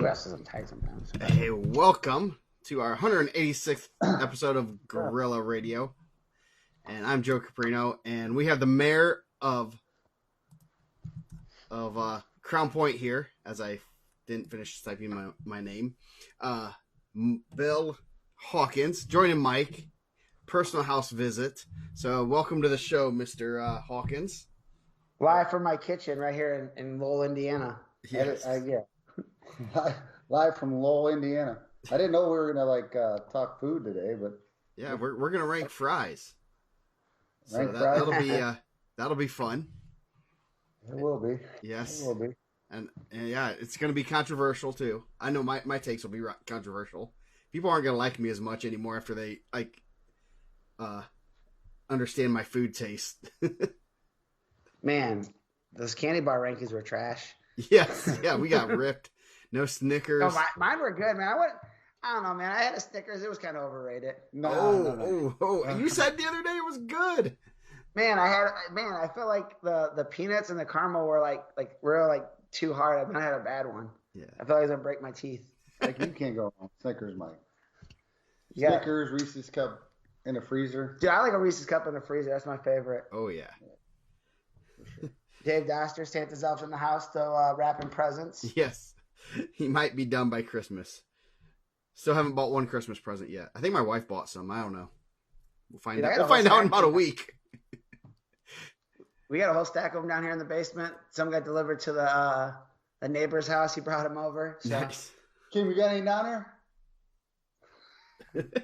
wrestles in tights sometimes. Hey, welcome to our 186th episode of Guerrilla Radio. And I'm Joe Caprino, and we have the mayor of Crown Point here, as I didn't finish typing my name. Bill Hawkins, joining Mike, personal house visit. So welcome to the show, Mr. Hawkins. Live from my kitchen right here in Lowell, Indiana. Yes. Live from Lowell, Indiana. I didn't know we were gonna talk food today, but yeah, we're gonna rank fries. Rank So fries? that'll be fun. It will be. Yes, it will be. And yeah, it's gonna be controversial too. I know my takes will be controversial. People aren't gonna like me as much anymore after they understand my food taste. Man, those candy bar rankings were trash. Yes, yeah, we got ripped. No Snickers. Oh, mine were good, man. I don't know, man. I had a Snickers. It was kind of overrated. No. You said the other day it was good. Man, I feel like the peanuts and the caramel were like real too hard. I mean, I had a bad one. Yeah. I felt like I was gonna break my teeth. Like, you can't go wrong. Snickers, Mike. Yeah. Snickers, Reese's Cup in the freezer. Dude, I like a Reese's Cup in the freezer. That's my favorite. Oh yeah. Dave Doster, Santa's elf in the house, still wrapping presents. Yes. He might be done by Christmas. Still haven't bought one Christmas present yet. I think my wife bought some. I don't know. We'll find out. We'll find out in about a week. We got a whole stack of them down here in the basement. Some got delivered to the neighbor's house. He brought them over. So. Nice. Kim, you got any down there?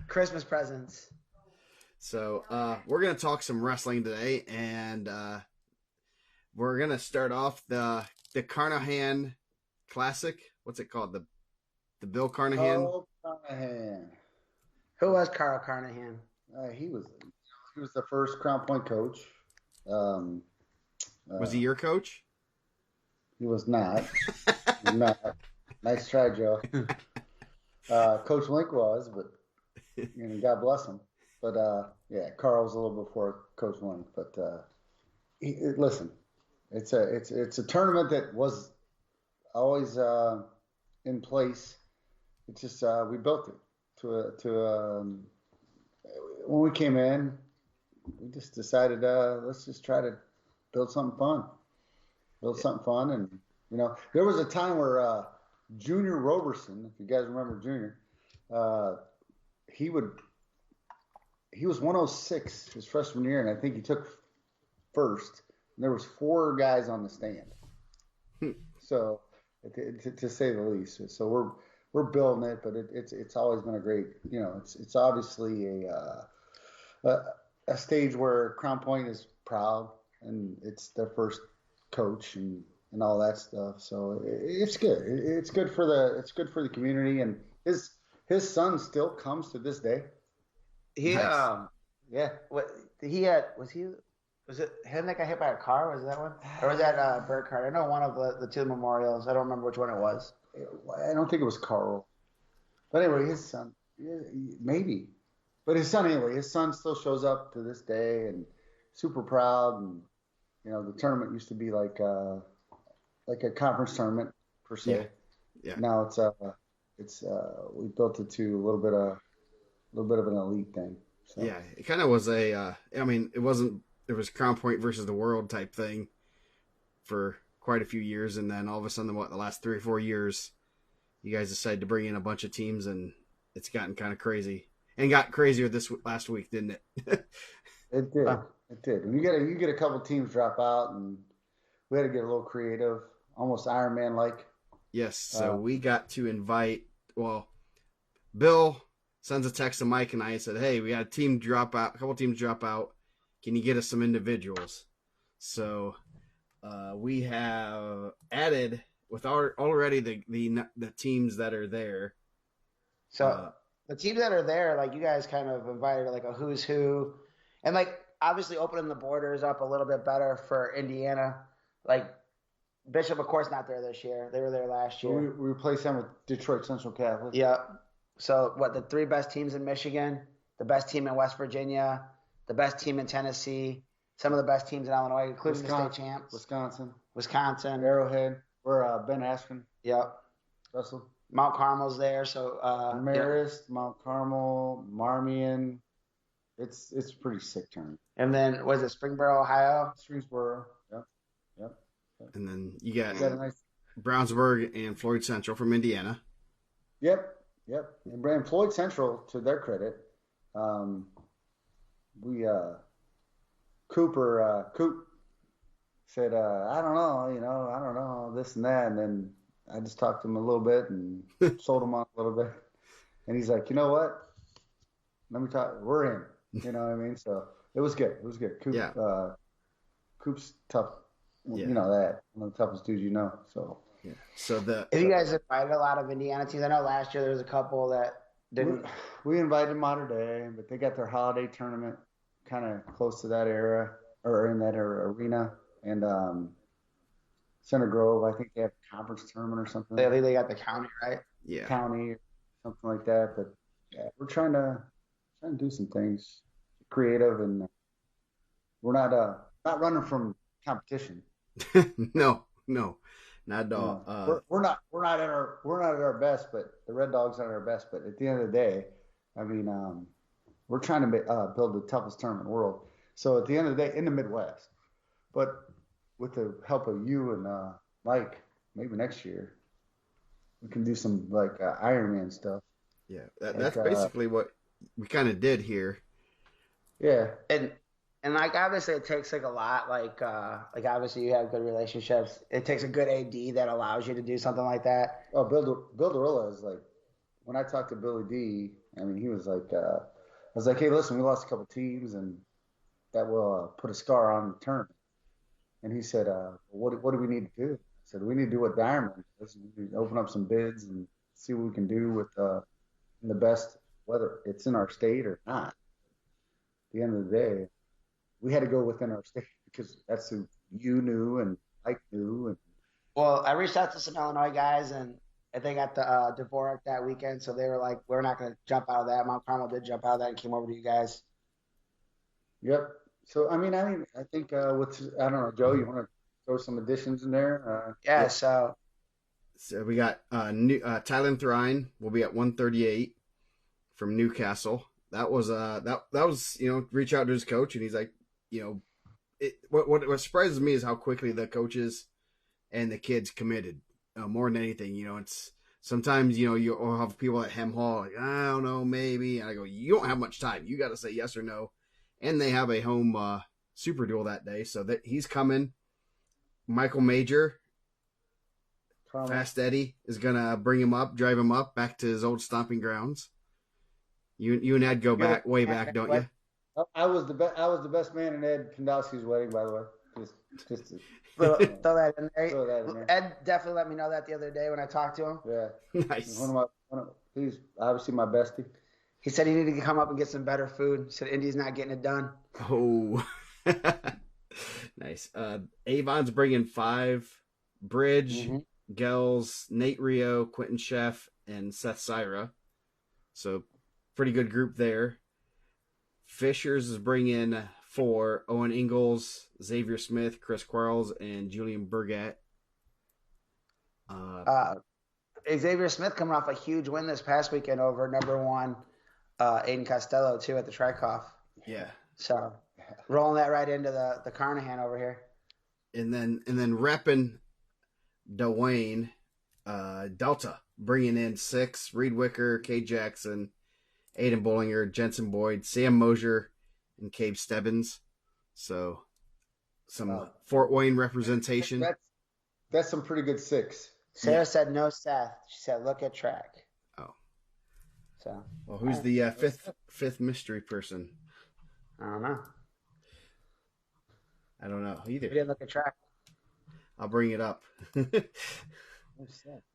Christmas presents. So we're going to talk some wrestling today, and we're going to start off the Carnahan Classic. What's it called? The Bill Carnahan? Oh, Carnahan. Who was Carl Carnahan? He was the first Crown Point coach. Was he your coach? He was not. Nice try, Joe. Coach Link was, but God bless him. But yeah, Carl was a little before Coach Link. But listen, it's a tournament that was always in place. It's just we built it to when we came in, we just decided let's just try to build something fun. And there was a time where Junior Roberson, if you guys remember Junior, he was 106 his freshman year, and I think he took first. And there was 4 guys on the stand. So, to say the least. So we're building it, but it's always been a great. It's obviously a stage where Crown Point is proud, and it's their first coach and all that stuff. So it's good. It's good for the community, and his son still comes to this day. He Nice. Yeah. What he had was it him that got hit by a car? Was that one? Or was that Burkhardt? I know one of the two memorials. I don't remember which one it was. I don't think it was Carl. But anyway, his son, maybe. But his son still shows up to this day and super proud. And the tournament used to be like a conference tournament per se. Yeah. Now it's we built it to a little bit of an elite thing. So. Yeah, it kind of was it was Crown Point versus the world type thing for quite a few years, and then all of a sudden, the last 3 or 4 years, you guys decided to bring in a bunch of teams, and it's gotten kind of crazy, and got crazier this last week, didn't it? It did. It did. And you get a couple teams drop out, and we had to get a little creative, almost Iron Man like. Yes. So we got to invite. Well, Bill sends a text to Mike and I and said, "Hey, we got a couple teams drop out. Can you get us some individuals?" So we have added with already the teams that are there. So the teams that are there, like you guys kind of invited like a who's who, and like obviously opening the borders up a little bit better for Indiana. Like Bishop, of course, not there this year. They were there last year. We replaced them with Detroit Central Catholic. Yeah. So the 3 best teams in Michigan, the best team in West Virginia, the best team in Tennessee, some of the best teams in Illinois, including the state champs. Wisconsin, Arrowhead. where Ben Askren Yep. wrestled. Mount Carmel's there, so Marist, Mount Carmel, Marmion. It's a pretty sick tournament. And then was it Springboro, Ohio? Springboro. Yep. And then you got nice... Brownsburg and Floyd Central from Indiana. Yep. And Floyd Central, to their credit, Coop said, I don't know, this and that. And then I just talked to him a little bit and sold him on a little bit. And he's like, you know what? Let me talk. We're in. You know what I mean? So it was good. Coop's tough. Yeah. You know that. One of the toughest dudes you know. So yeah. So have you guys invited a lot of Indiana teams? I know last year there was a couple that didn't. We invited Mater Dei, but they got their holiday tournament kind of close to that era or in that arena. And Center Grove, I think they have a conference tournament or something. I think they got the county, right? Yeah. County or something like that. But yeah, we're trying to do some things creative, and we're not running from competition. No, not at all. We're not at our best, but the Red Dogs aren't at our best. But at the end of the day, I mean, we're trying to build the toughest tournament in the world. So at the end of the day, in the Midwest, but with the help of you and Mike, maybe next year we can do some like Ironman stuff. Yeah, that's basically what we kind of did here. Yeah, and like obviously it takes like a lot. Like obviously you have good relationships. It takes a good AD that allows you to do something like that. Oh, Bill Derilla is like, when I talked to Billy D, I mean, he was like, I was like, hey, listen, we lost a couple teams, and that will put a scar on the tournament. And he said, what do we need to do? I said, we need to do what Ironman does. We need to open up some bids and see what we can do with the best, whether it's in our state or not. At the end of the day, we had to go within our state because that's who you knew and Mike knew. And well, I reached out to some Illinois guys, and they got the Dvorak that weekend, so they were like, we're not going to jump out of that. Mount Carmel did jump out of that and came over to you guys. Yep. So, I mean, I think I don't know, Joe, you want to throw some additions in there? Yeah. So we got Tylen Thrine will be at 138 from Newcastle. That was reach out to his coach, and he's like, what surprises me is how quickly the coaches and the kids committed. More than anything, it's sometimes you'll have people at Hem Hall like, I don't know, maybe, and I go, you don't have much time. You got to say yes or no. And they have a home super duel that day, so that he's coming. Michael Major, Fast Eddie, is gonna drive him up back to his old stomping grounds. You and Ed go way back, don't you? I was the best man in Ed Kondowski's wedding, by the way. Just to throw that in there. Throw that in there. Ed definitely let me know that the other day when I talked to him. Yeah, nice. He's obviously my bestie. He said he needed to come up and get some better food. He said Indy's not getting it done. Oh, nice. Avon's bringing 5. Bridge, Gels, Nate Rio, Quentin Sheff, and Seth Syra. So pretty good group there. Fishers is bringing 4. Owen Ingalls, Xavier Smith, Chris Quarles, and Julian Burgett. Xavier Smith coming off a huge win this past weekend over #1 Aiden Costello too at the Trikoff. Yeah. So rolling that right into the Carnahan over here. And then repping Dwayne, Delta, bringing in 6, Reed Wicker, Kay Jackson, Aiden Bollinger, Jensen Boyd, Sam Mosier, and Cabe Stebbins. So some Fort Wayne representation. That's some pretty good 6. Sarah said no Seth. She said look at track. Oh. So. Well, who's the fifth mystery person? I don't know. I don't know either. We didn't look at track. I'll bring it up. I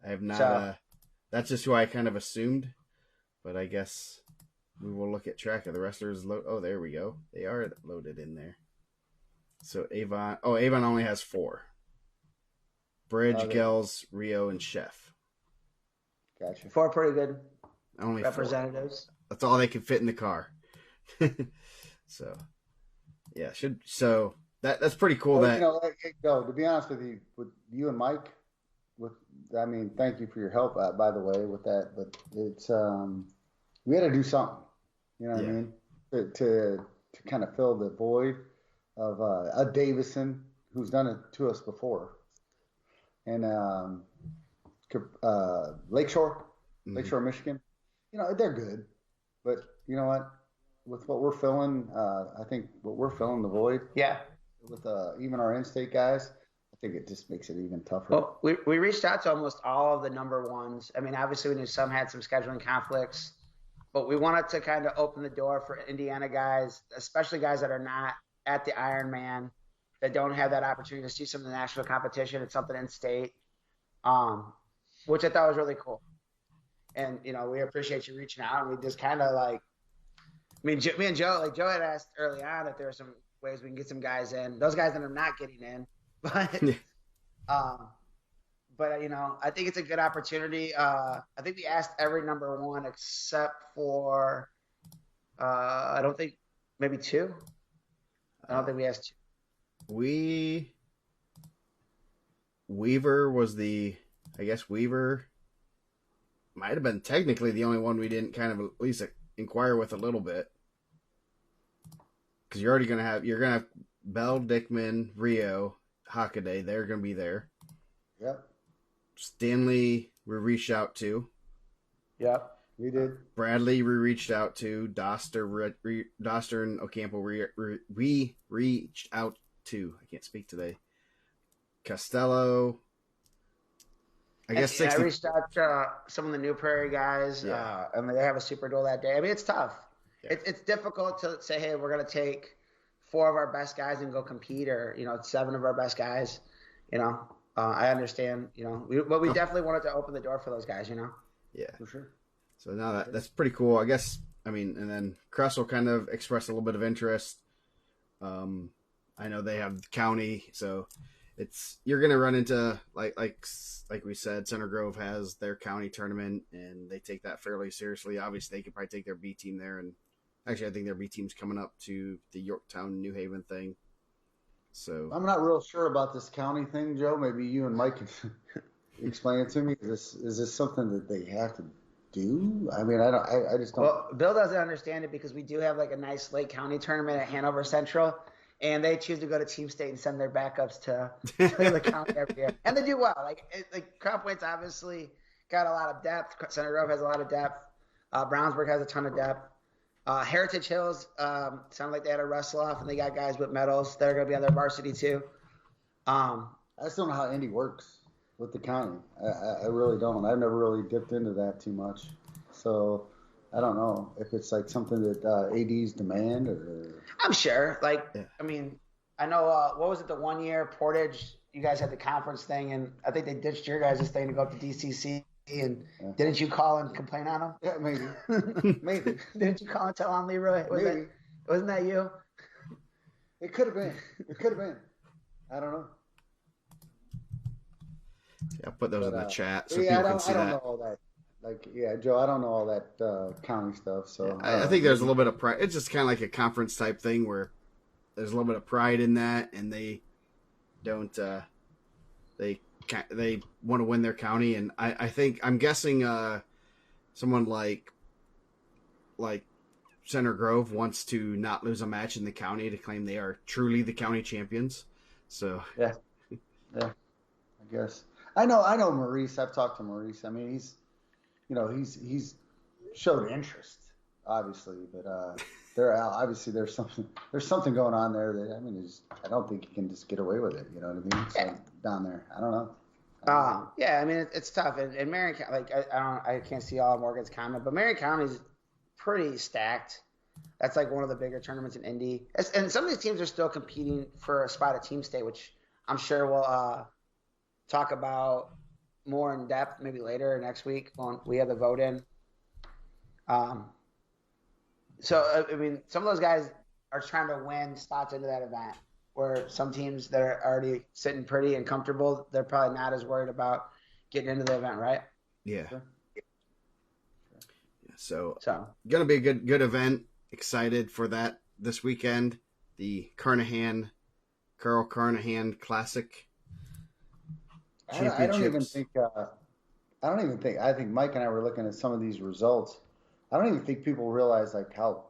have not. That's just who I kind of assumed, but I guess we will look at track of the wrestlers. Oh, there we go. They are loaded in there. So Avon. Oh, Avon only has 4. Bridge, Gels, Rio, and Chef. Gotcha. 4 pretty good only representatives. 4. That's all they can fit in the car. So, yeah, that's pretty cool. Well, to be honest with you and Mike, I mean, thank you for your help, by the way, with that. But it's we had to do something. You know what I mean? To kind of fill the void of a Davison who's done it to us before, and Lakeshore, Michigan. You know, they're good, but you know what? With what we're filling, I think what we're filling the void. Yeah. With even our in-state guys, I think it just makes it even tougher. Well, we reached out to almost all of the number ones. I mean, obviously we knew some had some scheduling conflicts, but we wanted to kind of open the door for Indiana guys, especially guys that are not at the Ironman, that don't have that opportunity to see some of the national competition. It's something in state, which I thought was really cool. And, you know, we appreciate you reaching out. And we just kind of like, I mean, me and Joe, Joe had asked early on if there were some ways we can get some guys in. Those guys that are not getting in. But, you know, I think it's a good opportunity. I think we asked every number one except for, I don't think, maybe two. I don't think we asked two. Weaver was Weaver might have been technically the only one we didn't kind of at least inquire with a little bit. Because you're going to have Bell, Dickman, Rio, Hockaday. They're going to be there. Yep. Stanley, we reached out to. Yep, we did. Bradley, we reached out to. Doster and Ocampo, we reached out to. I can't speak today. Costello. I guess I reached out to some of the New Prairie guys. Yeah. I mean, they have a super duel that day. I mean, it's tough. Yeah. It's difficult to say, hey, we're going to take 4 of our best guys and go compete, or, you know, 7 of our best guys. You know, I understand, you know, but we definitely wanted to open the door for those guys, you know? Yeah. For sure. So now that's pretty cool. I guess, I mean, and then Cressel kind of expressed a little bit of interest. I know they have the county, so you're going to run into, like we said, Center Grove has their county tournament, and they take that fairly seriously. Obviously, they could probably take their B team there, and actually, I think their B team's coming up to the Yorktown, New Haven thing. So I'm not real sure about this county thing, Joe. Maybe you and Mike can explain it to me. Is this something that they have to do? I mean, I just don't. Well, Bill doesn't understand it because we do have like a nice Lake County tournament at Hanover Central, and they choose to go to Team State and send their backups to the county every year, and they do well. Like Crown Point's obviously got a lot of depth. Center Grove has a lot of depth. Brownsburg has a ton of depth. Heritage Hills sound like they had a wrestle off, and they got guys with medals that are going to be on their varsity too. I just don't know how Indy works with the county. I really don't. I've never really dipped into that too much, so I don't know if it's like something that ADs demand or. I'm sure. I mean, I know. What was it? The 1 year Portage, you guys had the conference thing, and I think they ditched your guys' thing to go up to DCC. And didn't you call and complain on them? Yeah, maybe. Didn't you call and tell on Leroy? Wasn't that you? It could have been. I don't know. Yeah, I'll put those in the chat so people can see that. I don't know all that. Joe, I don't know all that county stuff. So I think there's a little bit of pride. It's just kind of like a conference type thing where there's a little bit of pride in that, and they don't. They want to win their county, and I'm guessing someone like Center Grove wants to not lose a match in the county to claim they are truly the county champions. So yeah, I guess I know Maurice. I've talked to Maurice. I mean, he's showed interest, obviously, but there's something going on there that I don't think you can just get away with it. You know what I mean? So down there, I don't know. Yeah, I mean it's tough. And Marion County, I can't see all of Morgan's comment, but Marion County's pretty stacked. That's like one of the bigger tournaments in Indy. And some of these teams are still competing for a spot at Team State, which I'm sure we'll talk about more in depth maybe later next week when we have the vote in. So I mean, some of those guys are trying to win spots into that event. Where some teams that are already sitting pretty and comfortable, they're probably not as worried about getting into the event, right? Yeah. Sure. So going to be a good event. Excited for that this weekend. The Carl Carnahan Classic. I don't even championships. think. I don't even think. I think Mike and I were looking at some of these results. I don't even think people realize like how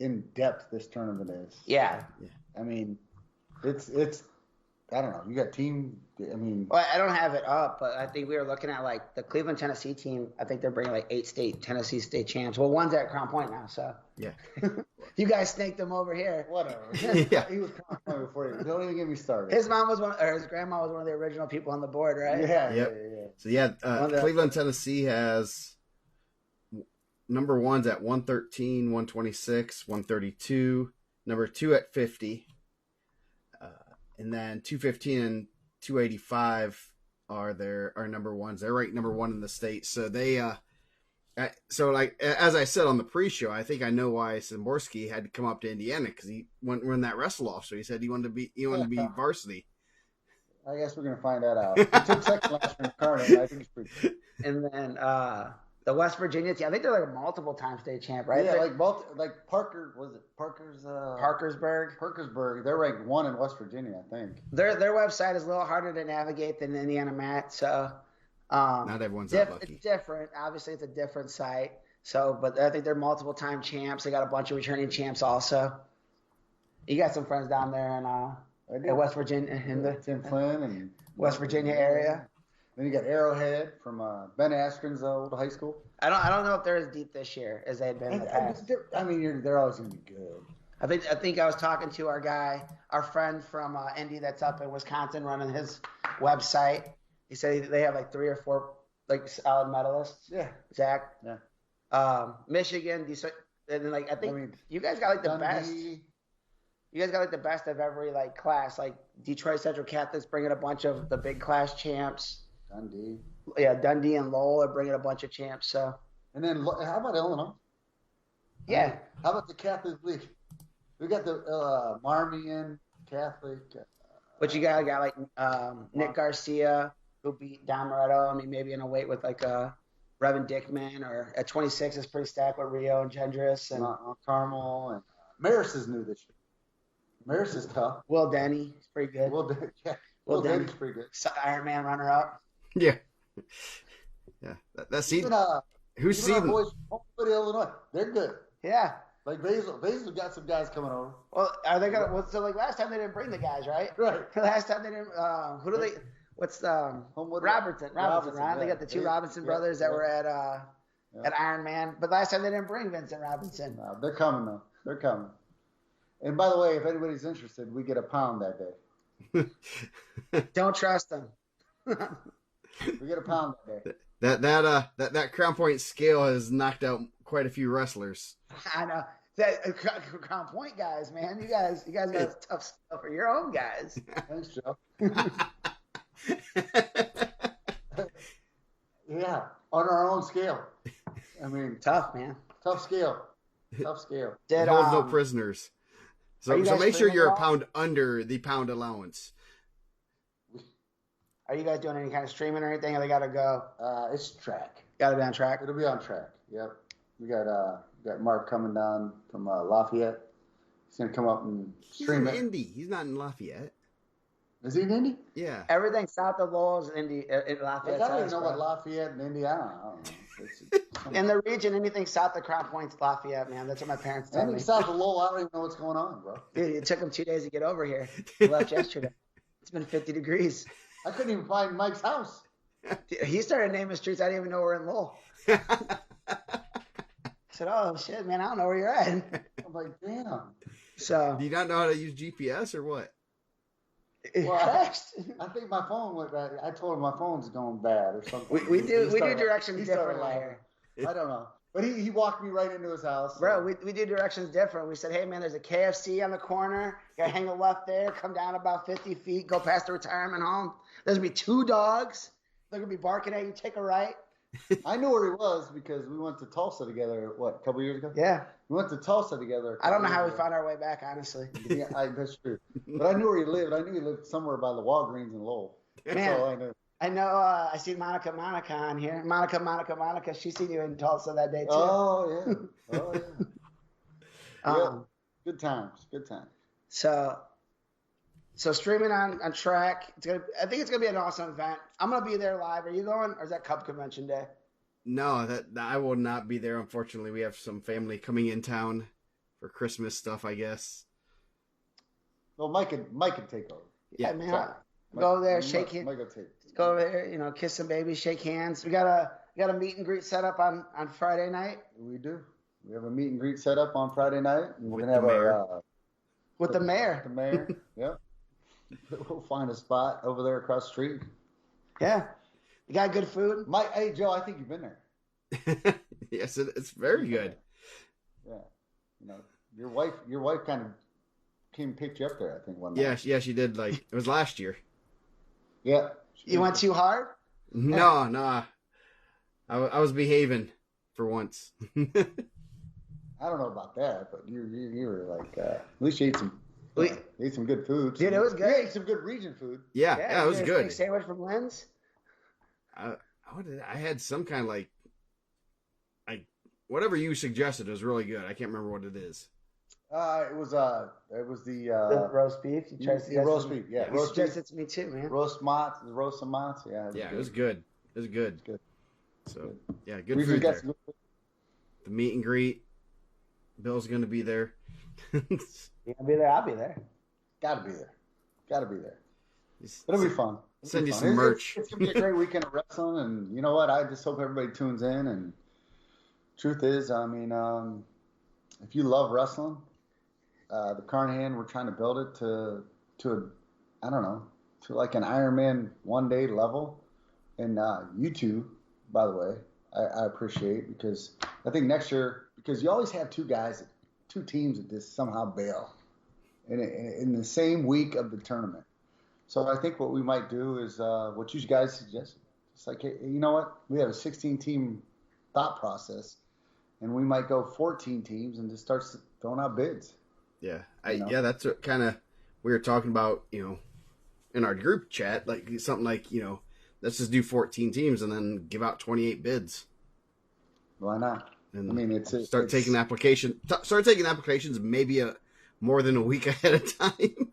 in depth this tournament is. Yeah. I mean, it's. I don't know. You got team. I mean, Well, I don't have it up, but I think we were looking at like the Cleveland, Tennessee team. I think they're bringing like 8 Tennessee state champs. Well, one's at Crown Point now, so Yeah. you guys snaked them over here. whatever. Yeah. He was Crown Point before you. Don't even get me started. His mom was his grandma was one of the original people on the board, right? Yeah. Yep. Yeah. So yeah, Cleveland, Tennessee has number one's at 113, 126, 132. Number 2 at 50. And then 215 and 285 are number ones. They're ranked number one in the state. So they so like as I said on the pre-show, I think I know why Szymborski had to come up to Indiana because he won that wrestle off. So he said he wanted to be varsity. I guess we're gonna find that out. He took second last year in Carnahan. I think it's pretty good. And then the West Virginia team, I think they're like a multiple time state champ, right? Yeah, They're, like Parker. Was it Parker's? Parkersburg. Parkersburg. They're ranked 1 in West Virginia, I think. Their website is a little harder to navigate than IndianaMat, so Not everyone's that lucky. it's different. Obviously, it's a different site. So, but I think they're multiple time champs. They got a bunch of returning champs also. You got some friends down there in West Virginia, in the Tim Flynn and West Virginia area. Then you got Arrowhead from Ben Askren's old high school. I don't know if they're as deep this year as they had been in the past. I mean, they're always going to be good. I think I was talking to our friend from Indy that's up in Wisconsin running his website. He said they have like 3 or 4 like solid medalists. Yeah. Zach. Yeah. Michigan. And then like I think you guys got like the best. You guys got like the best of every like class. Like Detroit Central Catholic's bringing a bunch of the big class champs. Dundee. Yeah, Dundee and Lowell are bringing a bunch of champs. So. And then how about Illinois? Yeah. How about the Catholic League? We got the Marmion Catholic. But you got like Nick Garcia, who beat Don Moretto. I mean, maybe in a weight with like Reverend Dickman, or at 26 is pretty stacked with Rio and Gendris and Carmel, and Maris is new this year. Maris is tough. Will Denny is pretty good. Will Denny's pretty good. Ironman runner up. Yeah. That's who's seen boys from Illinois? They're good. Yeah. Like Basil got some guys coming over. Well, are they gonna? So like last time they didn't bring the guys, right? Right. Last time they didn't. Who do they? What's Robertson, right? They got the 2 Robinson brothers that were at Ironman. But last time they didn't bring Vincent Robinson. No, they're coming though. They're coming. And by the way, if anybody's interested, we get a pound that day. Don't trust them. We get a pound that day. That Crown Point scale has knocked out quite a few wrestlers. I know. That Crown Point guys, man. You guys got tough stuff for your own guys. Thanks, Joe. Yeah, on our own scale. I mean, tough, man. Tough scale. Tough scale. It holds no prisoners. So make sure you're a pound under the pound allowance. Are you guys doing any kind of streaming or anything? Or they got to go? It's track. Got to be on track. It'll be on track. Yep. We got Mark coming down from Lafayette. He's gonna come up and stream it. He's in Indy. He's not in Lafayette. Is he in Indy? Yeah. Everything south of Lowell is in Lafayette. I don't even know what Lafayette and Indiana. I don't know. In the region, anything south of Crown Point's Lafayette, man. That's what my parents told me. Anything south of Lowell, I don't even know what's going on, bro. Dude, it took them 2 days to get over here. We left yesterday. It's been 50 degrees. I couldn't even find Mike's house. He started naming streets. I didn't even know we're in Lowell. I said, "Oh shit, man, I don't know where you're at." I'm like, damn. So, do you not know how to use GPS or what? Well, I think my phone went bad. I told him my phone's going bad or something. We do directions differently here. I don't know. But he walked me right into his house. So. Bro, we do directions different. We said, hey, man, there's a KFC on the corner. You got to hang a left there, come down about 50 feet, go past the retirement home. There's going to be 2 dogs. They're going to be barking at you. Take a right. I knew where he was because we went to Tulsa together, a couple years ago? Yeah. We went to Tulsa together. I don't know how we found our way back, honestly. Yeah, that's true. But I knew where he lived. I knew he lived somewhere by the Walgreens in Lowell. That's all I knew. I know. I seen Monica on here. Monica. She seen you in Tulsa that day too. Oh yeah. Yeah. Good times. So, So streaming on track. I think it's gonna be an awesome event. I'm gonna be there live. Are you going, or is that Cub Convention Day? No, that I will not be there. Unfortunately, we have some family coming in town for Christmas stuff, I guess. Well, Mike can take over. Yeah, man. Go over there, shake hands. Mike will take. Go over there, kiss some babies, shake hands. We got a meet and greet set up on Friday night. We do. We have a meet and greet set up on Friday night. And we're With gonna have the mayor. our With the mayor. The mayor. Yep. We'll find a spot over there across the street. Yeah. You got good food? Hey Joe, I think you've been there. Yes, it's very good. Yeah. Your wife kind of came and picked you up there, I think, one night. Yeah, she did. Like, it was last year. Yeah. You went too hard? No. I was behaving for once. I don't know about that, but you were like, at least you ate some. Ate some good food. Dude, it was good. You ate some good region food. Yeah, it was good. Sandwich from Lynn's. I had some kind of like whatever you suggested was really good. I can't remember what it is. It was the roast beef. You tried to roast beef. Yeah, you suggested it to me too, man. Roast some mozz. Yeah, It was good. It was good. Good. So yeah, good food there. Good. The meet and greet. Bill's gonna be there. You gonna be there? I'll be there. Gotta be there. It'll be fun. Send you some merch. It's gonna be a great weekend of wrestling, and you know what? I just hope everybody tunes in. And truth is, I mean, if you love wrestling, the Carnahan, we're trying to build it to I don't know, to like an Iron Man one-day level. And you two, by the way, I appreciate, because I think next year, because you always have two teams that just somehow bail in the same week of the tournament. So I think what we might do is what you guys suggested. It's like, hey, you know what? We have a 16-team thought process, and we might go 14 teams and just start throwing out bids. Yeah, that's what kind of we were talking about, in our group chat, like something like, let's just do 14 teams and then give out 28 bids. Why not? And I mean, start taking applications maybe more than a week ahead of time.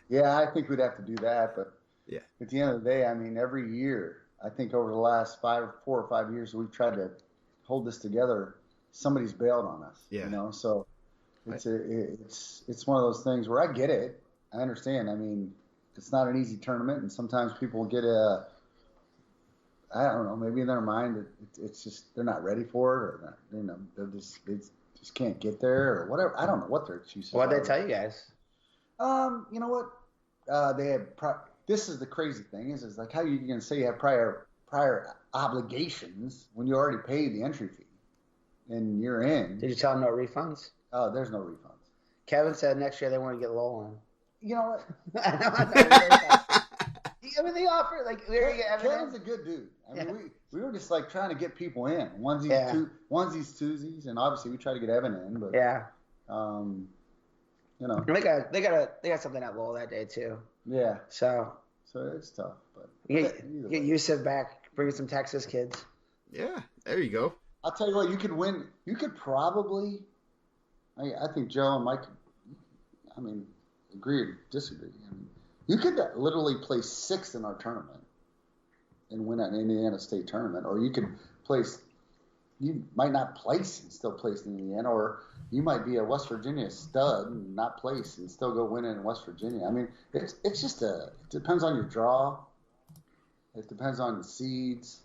Yeah, I think we'd have to do that, but yeah, at the end of the day, I mean, every year, I think over the last 4 or 5 years, we've tried to hold this together. Somebody's bailed on us. Yeah. So it's one of those things where I get it. I understand. I mean, it's not an easy tournament, and sometimes people get I don't know, maybe in their mind it's just they're not ready for it, or they just can't get there, or whatever. I don't know what their excuses are. What'd they tell you guys? You know what? They had. This is the crazy thing is like, how are you going to say you have prior obligations when you already paid the entry fee and you're in? Did you tell them no refunds? Oh, there's no refunds. Kevin said next year they want to get Lowell on. You know what? I mean, they offer like Kevin's a good dude. I mean, we were just like trying to get people in onesies, twosies, and obviously we try to get Evan in, but they got something at Lowell that day too. Yeah. So it's tough, but get Yusuf back, bring some Texas kids. Yeah, there you go. I'll tell you what, you could win. You could probably. I think Joe and Mike. I mean, agree or disagree. I mean, you could literally place 6th in our tournament and win an Indiana State tournament, or you could place. You might not place and still place in Indiana, or you might be a West Virginia stud and not place and still go win in West Virginia. I mean, it's just it depends on your draw. It depends on the seeds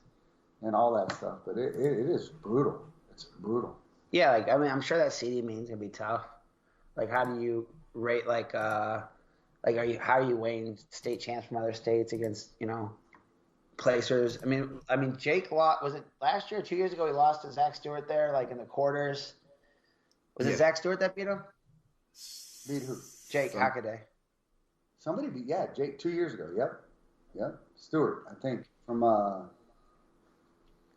and all that stuff. But it is brutal. It's brutal. Yeah, like I mean, I'm sure that seeding means gonna be tough. Like, how do you rate how are you weighing state champs from other states against placers? I mean, Jake lost. Was it last year or 2 years ago? He lost to Zach Stewart there, like in the quarters. Was it Zach Stewart that beat him? Beat who? Jake Hockaday. Somebody beat Jake 2 years ago. Yep. Stewart, I think, from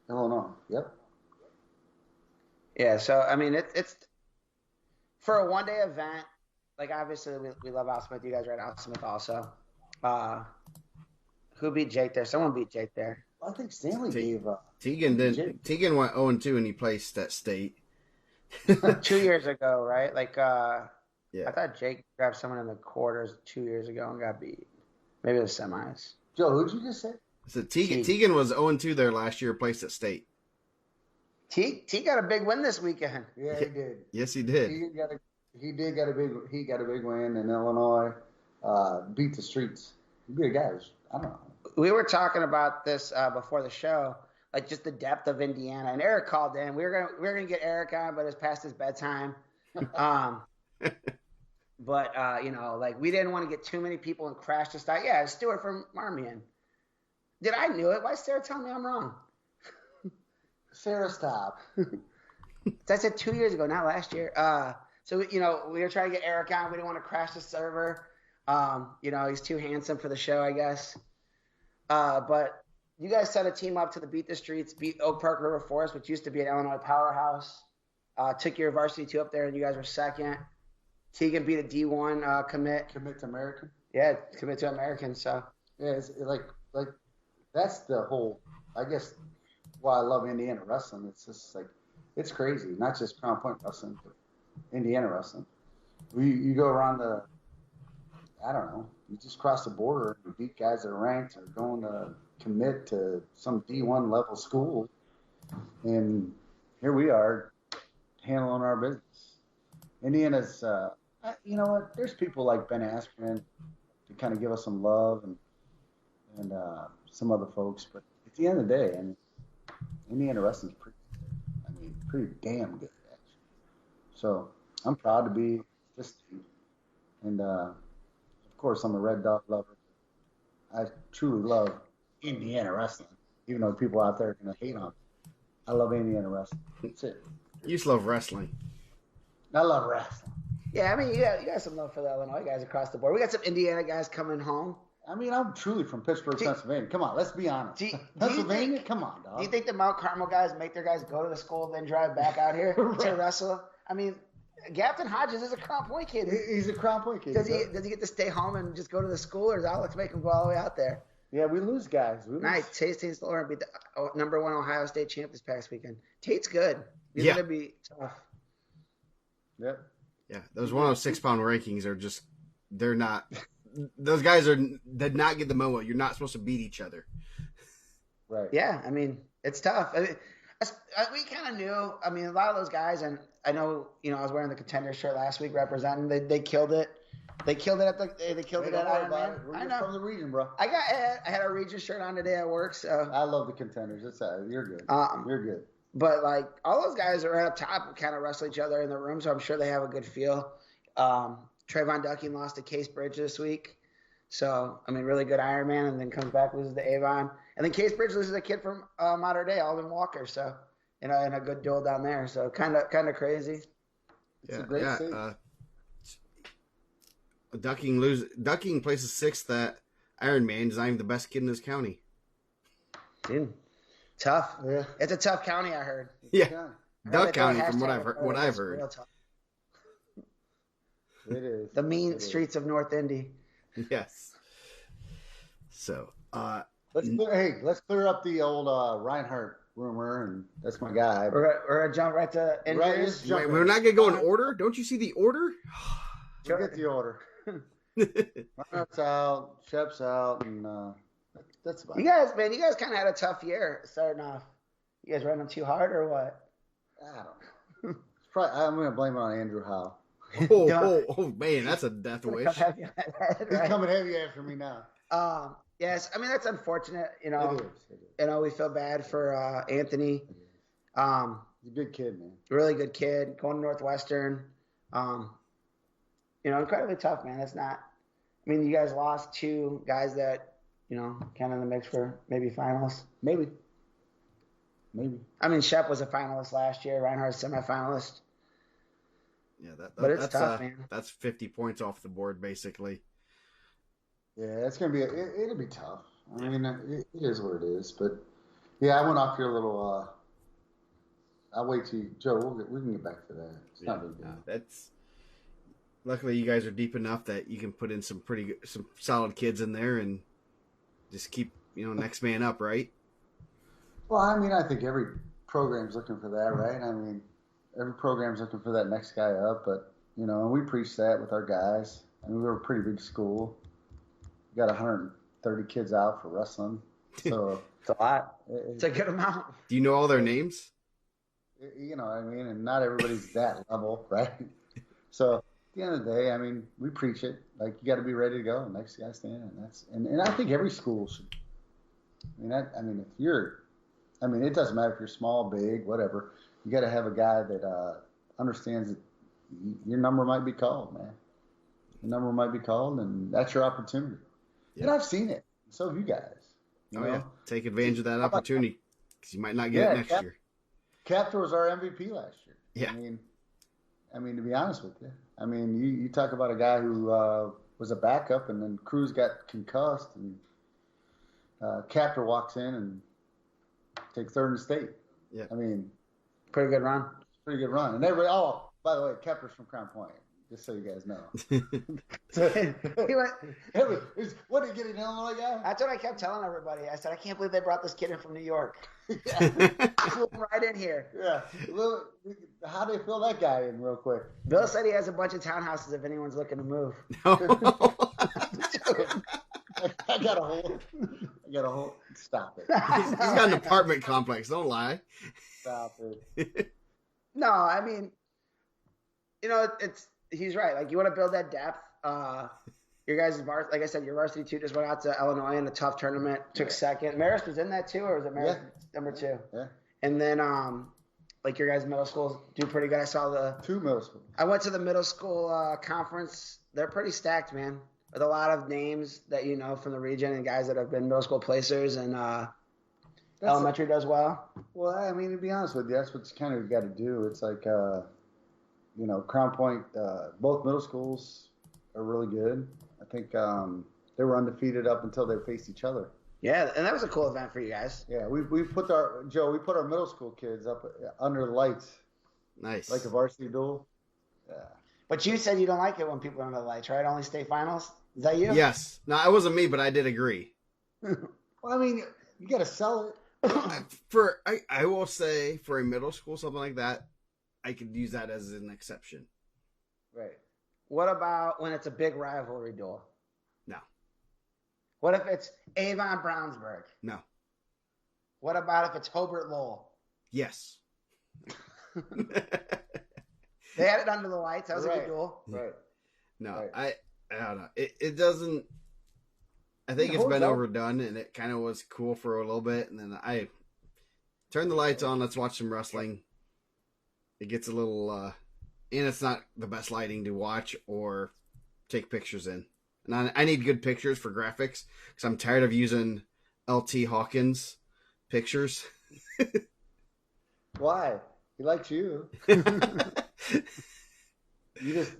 Illinois. Yep. Yeah. So I mean, it's for a one-day event. Like, obviously, we love Al Smith. You guys are at Al Smith also. Who beat Jake there? Someone beat Jake there. I think Stanley gave Tegan did. Jake. Tegan went 0-2 and he placed at state. 2 years ago, right? Like, Yeah. I thought Jake grabbed someone in the quarters 2 years ago and got beat. Maybe the semis. Joe, who'd you just say? So Teagan was 0-2 there last year, placed at state. T got a big win this weekend. Yeah, he did. Yes, he did. He got a big win in Illinois. Beat the streets. He beat a guy. I don't know. We were talking about this before the show, like just the depth of Indiana. And Eric called in. We were gonna get Eric on, but it's past his bedtime. But like we didn't want to get too many people and crash the start. Yeah, it's Stuart from Marmion. Did I knew it? Why is Sarah telling me I'm wrong? Sarah, stop. I said 2 years ago, not last year. So we were trying to get Eric on. We didn't want to crash the server. He's too handsome for the show, I guess. But you guys set a team up to beat the streets, beat Oak Park River Forest, which used to be an Illinois powerhouse. Took your varsity two up there, and you guys were second. Teagan beat a D1 commit. Commit to American. Yeah, commit to American. So yeah, it's like that's the whole. I guess why I love Indiana wrestling. It's just like it's crazy. Not just Crown Point wrestling, but Indiana wrestling. You go around I don't know. You just cross the border and beat guys that are ranked or going to commit to some D1 level school, and here we are handling our business. Indiana's, you know what? There's people like Ben Askren to kind of give us some love and some other folks, but at the end of the day, Indiana wrestling's pretty damn good actually. So I'm proud to be this team, and of course I'm a Red Dog lover. I truly love Indiana wrestling, even though people out there are gonna hate on me. I love Indiana wrestling. That's it. You just love wrestling. I love wrestling. yeah, I mean you got some love for the Illinois guys across the board. We got some Indiana guys coming home. I mean, I'm truly from Pittsburgh, Pennsylvania. Come on, let's be honest. Pennsylvania, come on, dog. Do you think the Mount Carmel guys make their guys go to the school, then drive back out here to wrestle? I mean, Captain Hodges is a Crown Point kid. He's a Crown Point kid. Does he get to stay home and just go to the school, or does Alex make him go all the way out there? Yeah, we lose guys. Nice. Tate's Lauren beat the number 1 Ohio State champ this past weekend. Tate's good. He's going to be tough. Yep. Yeah, those 106-pound rankings are just – they're not – those guys did not get the memo. You're not supposed to beat each other. Right. Yeah, I mean, it's tough. I mean, we kind of knew. I mean, a lot of those guys, and I know, I was wearing the Contender shirt last week representing. They killed it. They killed it at Ironman. I know. From the region, bro. I had a region shirt on today at work, so I love the Contenders. You're good. You're good. But like all those guys are up top, kind of wrestle each other in the room, so I'm sure they have a good feel. Trayvon Ducking lost to Case Bridge this week, so I mean, really good Ironman, and then comes back, loses to Avon, and then Case Bridge loses a kid from Mater Dei, Alden Walker. So in a good duel down there. So kind of crazy. It's a great city. Ducking places 6th at Ironman. He's not even the best kid in this county. Dude, tough. Yeah. It's a tough county, I heard. Yeah. Duck County, from what I've heard. It is. The mean streets of North Indy. Yes. So, let's clear up the old Reinhardt rumor, and that's my guy. We're gonna jump right to injuries. Wait, we're not gonna go in order. Don't you see the order? We'll get the order. Reinhardt's out, Shep's out, and that's about it. You guys kind of had a tough year starting off. You guys running too hard or what? I don't know. I'm going to blame it on Andrew Howe. Oh, man, that's a death wish. He's coming heavy after me now. Yes, I mean, that's unfortunate. It is. We feel bad for Anthony. He's a good kid, man. Really good kid, going to Northwestern. Incredibly tough, man. That's not – I mean, you guys lost 2 guys that, kind of in the mix for maybe finalists. Maybe. I mean, Shep was a finalist last year. Reinhardt's semifinalist. Yeah, but it's that's tough, man. That's 50 points off the board, basically. Yeah, it's gonna be. It'll be tough. I mean, it is what it is. But yeah, I went off here a little. I'll wait till Joe. We can get back to that. It's not big deal. That's. Luckily, you guys are deep enough that you can put in some solid kids in there and just keep next man up, right? Well, I mean, I think every program's looking for that, right? I mean, every program's looking for that next guy up, but and we preached that with our guys. And we were a pretty big school. We got 130 kids out for wrestling. So it's a lot. It's a good amount. Do you know all their names? You know what I mean? And not everybody's that level, right? So at the end of the day, I mean, we preach it. Like, you got to be ready to go. Next guy stand. And I think every school should. It doesn't matter if you're small, big, whatever. You got to have a guy that understands that your number might be called, man. Your number might be called, and that's your opportunity. Yeah. And I've seen it. So have you guys. Yeah. Take advantage of that opportunity because you might not get it next year. Captor was our MVP last year. Yeah. I mean, to be honest with you, you talk about a guy who was a backup, and then Cruz got concussed, and Captor walks in and takes third in the state. Yeah. Pretty good run. Pretty good run. And everybody, by the way, Captor's from Crown Point, just so you guys know. What did he get, an Illinois guy? That's what I kept telling everybody. I said, I can't believe they brought this kid in from New York. Flew him right in here. Yeah. How do they fill that guy in real quick? Bill said he has a bunch of townhouses if anyone's looking to move. I got a whole. Stop it. He's got an apartment complex. Don't lie. Stop it. No, he's right. Like, you want to build that depth. Your guys' like I said, your varsity 2 just went out to Illinois in a tough tournament. Took second. Marist was in that too, or was it Marist number 2? Yeah. And then like your guys' middle schools do pretty good. I saw 2 middle schools. I went to the middle school conference. They're pretty stacked, man, with a lot of names that you know from the region and guys that have been middle school placers, and elementary does well. Well, to be honest with you, that's what you kind of got to do. It's like, Crown Point, both middle schools are really good. I think they were undefeated up until they faced each other. Yeah, and that was a cool event for you guys. Yeah, we put our middle school kids up under the lights. Nice. Like a varsity duel. Yeah. But you said you don't like it when people are under the lights, right? Only state finals? Is that you? Yes. No, it wasn't me, but I did agree. Well, you got to sell it. I will say, for a middle school, something like that, I could use that as an exception. Right. What about when it's a big rivalry duel? No. What if it's Avon Brownsburg? No. What about if it's Hobart Lowell? Yes. They had it under the lights. That was a good duel. Right. No, right. I don't know. It doesn't. I think it's been overdone, and it kind of was cool for a little bit, and then I turned the lights on. Let's watch some wrestling. It gets a little, and it's not the best lighting to watch or take pictures in. And I need good pictures for graphics because I'm tired of using LT Hawkins pictures. Why? He likes you. You just,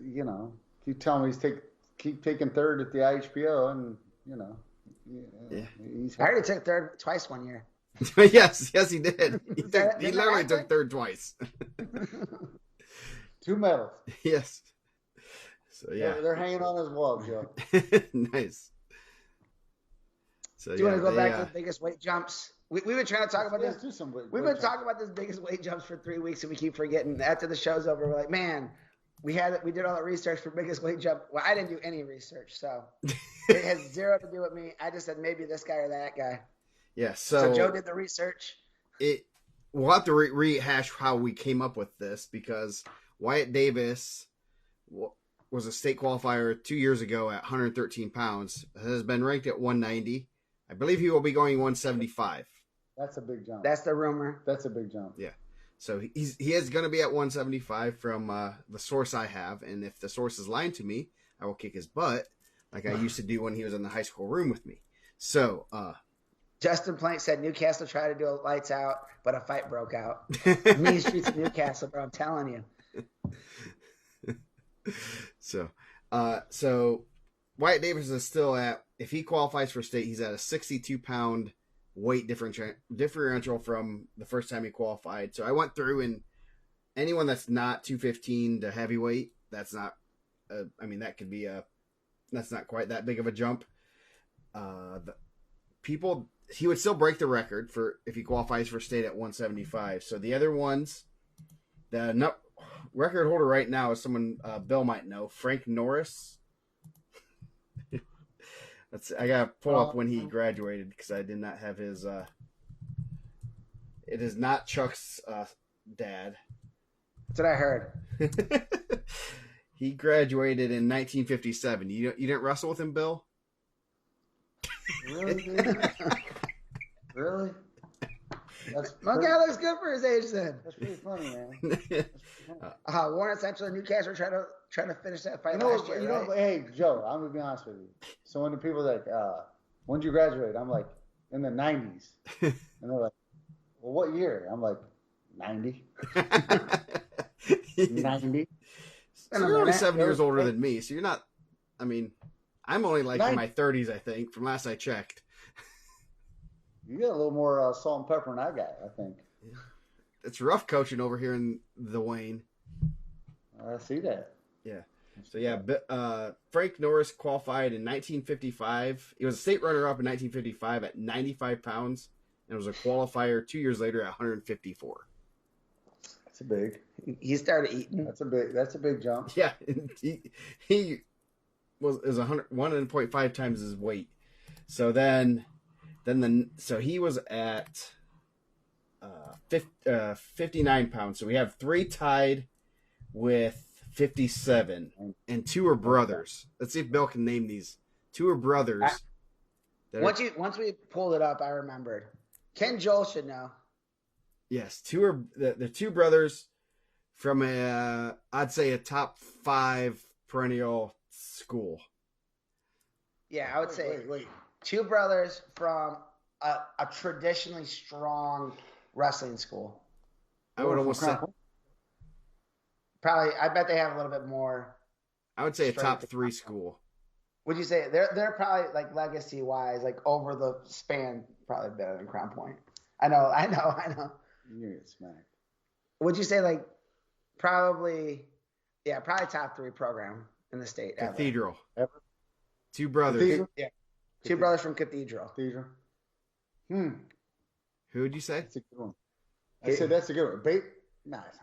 keep telling me keep taking third at the IHPO, and yeah. I already took third twice one year. yes, he did. He literally took third twice. 2 medals. Yes. So yeah, they're hanging on his wall, Joe. Nice. So do you want to go back to the biggest weight jumps? We've been trying to talk about this. We've been talking about this biggest weight jumps for 3 weeks, and we keep forgetting. After the show's over, we're like, man, we did all the research for biggest weight jump. Well, I didn't do any research, so it has zero to do with me. I just said maybe this guy or that guy. Yeah. So Joe did the research. We'll have to rehash how we came up with this because Wyatt Davis was a state qualifier 2 years ago at 113 pounds. Has been ranked at 190. I believe he will be going 175. That's a big jump. That's the rumor. That's a big jump. Yeah. So he is going to be at 175 from the source I have, and if the source is lying to me, I will kick his butt like I used to do when he was in the high school room with me. So Justin Plank said Newcastle tried to do a lights out, but a fight broke out. Mean streets of Newcastle, bro. I'm telling you. So Wyatt Davis is still at, if he qualifies for state, he's at a 62-pound weight differential from the first time he qualified. So I went through, and anyone that's not 215 to heavyweight, that's not, that's not quite that big of a jump. He would still break the record for if he qualifies for state at 175. So the other ones, record holder right now is someone Bill might know, Frank Norris. I gotta pull up when he graduated because I did not have his. It is not Chuck's dad. That's what I heard. He graduated in 1957. You didn't wrestle with him, Bill? Really, dude? Really? My guy looks good for his age then. That's pretty funny, man. Warren Central and Newcastle trying to finish that fight last year, right? Hey, Joe, I'm gonna be honest with you. So when the people are like, when did you graduate? I'm like, in the 90s. And they're like, well, what year? I'm like, 90. 90. So you're only 7 years older than me, so you're not. I mean, I'm only like in my 30s, I think, from last I checked. You got a little more salt and pepper than I got, I think. It's rough coaching over here in the Wayne. I see that. Yeah. So, yeah, Frank Norris qualified in 1955. He was a state runner-up in 1955 at 95 pounds and was a qualifier 2 years later at 154. That's a big. He started eating. That's a big jump. Yeah. He is 1.5 times his weight. So so he was at 59 pounds. So we have 3 tied with 57, and 2 are brothers. Let's see if Bill can name these. 2 are brothers. Once we pulled it up, I remembered. Ken Joel should know. Yes, 2 are the 2 brothers from I'd say a top 5 perennial school. Yeah, I would say Wait. 2 brothers from a traditionally strong wrestling school. I would almost say. Probably, I bet they have a little bit more. I would say a top 3 school. Would you say they're probably like legacy wise, like over the span, probably better than Crown Point? I know. You're gonna get smacked. Would you say like probably top 3 program in the state? Cathedral. Ever? 2 brothers. Cathedral? Yeah, 2 brothers from Cathedral. Cathedral. Who would you say? That's a good one. I said that's a good one.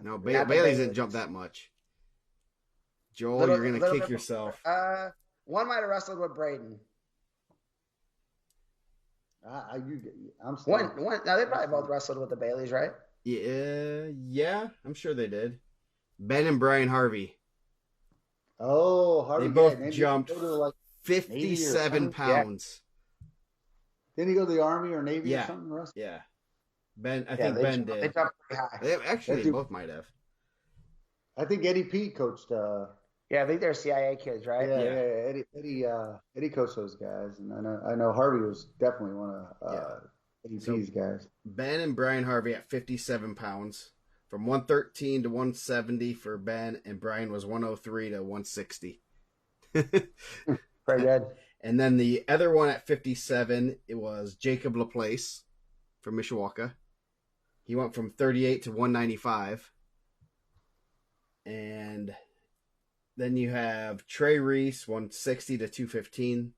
No, Bailey's didn't jump that much. Joel, you're going to kick yourself. One might have wrestled with Braden. I'm still. Now they probably both wrestled with the Baileys, right? Yeah, I'm sure they did. Ben and Brian Harvey. Oh, Harvey. They both jumped 57 pounds. Didn't he go to the Army or Navy or something? Yeah. I think Ben did. They jumped pretty high. They both might have. I think Eddie P coached. Yeah, I think they're CIA kids, right? Yeah. Eddie coached those guys, and I know Harvey was definitely one of Eddie P's guys. Ben and Brian Harvey at 57 pounds, from 113 to 170 for Ben, and Brian was 103 to 160. Pretty good. And then the other one at 57, it was Jacob Laplace from Mishawaka. He went from 38 to 195. And then you have Trey Reese, 160 to 215.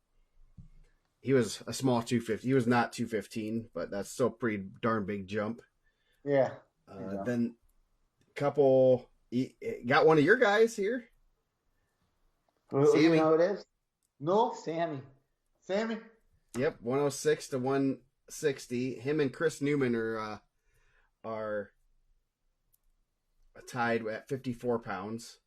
He was a small 250. He was not 215, but that's still a pretty darn big jump. Yeah. Then a couple. Got one of your guys here. Who you know who it is? No. Sammy. Yep, 106 to 160. Him and Chris Newman are tied at 54 pounds.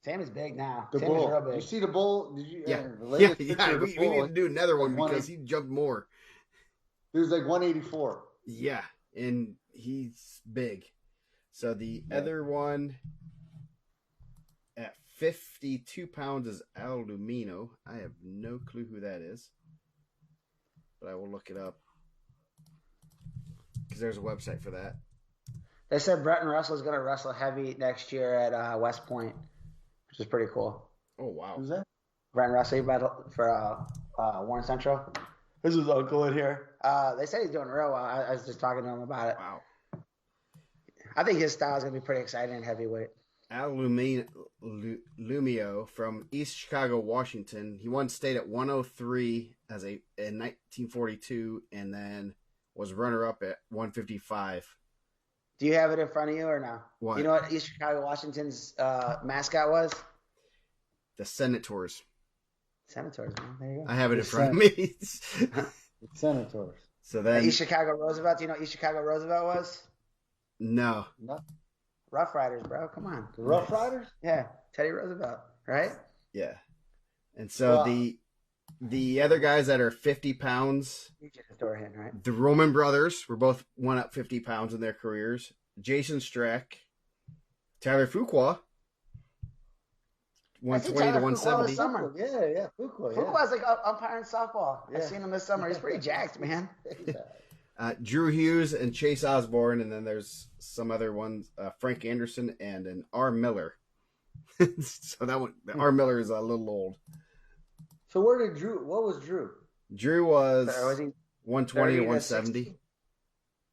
Sammy's big now. The Sammy's bull. real big. You see the bull? Did you? Yeah. We need to do another one because he jumped more. He was like 184. Yeah, and he's big. So the other one at 52 pounds is Al Lumino. I have no clue who that is, but I will look it up because there's a website for that. They said Bretton Russell is going to wrestle heavy next year at West Point, which is pretty cool. Oh, wow. Who's that? Bretton Russell, he battled for Warren Central. This is uncle in here. They said he's doing real well. I was just talking to him about it. Wow. I think his style is going to be pretty exciting in heavyweight. Al Lumio from East Chicago, Washington. He won state at 103 in 1942 and then was runner-up at 155. Do you have it in front of you or no? What? You know what East Chicago, Washington's mascot was? The Senators. Senators, man. There you go. I have it in front of me. The Senators. So then, East Chicago Roosevelt. Do you know what East Chicago Roosevelt was? no. Rough Riders, bro. Come on. The Rough Riders? Yeah, Teddy Roosevelt, right? Yeah. And so the other guys that are 50 pounds, Right? the Roman brothers were both went up 50 pounds in their careers. Jason Strack, Tyler Fuqua, 120 to 170. Summer. Yeah, Fuqua. Fuqua's like umpiring softball. I've seen him this summer. He's pretty jacked, man. Drew Hughes and Chase Osborne, and then there's some other ones, Frank Anderson and an R. Miller. So that one, the R. Miller is a little old. So what was Drew? Drew was he 120 to 170.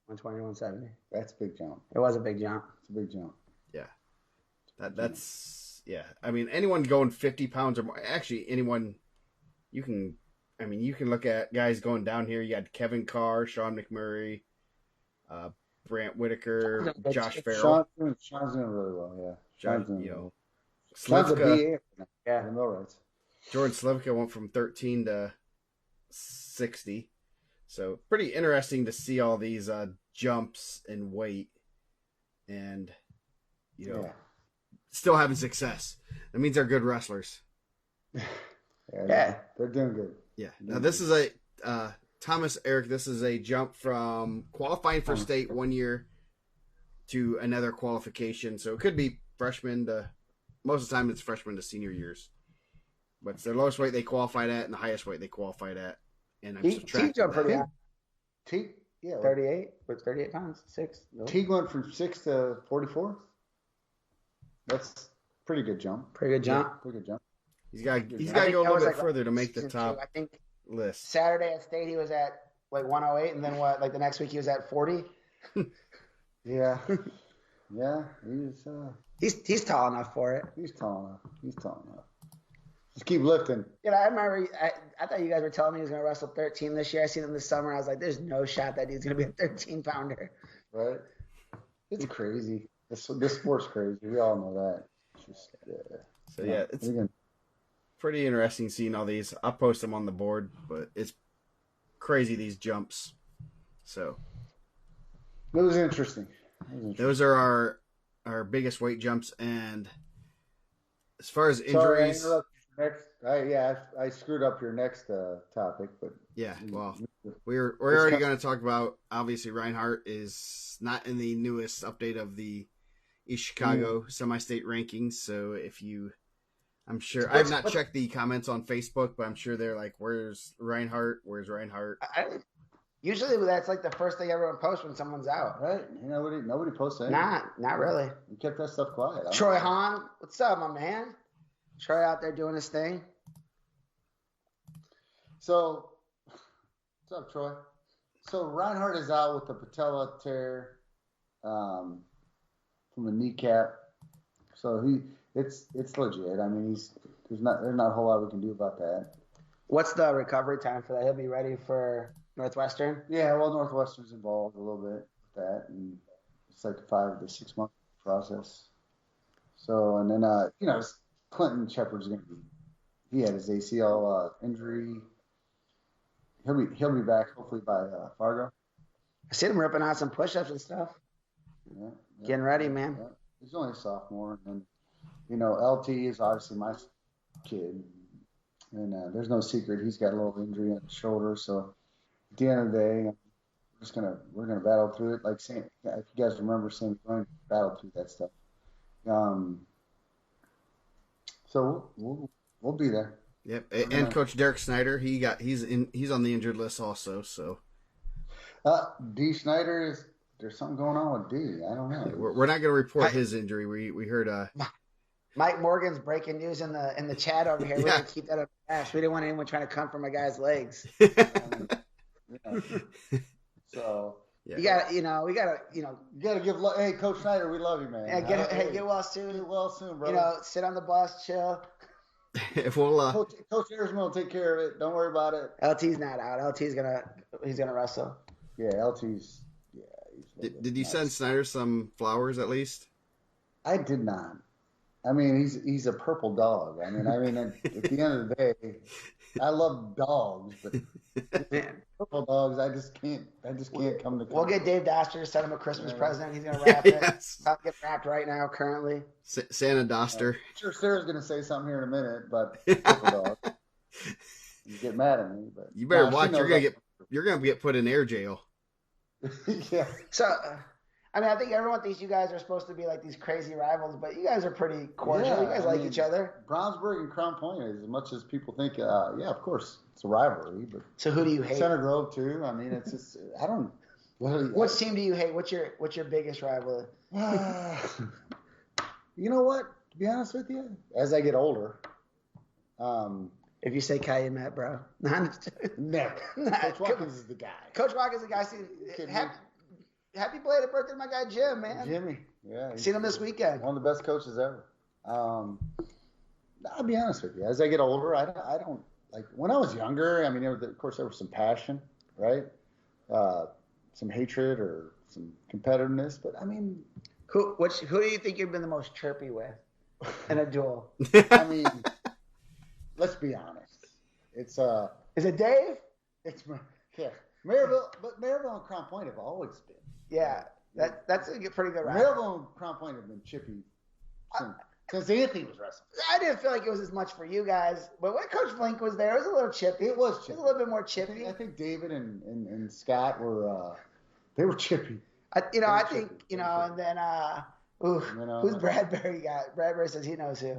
120 to 170. That's a big jump. It was a big jump. It's a big jump. Yeah. That's I mean, anyone going 50 pounds or more, actually anyone, you can look at guys going down here. You got Kevin Carr, Sean McMurray, Brant Whitaker, Josh Farrell. Sean's doing really well, yeah. Sean's a BA. Yeah. The Millwrights. Jordan Slivka went from 13 to 60. So pretty interesting to see all these jumps in weight and, still having success. That means they're good wrestlers. Yeah. They're doing good. Yeah. Now this is a, Thomas Eric, this is a jump from qualifying for state 1 year to another qualification. So it could be freshman to, most of the time it's freshman to senior years. But it's the lowest weight they qualified at and the highest weight they qualified at. And I'm subtracting jumped pretty high. 38 with 38 pounds, 6. Teague went from 6 to 44. That's pretty good jump. Pretty good jump. Yeah, pretty good jump. He's got to go a little bit further to make the top I think list. Saturday at state he was at like 108, and then the next week he was at 40. Yeah. Yeah, he's tall enough for it. He's tall enough. Just keep lifting. I remember I thought you guys were telling me he was going to wrestle 13 this year. I seen him this summer. I was like, there's no shot that dude's going to be a 13-pounder. Right? It's crazy. This sport's crazy. We all know that. It's just, it's pretty interesting seeing all these. I'll post them on the board, but it's crazy, these jumps. So it was interesting. Those are our biggest weight jumps. And as far as injuries... Sorry, I screwed up your next topic, but yeah, well, we're already going to talk about, obviously Reinhardt is not in the newest update of the East Chicago semi-state rankings. So I'm sure I've not checked the comments on Facebook, but I'm sure they're like, "Where's Reinhardt? Where's Reinhardt?" Usually that's like the first thing everyone posts when someone's out, right? Nobody posts anything. Not really. You kept that stuff quiet. Troy Hahn, what's up, my man? Troy out there doing his thing. So, what's up, Troy? So Reinhardt is out with the patella tear from a kneecap. So it's legit. I mean, there's not a whole lot we can do about that. What's the recovery time for that? He'll be ready for Northwestern? Yeah, well, Northwestern's involved a little bit with that, and it's like a 5 to 6 month process. So, and then Clinton Shepard's going to be. He had his ACL injury. He'll be back hopefully by Fargo. I seen him ripping out some push-ups and stuff. Yeah, getting ready, man. Yeah. He's only a sophomore, and LT is obviously my kid, and there's no secret he's got a little injury on his shoulder. So at the end of the day, we're gonna battle through it. Like if you guys remember, we're going to battle through that stuff. So we'll be there. Yep, and Coach Derek Snyder, he's on the injured list also. So D Snyder there's something going on with D. I don't know. We're not going to report his injury. We heard Mike Morgan's breaking news in the chat over here. We're going to keep that up fast. We didn't want anyone trying to come for my guy's legs. So you got we got to give love. Hey, Coach Snyder, we love you, man. Yeah, get well soon. Get well soon, brother. Sit on the bus, chill. Coach Harrison will take care of it. Don't worry about it. LT's not out. LT's gonna wrestle. Yeah, LT's Did you send Snyder some flowers at least? I did not. I mean, he's a purple dog. I mean, at the end of the day, I love dogs, but Man, purple dogs, I just can't come to. we'll get Dave Doster to send him a Christmas present. He's gonna Yeah, wrap it. yes. I'll get wrapped right now currently. Santa Doster. I'm sure Sarah's gonna say something here in a minute, but purple dog. You get mad at me, but You better nah, watch. You're gonna get put in air jail. Yeah. So, I mean, I think everyone thinks you guys are supposed to be like these crazy rivals, but you guys are pretty cordial. Yeah, you guys like each other. Brownsburg and Crown Point, as much as people think, yeah, of course, it's a rivalry. But So who do you hate? Center Grove too. I mean, it's just I don't. Which team do you hate? What's your biggest rival? You know what? To be honest with you, as I get older, If you say Calumet, bro. never. Coach Watkins is the guy. Coach Watkins is the guy. Happy belated birthday to my guy Jim, man. Jimmy, yeah. Seen him this weekend. One of the best coaches ever. I'll be honest with you. As I get older, I don't like when I was younger. I mean, of course, there was some passion, right? Some hatred or some competitiveness, but I mean, Who do you think you've been the most chirpy with in a duel? I mean, let's be honest. It's Is it Dave? it's yeah, Maryville, but Maryville and Crown Point have always been. Yeah, that's a pretty good rival. Maryville and Crown Point have been chippy since Anthony was wrestling. I didn't feel like it was as much for you guys, but when Coach Blink was there, it was a little chippy. It was It chippy. was a little bit more chippy. I think David and Scott were they were chippy. I think, and then who's Bradbury got? Bradbury says he knows who.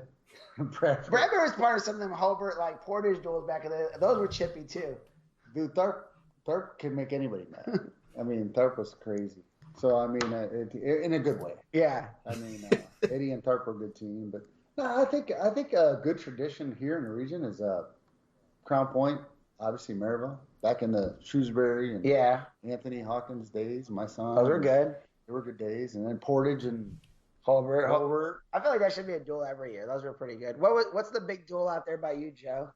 Bradbury was part of some of them Hobart like Portage duels back in the. Those were chippy too. Dude, Tharp can make anybody mad. I mean, Tharp was crazy. So I mean, in a good way. Yeah. I mean, Eddie and Tharp were a good team, but no, I think a good tradition here in the region is Crown Point, obviously Maryville, back in the Shrewsbury and Anthony Hawkins days. My son, Those were good. They were good days, and then Portage and Hobart. I feel like that should be a duel every year. Those were pretty good. What's the big duel out there by you, Joe?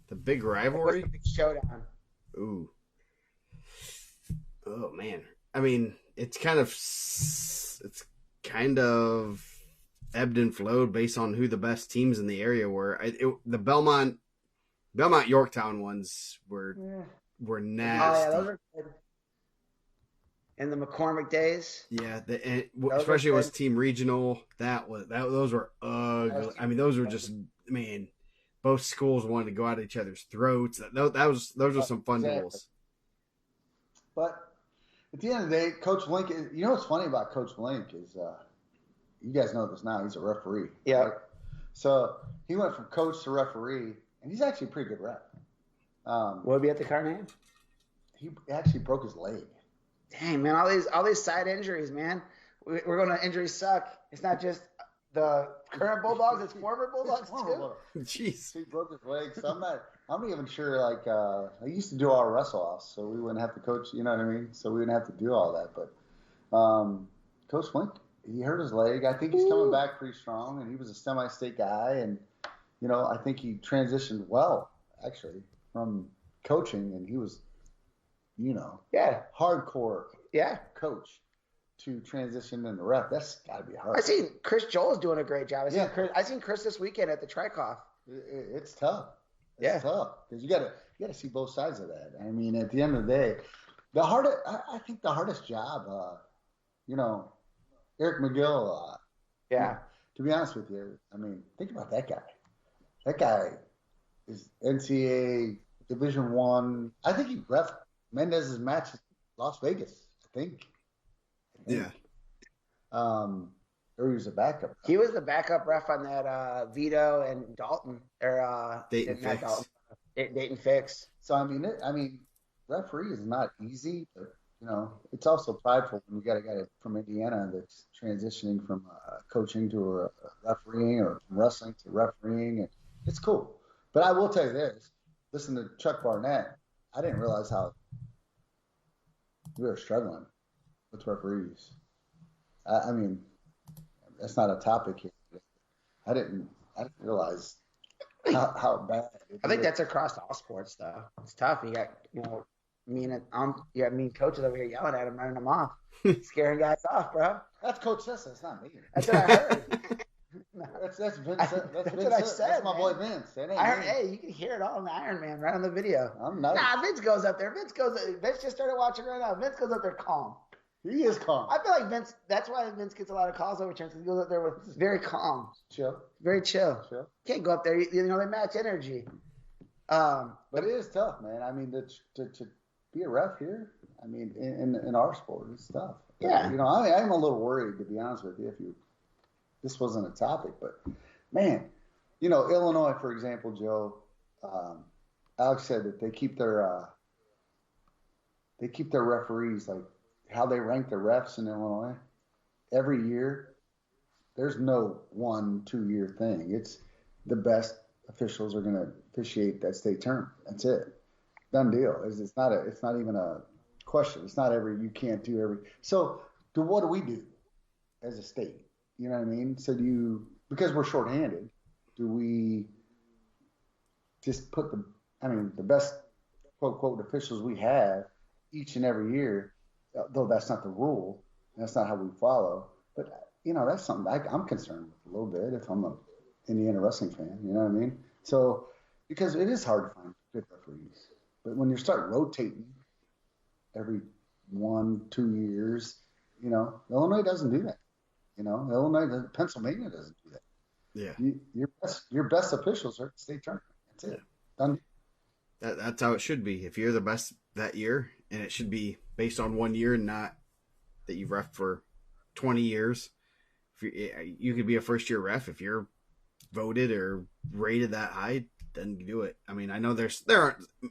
The big What's rivalry. the big showdown? Ooh. Oh man. I mean, it's kind of ebbed and flowed based on who the best teams in the area were. The Belmont Yorktown ones were nasty. Oh yeah, those were good. In the McCormick days. Yeah, especially it was team regional. Those were ugly. I mean, those were just both schools wanted to go at each other's throats. Those were some fun duels. But at the end of the day, Coach Blink, you know what's funny about Coach Blink is, you guys know this now, he's a referee. Yeah. Right? So he went from coach to referee, and he's actually a pretty good ref. Will he be at the Carnahan? He actually broke his leg. Dang, man, all these side injuries, man. We're going to injuries suck. It's not just the current Bulldogs, it's former Bulldogs too. Jeez. He broke his leg, so I'm not even sure, like, I used to do our wrestle-offs, so we wouldn't have to coach, you know what I mean? So we wouldn't have to do all that, but Coach Flink, he hurt his leg. I think he's coming back pretty strong, and he was a semi-state guy, and, I think he transitioned well, actually, from coaching, and he was, hardcore coach to transition into ref. That's got to be hard. I seen Chris Joel's doing a great job. I seen Chris this weekend at the Trikoff. It's tough. It's tough because you gotta see both sides of that. I mean, at the end of the day, I think the hardest job, Eric McGill. To be honest with you, I mean, think about that guy. That guy is NCAA Division I. I think he ref Mendez's match in Las Vegas. I think. Yeah. Or he was a backup. He was the backup ref on that Vito and Dalton or Dayton Fix. Dayton Fix. So I mean, referee is not easy, but it's also prideful when you got a guy from Indiana that's transitioning from coaching to refereeing or from wrestling to refereeing, and it's cool. But I will tell you this: listen to Chuck Barnett. I didn't realize how we were struggling with referees. I mean, that's not a topic here. I didn't realize how bad. I think that's across all sports, though. It's tough. You got, coaches over here yelling at him, running him off, scaring guys off, bro. That's Coach Sessa. It's not me. That's what I heard. That's Vince. That's Vince, what I said. That's my man. boy Vince. That ain't I heard. me. Hey, you can hear it all in the Iron Man right on the video. I'm not. Nah, Vince goes up there. Vince just started watching right now. Vince goes up there calm. He is calm. I feel like Vince. That's why Vince gets a lot of calls over turns. He goes up there with very calm, very chill. Can't go up there. They match energy. But it is tough, man. I mean, to be a ref here, I mean, in our sport, it's tough. Yeah. I'm a little worried, to be honest with you, this wasn't a topic, but man, Illinois, for example, Joe, Alex said that they keep their referees, like how they rank the refs in Illinois every year. There's no 1-2 year thing. It's the best officials are going to officiate that state tournament. That's it. Done deal. It's not even a question. It's not you can't do every. So what do we do as a state? You know what I mean? So because we're shorthanded, do we just put the best quote quote officials we have each and every year, though that's not the rule. That's not how we follow. But that's something I'm concerned with a little bit if I'm a Indiana wrestling fan, you know what I mean? So, because it is hard to find good referees. But when you start rotating every 1-2 years, Illinois doesn't do that. Pennsylvania doesn't do that. Yeah. Your best officials are at the state tournament. That's it. Done. That's how it should be. If you're the best that year, and it should be based on 1 year, not that you've ref for 20 years. You could be a first-year ref if you're voted or rated that high, then you do it. I mean, I know there aren't. I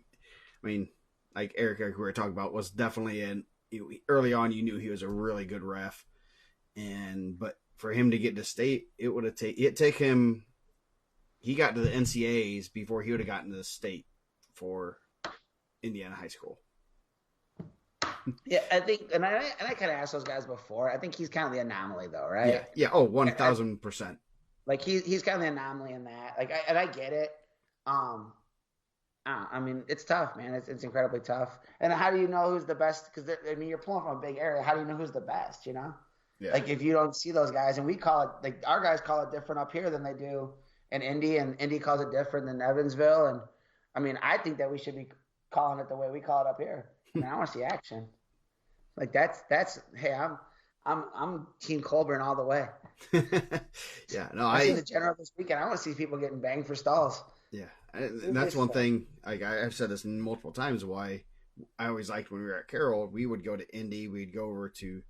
mean, like Eric we were talking about was definitely early on. You knew he was a really good ref, but for him to get to state, it'd take him. He got to the NCAAs before he would have gotten to the state for Indiana high school. Yeah, I think, and I kind of asked those guys before. I think he's kind of the anomaly, though, right? Yeah. Oh, 1,000%. Like he's kind of the anomaly in that. Like, I get it. I mean, it's tough, man. It's incredibly tough. And how do you know who's the best? Because you're pulling from a big area. How do you know who's the best? Yeah. Like if you don't see those guys, and we call it like our guys call it different up here than they do in Indy, and Indy calls it different than Evansville. And I mean, I think that we should be calling it the way we call it up here. I mean, I want to see action. Like that's hey, I'm Team Colburn all the way. Yeah, no, I see the general this weekend. I want to see people getting banged for stalls. Yeah, and that's one thing. Like I've said this multiple times. Why I always liked when we were at Carroll, we would go to Indy. We'd go over to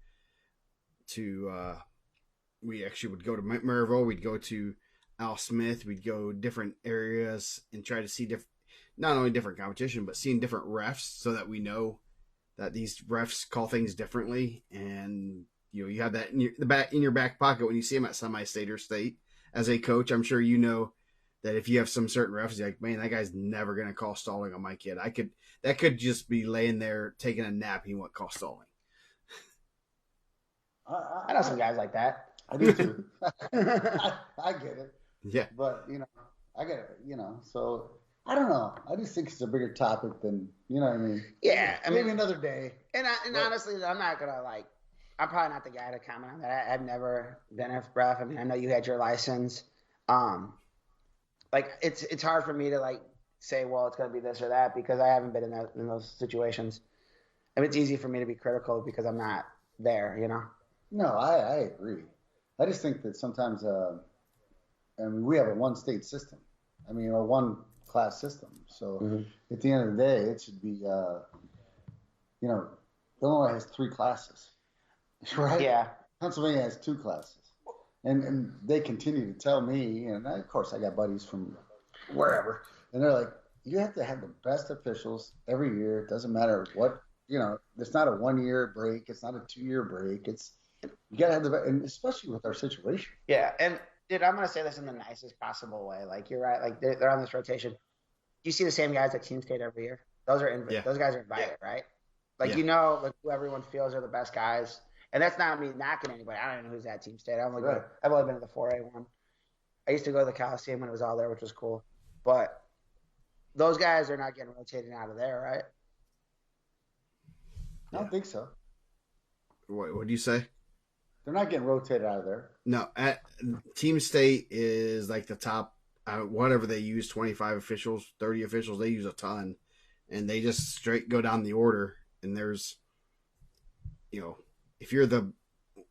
we actually would go to Maryville. We'd go to Al Smith. We'd go different areas and try to see not only different competition, but seeing different refs so that we know that these refs call things differently. And, you have that in your back pocket when you see them at semi-state or state. As a coach, I'm sure you know that if you have some certain refs, you're like, man, that guy's never going to call stalling on my kid. That could just be laying there taking a nap. He won't call stalling. I know some guys like that. I do too. I get it. Yeah. But, I get it, so I don't know. I just think it's a bigger topic than, you know what I mean? Yeah. Maybe another day. And honestly, I'm not going to I'm probably not the guy to comment on that. I've never been a ref. I mean, I know you had your license. It's hard for me to say, well, it's going to be this or that because I haven't been in those situations. I mean, it's easy for me to be critical because I'm not there, No, I agree. I just think that sometimes, we have a one-state system. I mean, a one-class system. So at the end of the day, it should be, Illinois has 3 classes, right? Yeah. Pennsylvania has 2 classes. And they continue to tell me, and of course I got buddies from wherever, and they're like, you have to have the best officials every year. It doesn't matter what, it's not a 1-year break. It's not a 2-year break. You got to have and especially with our situation. Yeah. And dude, I'm going to say this in the nicest possible way. Like, you're right. Like, they're on this rotation. You see the same guys at Team State every year. Those guys are invited, right? Like, who everyone feels are the best guys. And that's not me knocking anybody. I don't even know who's at Team State. I've only been to the 4A one. I used to go to the Coliseum when it was all there, which was cool. But those guys are not getting rotated out of there, right? I don't think so. What do you say? They're not getting rotated out of there. No, Team State is like the top, whatever they use, 25 officials, 30 officials, they use a ton. And they just straight go down the order. And there's, if you're the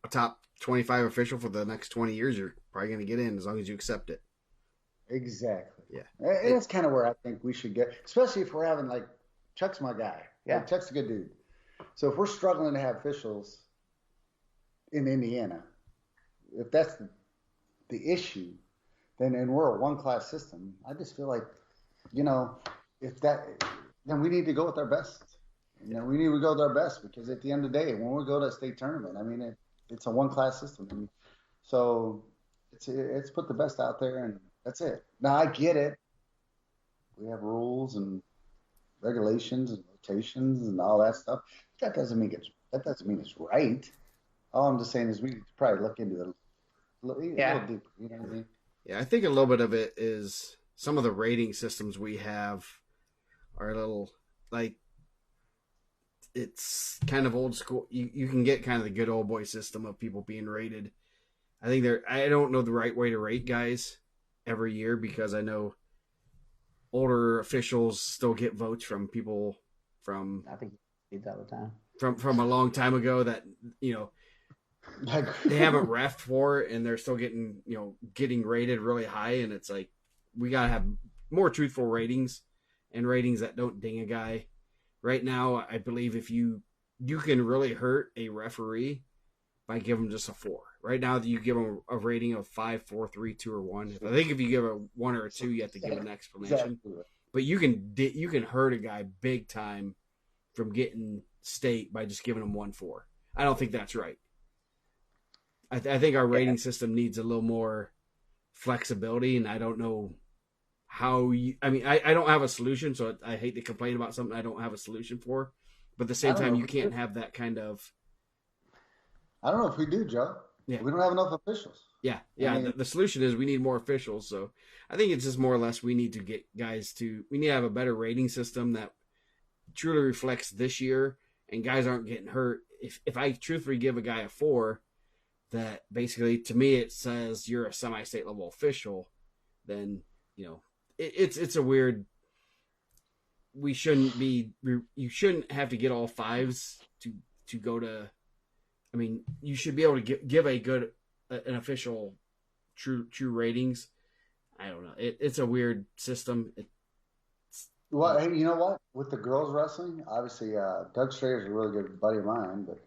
top 25 official for the next 20 years, you're probably going to get in as long as you accept it. Exactly. Yeah. And that's kind of where I think we should get, especially if we're having like, Chuck's my guy. Yeah. Like, Chuck's a good dude. So if we're struggling to have officials in Indiana, if that's the issue, then and we're a one-class system, I just feel like, then we need to go with our best. We need to go with our best because at the end of the day, when we go to a state tournament, I mean, it's a one-class system. And so it's put the best out there, and that's it. Now, I get it. We have rules and regulations and rotations and all that stuff. That doesn't mean it's right. All I'm just saying is we need to probably look into it a little deeper. You know what I mean? Yeah, I think a little bit of it is some of the rating systems we have are a little like it's kind of old school. You can get kind of the good old boy system of people being rated. I don't know the right way to rate guys every year because I know older officials still get votes from people from I think he does all the time. From a long time ago that they haven't ref for and they're still getting rated really high, and it's like we gotta have more truthful ratings and ratings that don't ding a guy. Right now, I believe if you can really hurt a referee by giving them just a 4. Right now, you give them a rating of 5, 4, 3, 2, or 1. I think if you give a 1 or a 2, you have to give an explanation. Exactly. But you can hurt a guy big time from getting state by just giving him 1-4. I don't think that's right. I think our rating system needs a little more flexibility, and I don't know how I don't have a solution, so I hate to complain about something I don't have a solution for. But at the same time, you can't have that kind of. I don't know if we do, Joe. Yeah. We don't have enough officials. Yeah. The solution is we need more officials. So I think it's just more or less we need to get guys we need to have a better rating system that truly reflects this year, and guys aren't getting hurt. If I truthfully give a guy a 4, that basically to me it says you're a semi-state level official, then it's a weird. You shouldn't have to get all 5s to go to. I mean, you should be able to give an official true ratings. I don't know. It's a weird system. Well, hey, you know what? With the girls wrestling, obviously, Doug Strader's a really good buddy of mine, but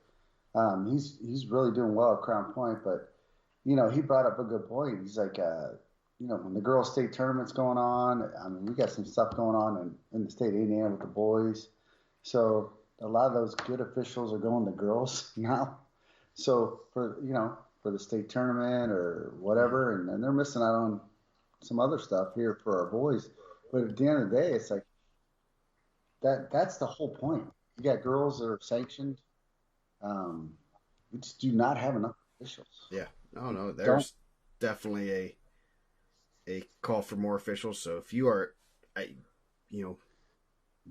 he's really doing well at Crown Point. But he brought up a good point. He's like, when the girls' state tournament's going on, I mean, we got some stuff going on in the state of Indiana with the boys. So a lot of those good officials are going to girls now. So for the state tournament or whatever, and they're missing out on some other stuff here for our boys. But at the end of the day, it's like that's the whole point. You got girls that are sanctioned. We just do not have enough officials. Yeah. No. There's definitely a call for more officials. So if you are,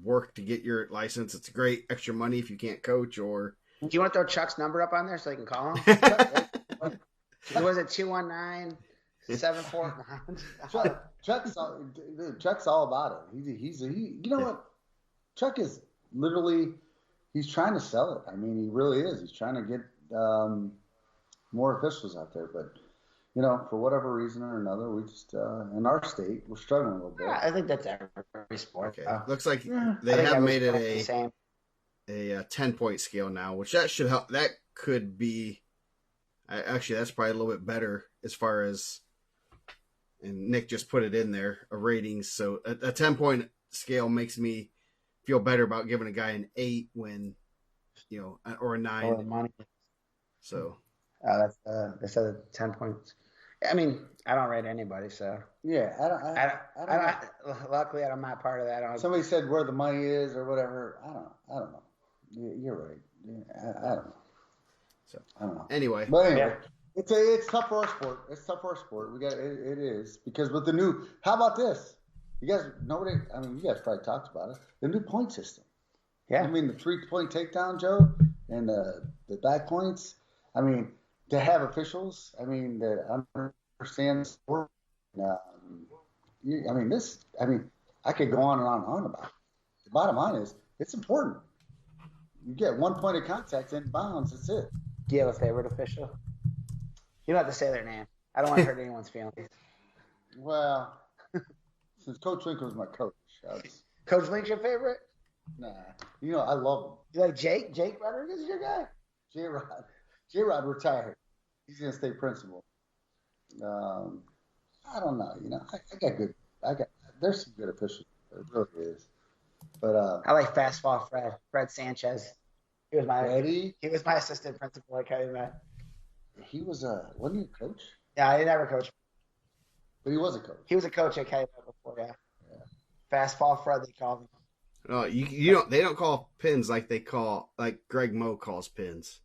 work to get your license, it's great. Extra money if you can't coach or. Do you want to throw Chuck's number up on there so you can call him? Was it 219-749? Chuck's all about it. You know what? Chuck is literally, he's trying to sell it. I mean, he really is. He's trying to get more officials out there. But, for whatever reason or another, we just, in our state, we're struggling a little bit. Yeah, I think that's every sport. Okay. Looks like they have made it a 10-point scale now, which that should help. That could be actually that's probably a little bit better as far as, and Nick just put it in there, a ratings. So a 10-point scale makes me feel better about giving a guy an 8 when, or a 9. Or money. So they said 10 points. I mean, I don't rate anybody, so yeah, I don't. Luckily, I'm not part of that. Somebody said where the money is or whatever. I don't know. You're right. Yeah, I don't know. So I don't know. Anyway, but anyway, it's tough for our sport. It's tough for our sport. It is because with the new. How about this? You guys, you guys probably talked about it. The new point system. Yeah. I mean, the 3-point takedown, Joe, and the back points. I mean, to have officials, I mean, that understand the sport. I could go on and on and on about it. The bottom line is, it's important. You get 1 point of contact in bounds, that's it. Do you have a favorite official? You don't have to say their name. I don't want to hurt anyone's feelings. Well, since Coach Link was my coach. Coach Link's your favorite? Nah. I love him. You like Jake? Jake Rodriguez is your guy? J-Rod retired. He's going to stay principal. I don't know. There's some good officials. There really is. But I like fastball Fred Sanchez. He was my assistant principal at IndianaMat. He was wasn't he a coach? Yeah, he never coached. But he was a coach. He was a coach at IndianaMat before, yeah. Fastball Fred, they called him. No, you don't. They don't call pins like Greg Moe calls pins.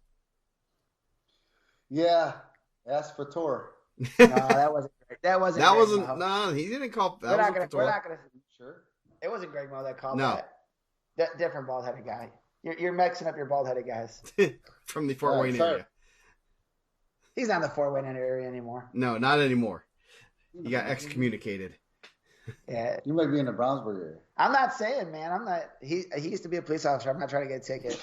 Yeah, ask for Tor. No, that wasn't. That wasn't. No, he didn't call. We're not gonna. Sure. It wasn't Greg Moe that called no. that. Different bald-headed guy. You're mixing up your bald-headed guys. From the Fort Wayne area. He's not in the Fort Wayne area anymore. No, not anymore. He got excommunicated. Yeah. You might be in the Brownsburg area. I'm not saying, man. I'm not. He used to be a police officer. I'm not trying to get a ticket.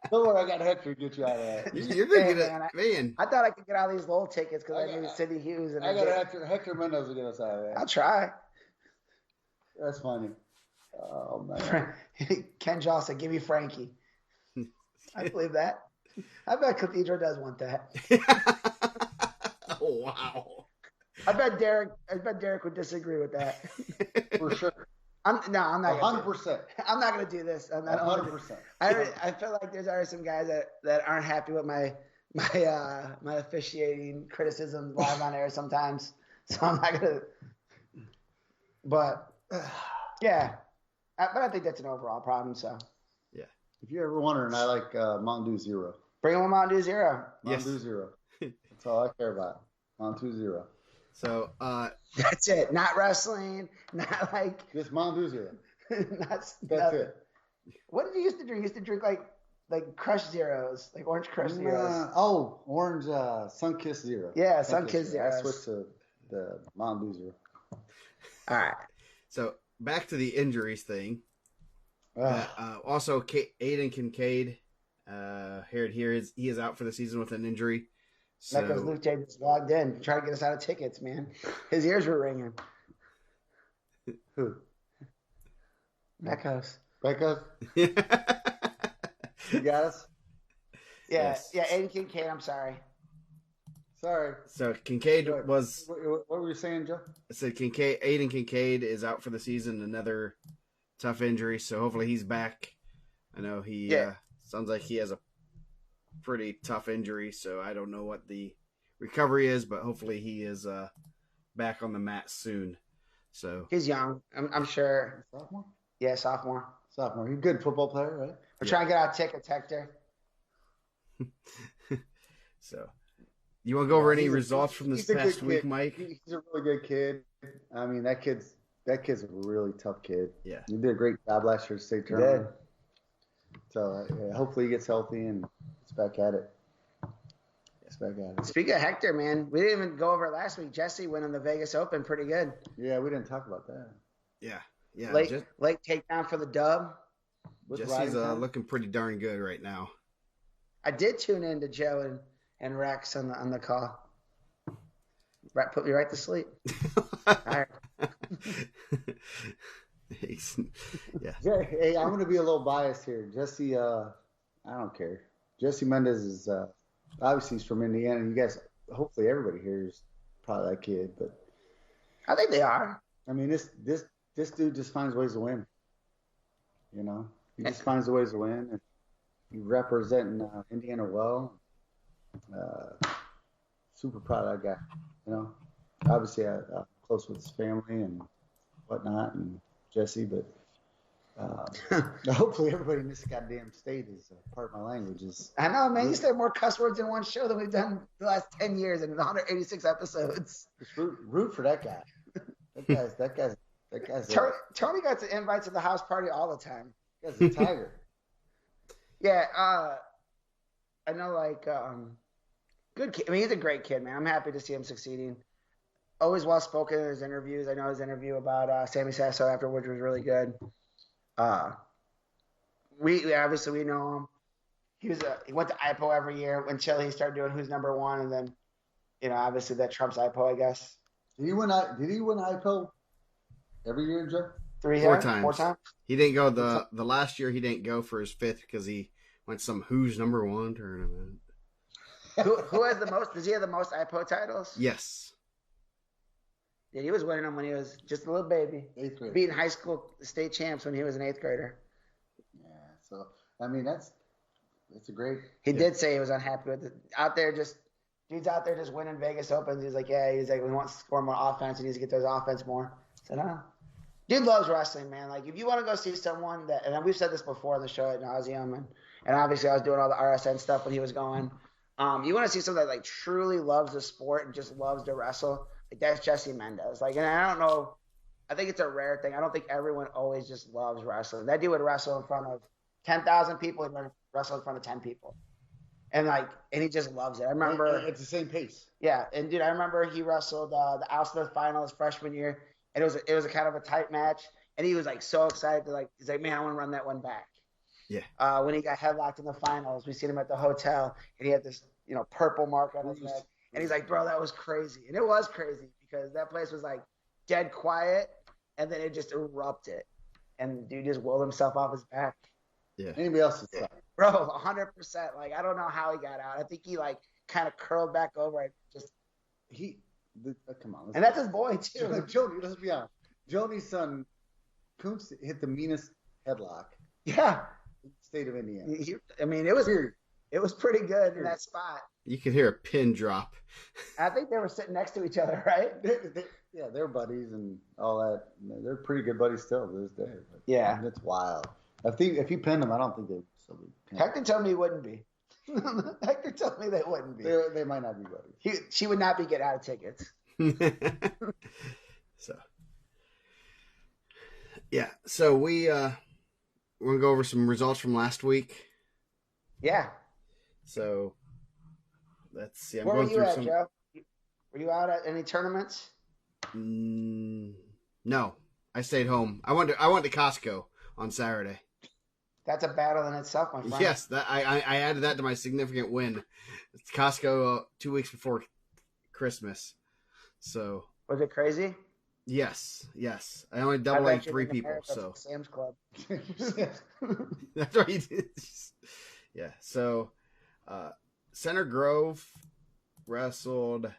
Don't worry, I got Hector to get you out of that. You're gonna get it, man. I thought I could get all these little tickets because I knew Cindy Hughes. And I got Hector Mendoza to get us out of that. I'll try. That's funny. Oh man. Ken Jaw said, "Give me Frankie." I believe that. I bet Cathedral does want that. Oh wow. I bet Derek would disagree with that. For sure. I'm not 100%. I'm not gonna do this. I'm not 100%. I feel like there's some guys that aren't happy with my officiating criticism live on air sometimes. So I'm not gonna. But yeah, but I think that's an overall problem. So yeah. If you're ever wondering, I like Mountain Dew Zero. Bring on Mountain Dew Zero. Mountain Dew Zero. That's all I care about. Mountain Dew Zero. So that's it. Not wrestling. Not like just Mountain Dew Zero. That's it. What did you used to drink? You used to drink like Crush Zeros, like Orange Crush Zeros. Orange Sunkist Zero. Yeah, Sunkist Zero. I switched to the Mountain Dew Zero. All right. So back to the injuries thing. Also, Aiden Kincaid, he is out for the season with an injury. So because Luke J just logged in, trying to get us out of tickets, man. His ears were ringing. Who? Becos. You got us? Yeah, Yes. yeah. Aiden Kincaid. I'm sorry. Sorry. So Kincaid was. What were you saying, Joe? I said Aiden Kincaid is out for the season. Another tough injury, so hopefully he's back. I know he sounds like he has a pretty tough injury, so I don't know what the recovery is, but hopefully he is back on the mat soon. So He's young. I'm sure. Sophomore? Yeah, sophomore. Sophomore. He's a good football player, right? We're trying to get out tickets, Hector. So you want to go over any results from this past week, Mike? He's a really good kid. I mean, that kid's a really tough kid. Yeah. He did a great job last year at state tournament. So hopefully he gets healthy and gets back at it. Speaking of Hector, man, we didn't even go over it last week. Jesse went on the Vegas Open pretty good. Yeah, we didn't talk about that. Yeah. Late takedown for the dub. Jesse's looking pretty darn good right now. I did tune in to Joe and Rex on the call. Put me right to sleep. All right. Yeah. Hey, I'm going to be a little biased here. Jesse, I don't care. Jesse Mendez is obviously he's from Indiana. You guys, hopefully everybody here is probably that kid, but I think they are. I mean, this dude just finds ways to win. You know, he just finds the ways to win, and he's representing Indiana well. Super proud of that guy. You know, obviously I'm close with his family and whatnot, and Jesse, but hopefully everybody in this goddamn state is part of my languages. I know, man. You said more cuss words in one show than we've done the last 10 years in 186 episodes. Just root for that guy. That guy's. Tony got the invites to the house party all the time. That's a tiger. Yeah, I know, like, good kid. I mean, he's a great kid, man. I'm happy to see him succeeding. Always well spoken in his interviews. I know his interview about Sammy Sasso afterwards was really good. Uh, we obviously we know him. He went to IPO every year until he started doing Who's Number One, and then obviously that trumps IPO, I guess. Did he win IPO every year, Joe? Four times. He didn't go the last year. He didn't go for his fifth because he went some Who's Number One tournament. Who has the most? Does he have the most IPO titles? Yes. Yeah, he was winning them when he was just a little baby. 8th grade. Beating high school state champs when he was an 8th grader. Yeah, so I mean that's a great. He did say he was unhappy with it. Dude's out there just winning Vegas Opens. He's like, we want to score more offense. He needs to get those offense more. I said, no. Dude loves wrestling, man. Like, if you want to go see someone that, and we've said this before on the show at nauseum, and obviously I was doing all the RSN stuff when he was going. You want to see someone that like truly loves the sport and just loves to wrestle. Like, that's Jesse Mendez. Like, and I don't know. I think it's a rare thing. I don't think everyone always just loves wrestling. That dude would wrestle in front of 10,000 people. He'd wrestle in front of 10 people. And he just loves it. I remember it's the same pace. Yeah, and dude, I remember he wrestled the Alsmith final his freshman year, and it was a kind of a tight match, and he was like so excited to he's like, man, I want to run that one back. Yeah. When he got headlocked in the finals, we seen him at the hotel, and he had this purple mark on his neck, and he's like, bro, that was crazy, and it was crazy because that place was like dead quiet, and then it just erupted, and dude just willed himself off his back. Yeah. Anybody else is like, bro, 100%. Like, I don't know how he got out. I think he kind of curled back over and just come on. And that's his boy too. Joni, let's be honest. Joni's son Kuntz hit the meanest headlock. Yeah. In the state of Indiana. It was pretty good in that spot. You could hear a pin drop. I think they were sitting next to each other, right? They're buddies and all that. They're pretty good buddies still to this day. But, yeah. It's wild. I think if he pinned them, I don't think they'd still be pinned. Hector told me he wouldn't be. Hector told me they wouldn't be. They might not be buddies. She would not be getting out of tickets. So we're gonna go over some results from last week. Yeah. So let's see. Where were you at, Joe? Were you out at any tournaments? No, I stayed home. I went to Costco on Saturday. That's a battle in itself, my friend. Yes, I added that to my significant win. It's Costco 2 weeks before Christmas. So was it crazy? Yes. I only doubled like 3 people. So Sam's Club. That's what he did. Yeah. So Center Grove wrestled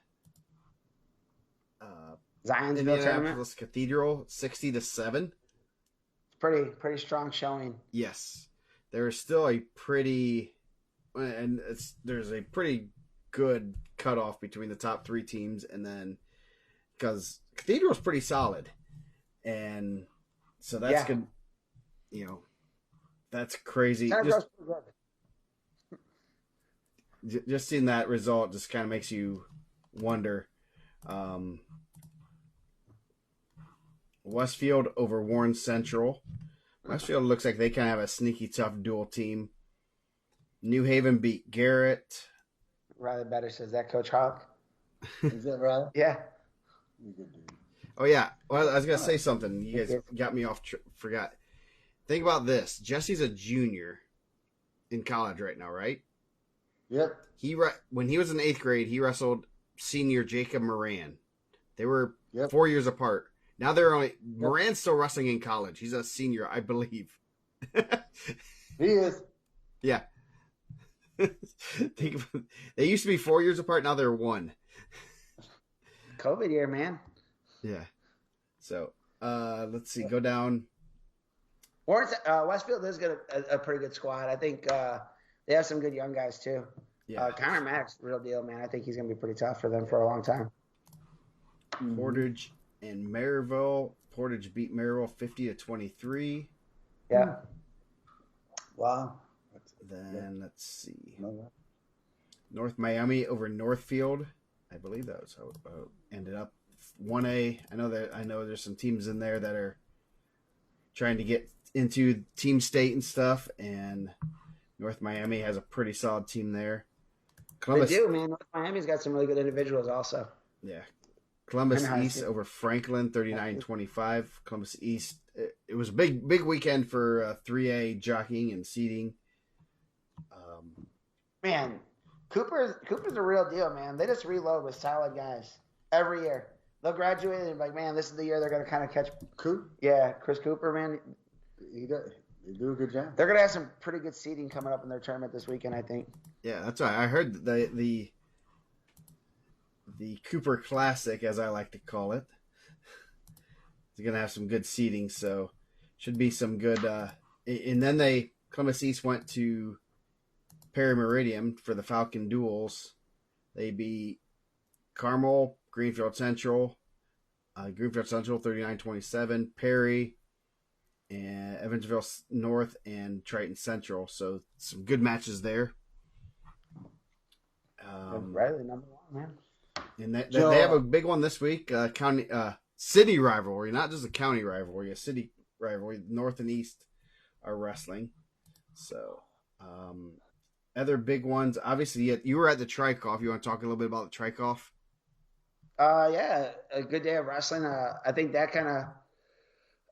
Zionsville Indianapolis Cathedral 60-7. Pretty strong showing. Yes, there is still a pretty, and there's a pretty good cutoff between the top 3 teams, and then because Cathedral is pretty solid, and so that's good. That's crazy. Just seeing that result just kind of makes you wonder. Westfield over Warren Central. Westfield looks like they kind of have a sneaky tough dual team. New Haven beat Garrett. Riley Better says that, Coach Hawk. Is that right? Yeah. Oh, yeah. Well, I was going to say something. You guys got me off. Forgot. Think about this. Jesse's a junior in college right now, right? Yep. When he was in 8th grade, he wrestled senior Jacob Moran. They were 4 years apart. Now Moran's still wrestling in college. He's a senior, I believe. He is. Yeah. They used to be 4 years apart. Now they're 1. COVID year, man. Yeah. So let's see. Go down. Westfield is a pretty good squad. I think they have some good young guys too. Yeah. Carnahan, real deal, man. I think he's going to be pretty tough for them for a long time. Portage and Maryville. Portage beat Maryville 50-23. Yeah. Wow. Then let's see. North Miami over Northfield. I believe that was how it ended up. 1A. I know there's some teams in there that are trying to get into Team State and stuff, and North Miami has a pretty solid team there. Columbus, they do, man. North Miami's got some really good individuals also. Yeah. Columbus East over Franklin, 39-25. Columbus East, it was a big weekend for 3A jockeying and seeding. Man, Cooper's a real deal, man. They just reload with solid guys every year. They'll graduate and like, man, this is the year they're going to kind of catch. Yeah, Chris Cooper, man. They do a good job. They're going to have some pretty good seeding coming up in their tournament this weekend, I think. Yeah, that's right. I heard the Cooper Classic, as I like to call it, is going to have some good seeding, so should be some good. And then Columbus East went to Perry Meridian for the Falcon Duels. They beat Carmel, Greenfield Central 39-27, Perry, and Evansville North, and Triton Central. So some good matches there. Riley, number one, man. And they have a big one this week. City rivalry, not just a county rivalry, a city rivalry. North and East are wrestling. So, other big ones. Obviously, you were at the Trikoff. You want to talk a little bit about the Trikoff? Yeah, a good day of wrestling. I think that kind of.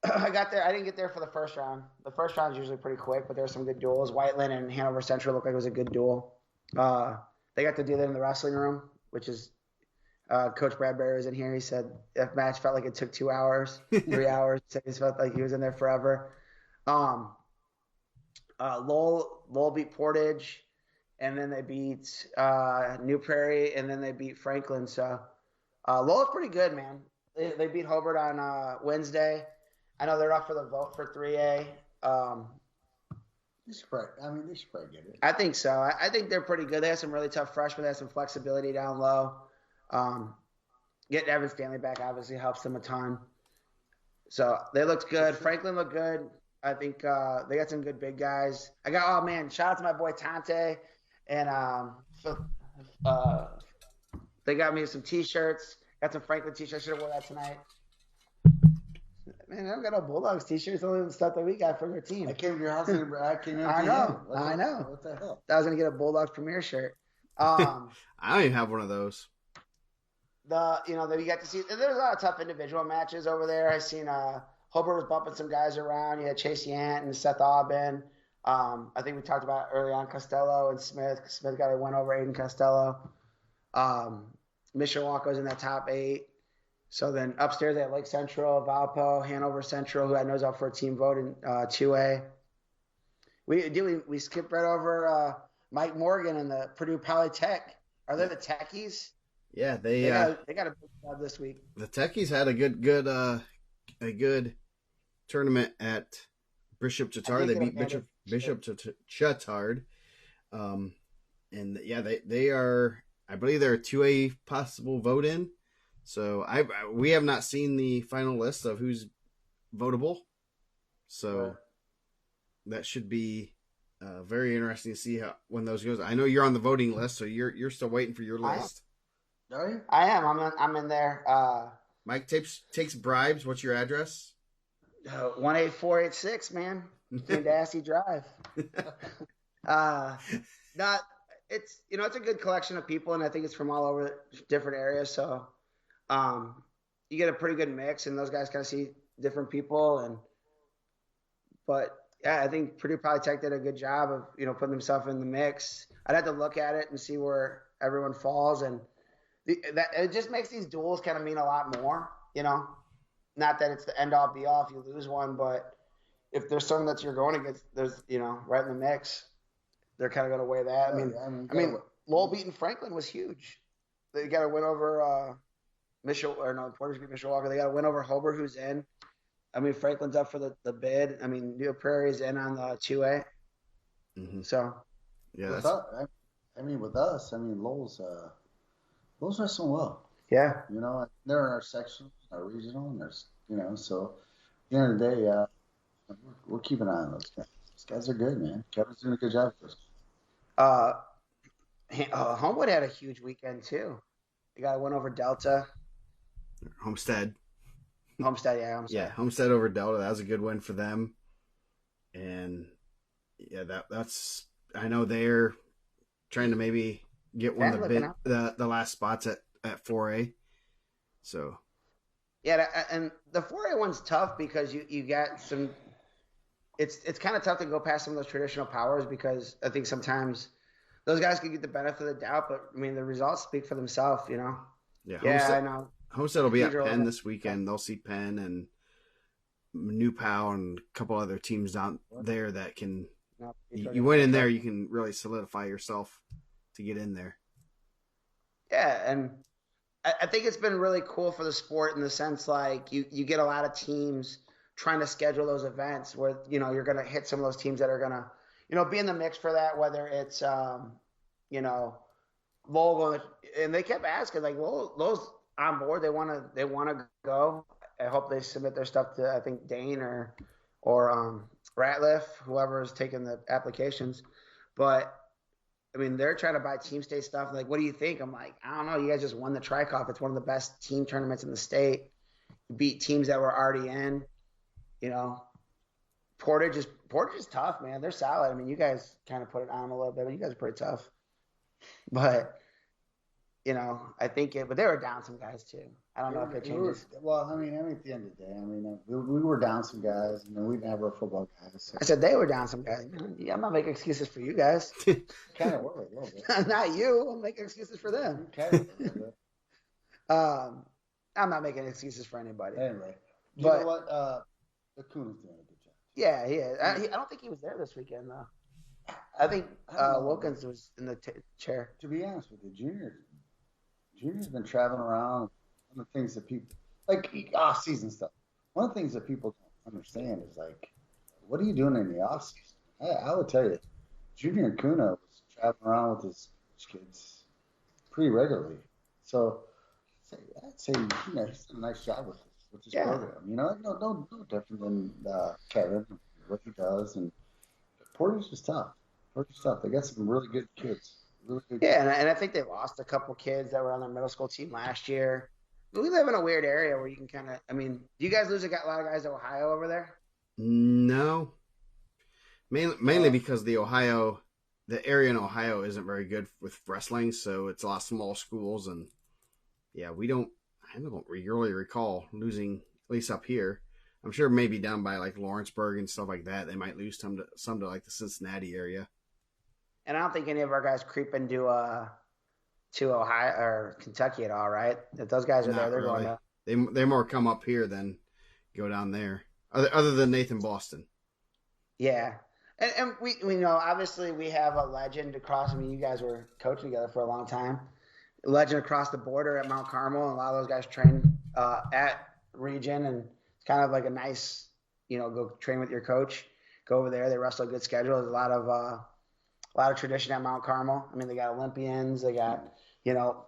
I got there. I didn't get there for the first round. The first round is usually pretty quick, but there were some good duels. Whiteland and Hanover Central looked like it was a good duel. They got to do that in the wrestling room, which is Coach Bradbury was in here. He said that match felt like it took 2 hours, 3 hours. He felt like he was in there forever. Lowell beat Portage, and then they beat New Prairie, and then they beat Franklin. So Lowell's pretty good, man. They beat Hobart on Wednesday. I know they're up for the vote for 3A. They should probably get it. I think so. I think they're pretty good. They have some really tough freshmen. They have some flexibility down low. Getting Evan Stanley back obviously helps them a ton. So they looked good. Franklin looked good. I think they got some good big guys. Shout out to my boy Tante. And they got me some T-shirts. Got some Franklin T-shirts. I should have worn that tonight. Man, I don't got no Bulldogs T-shirts. Only the stuff that we got from your team. I came to your house and I came in. I know. What the hell? I was going to get a Bulldogs Premier shirt. I don't even have one of those. We got to see – there's a lot of tough individual matches over there. I seen Hobart was bumping some guys around. You had Chase Yant and Seth Aubin. I think we talked about early on Costello and Smith. Smith got a win over Aiden Costello. Mishawaka's in that top 8. So then upstairs they have Lake Central, Valpo, Hanover Central, who I know is up for a team vote in 2A. We skipped right over Mike Morgan and the Purdue Polytech. Are they the Techies? Yeah, they got a big job this week. The Techies had a good tournament at Bishop Chatard. They beat Bishop Chatard. And yeah, they are. I believe they're a 2A possible vote in. So we have not seen the final list of who's votable. So that should be very interesting to see when those goes. I know you're on the voting list, so you're still waiting for your list. Are you? I am. I'm in there. Mike takes bribes. What's your address? 18486, man. Sandusky Drive. It's a good collection of people, and I think it's from all over different areas. So. You get a pretty good mix, and those guys kind of see different people. But yeah, I think Purdue Polytech did a good job of putting themselves in the mix. I'd have to look at it and see where everyone falls, and it just makes these duels kind of mean a lot more. Not that it's the end all be all if you lose one, but if there's someone that you're going against, there's right in the mix, they're kind of going to weigh that. I mean, Lowell beating Franklin was huge. They got a win over. Portage beat Mishawaka. They got to win over Hobart, who's in. I mean, Franklin's up for the bid. I mean, New Prairie's in on the 2A. Mm-hmm. So, yeah. With us, Lowell's wrestling well. Yeah. They're in our section, our regional, and there's, so at the end of the day, we'll keep an eye on those guys. Those guys are good, man. Kevin's doing a good job for us. Homewood had a huge weekend, too. They got a win over Delta. Homestead. Yeah. Yeah, Homestead over Delta. That was a good win for them. And yeah, that's I know they're trying to maybe get one of the last spots at 4A. So yeah, and the 4A one's tough because you got some. It's kind of tough to go past some of those traditional powers because I think sometimes those guys can get the benefit of the doubt, but I mean the results speak for themselves, you know. Yeah, I know. Homestead will be at Penn this weekend. They'll see Penn and New Pal and a couple other teams down there that can. You win in there, you can really solidify yourself to get in there. Yeah, and I think it's been really cool for the sport in the sense like you get a lot of teams trying to schedule those events where you're going to hit some of those teams that are going to be in the mix for that, whether it's Vogel, and they kept asking like, well, those on board, they want to go. I hope they submit their stuff to I think Dane or Ratliff, whoever is taking the applications. But I mean, they're trying to buy team state stuff. Like, what do you think? I'm like, I don't know. You guys just won the Tri-Coff. It's one of the best team tournaments in the state. You beat teams that were already in. Portage is tough, man. They're solid. I mean, you guys kind of put it on a little bit, but you guys are pretty tough. But I think but they were down some guys too. I don't know if it changes. Well, I mean, at the end of the day, I mean, we were down some guys. I mean, we didn't have our football guys. So. I said they were down some guys. Yeah, I'm not making excuses for you guys. Kind of were a little bit. Not you. I'm making excuses for them. Kind of a little bit. I'm not making excuses for anybody. Anyway, you know what? Acuna's doing a good job. Yeah, he is. I don't think he was there this weekend though. I think Wilkins was in the chair. To be honest with you, Junior's been traveling around. One of the things that people like off-season stuff. One of the things that people don't understand is like, what are you doing in the off-season? I would tell you, Junior Acuna was traveling around with his kids pretty regularly. So I'd say he's done a nice job with this program. No different than Kevin, what he does, and Porter's just tough. They got some really good kids. And I think they lost a couple kids that were on their middle school team last year. We live in a weird area where you can kind of – I mean, do you guys lose a lot of guys to Ohio over there? No. Mainly because the area in Ohio isn't very good with wrestling, so it's a lot of small schools. And, yeah, I don't really recall losing, at least up here. I'm sure maybe down by, like, Lawrenceburg and stuff like that, they might lose some to like, the Cincinnati area. And I don't think any of our guys creep into Ohio or Kentucky at all, right? If those guys are there, they're really going to. They more come up here than go down there, other than Nathan Boston. Yeah, and we know obviously we have a legend across. I mean, you guys were coaching together for a long time. A legend across the border at Mount Carmel, and a lot of those guys train at Region, and it's kind of like a nice, go train with your coach. Go over there. They wrestle a good schedule. There's a lot of tradition at Mount Carmel. I mean, they got Olympians, they got,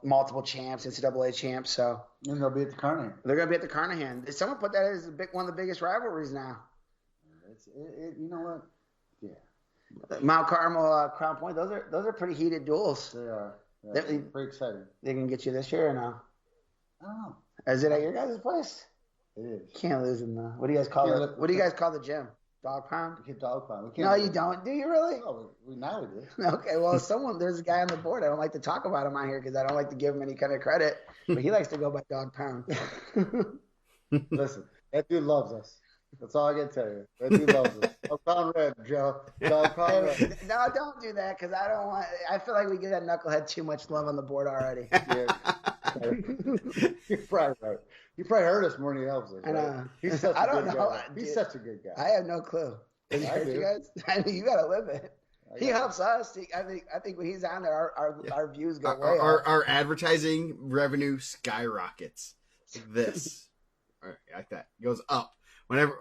multiple champs, NCAA champs. So and they'll be at the Carnahan. They're going to be at the Carnahan. Someone put that as one of the biggest rivalries now. You know what? Yeah. Mount Carmel, Crown Point. Those are pretty heated duels. They are. Yeah, pretty exciting. They can get you this year or no? I don't know. Is it at your guys' place? It is. Can't lose them though. What do you guys call it? What do you guys call the gym? Dog pound? We get dog pound. No, you don't. Do you really? Oh, now we do. Okay, well, there's a guy on the board. I don't like to talk about him on here because I don't like to give him any kind of credit, but he likes to go by dog pound. Listen, that dude loves us. That's all I can tell you. That dude loves us. Dog pound red, Joe. Dog pound red. No, don't do that because I don't want. I feel like we give that knucklehead too much love on the board already. Yeah. You're probably right. You probably heard us more than he helps us. Right? I know. He's such I a don't good know. guy. He's such a good guy. I have no clue. Does he hurt you guys? I mean, you got to live it. He helps us. I think when he's on there, our views go way up. Our advertising revenue skyrockets. This, like that, goes up.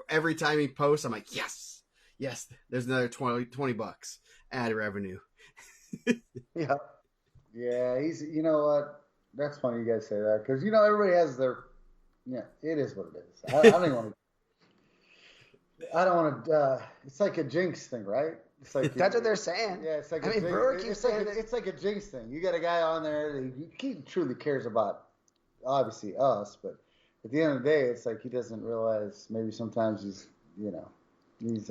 Every time he posts, I'm like, yes. There's another $20 ad revenue. Yeah. Yeah. He's. You know what? That's funny you guys say that because everybody has their. Yeah, it is what it is. I don't even want to. I don't want to. It's like a jinx thing, right? It's like that's what they're saying. Yeah, it's like Brewer keeps saying it's like a jinx thing. You got a guy on there that he truly cares about, obviously us, but at the end of the day, it's like he doesn't realize maybe sometimes he's He's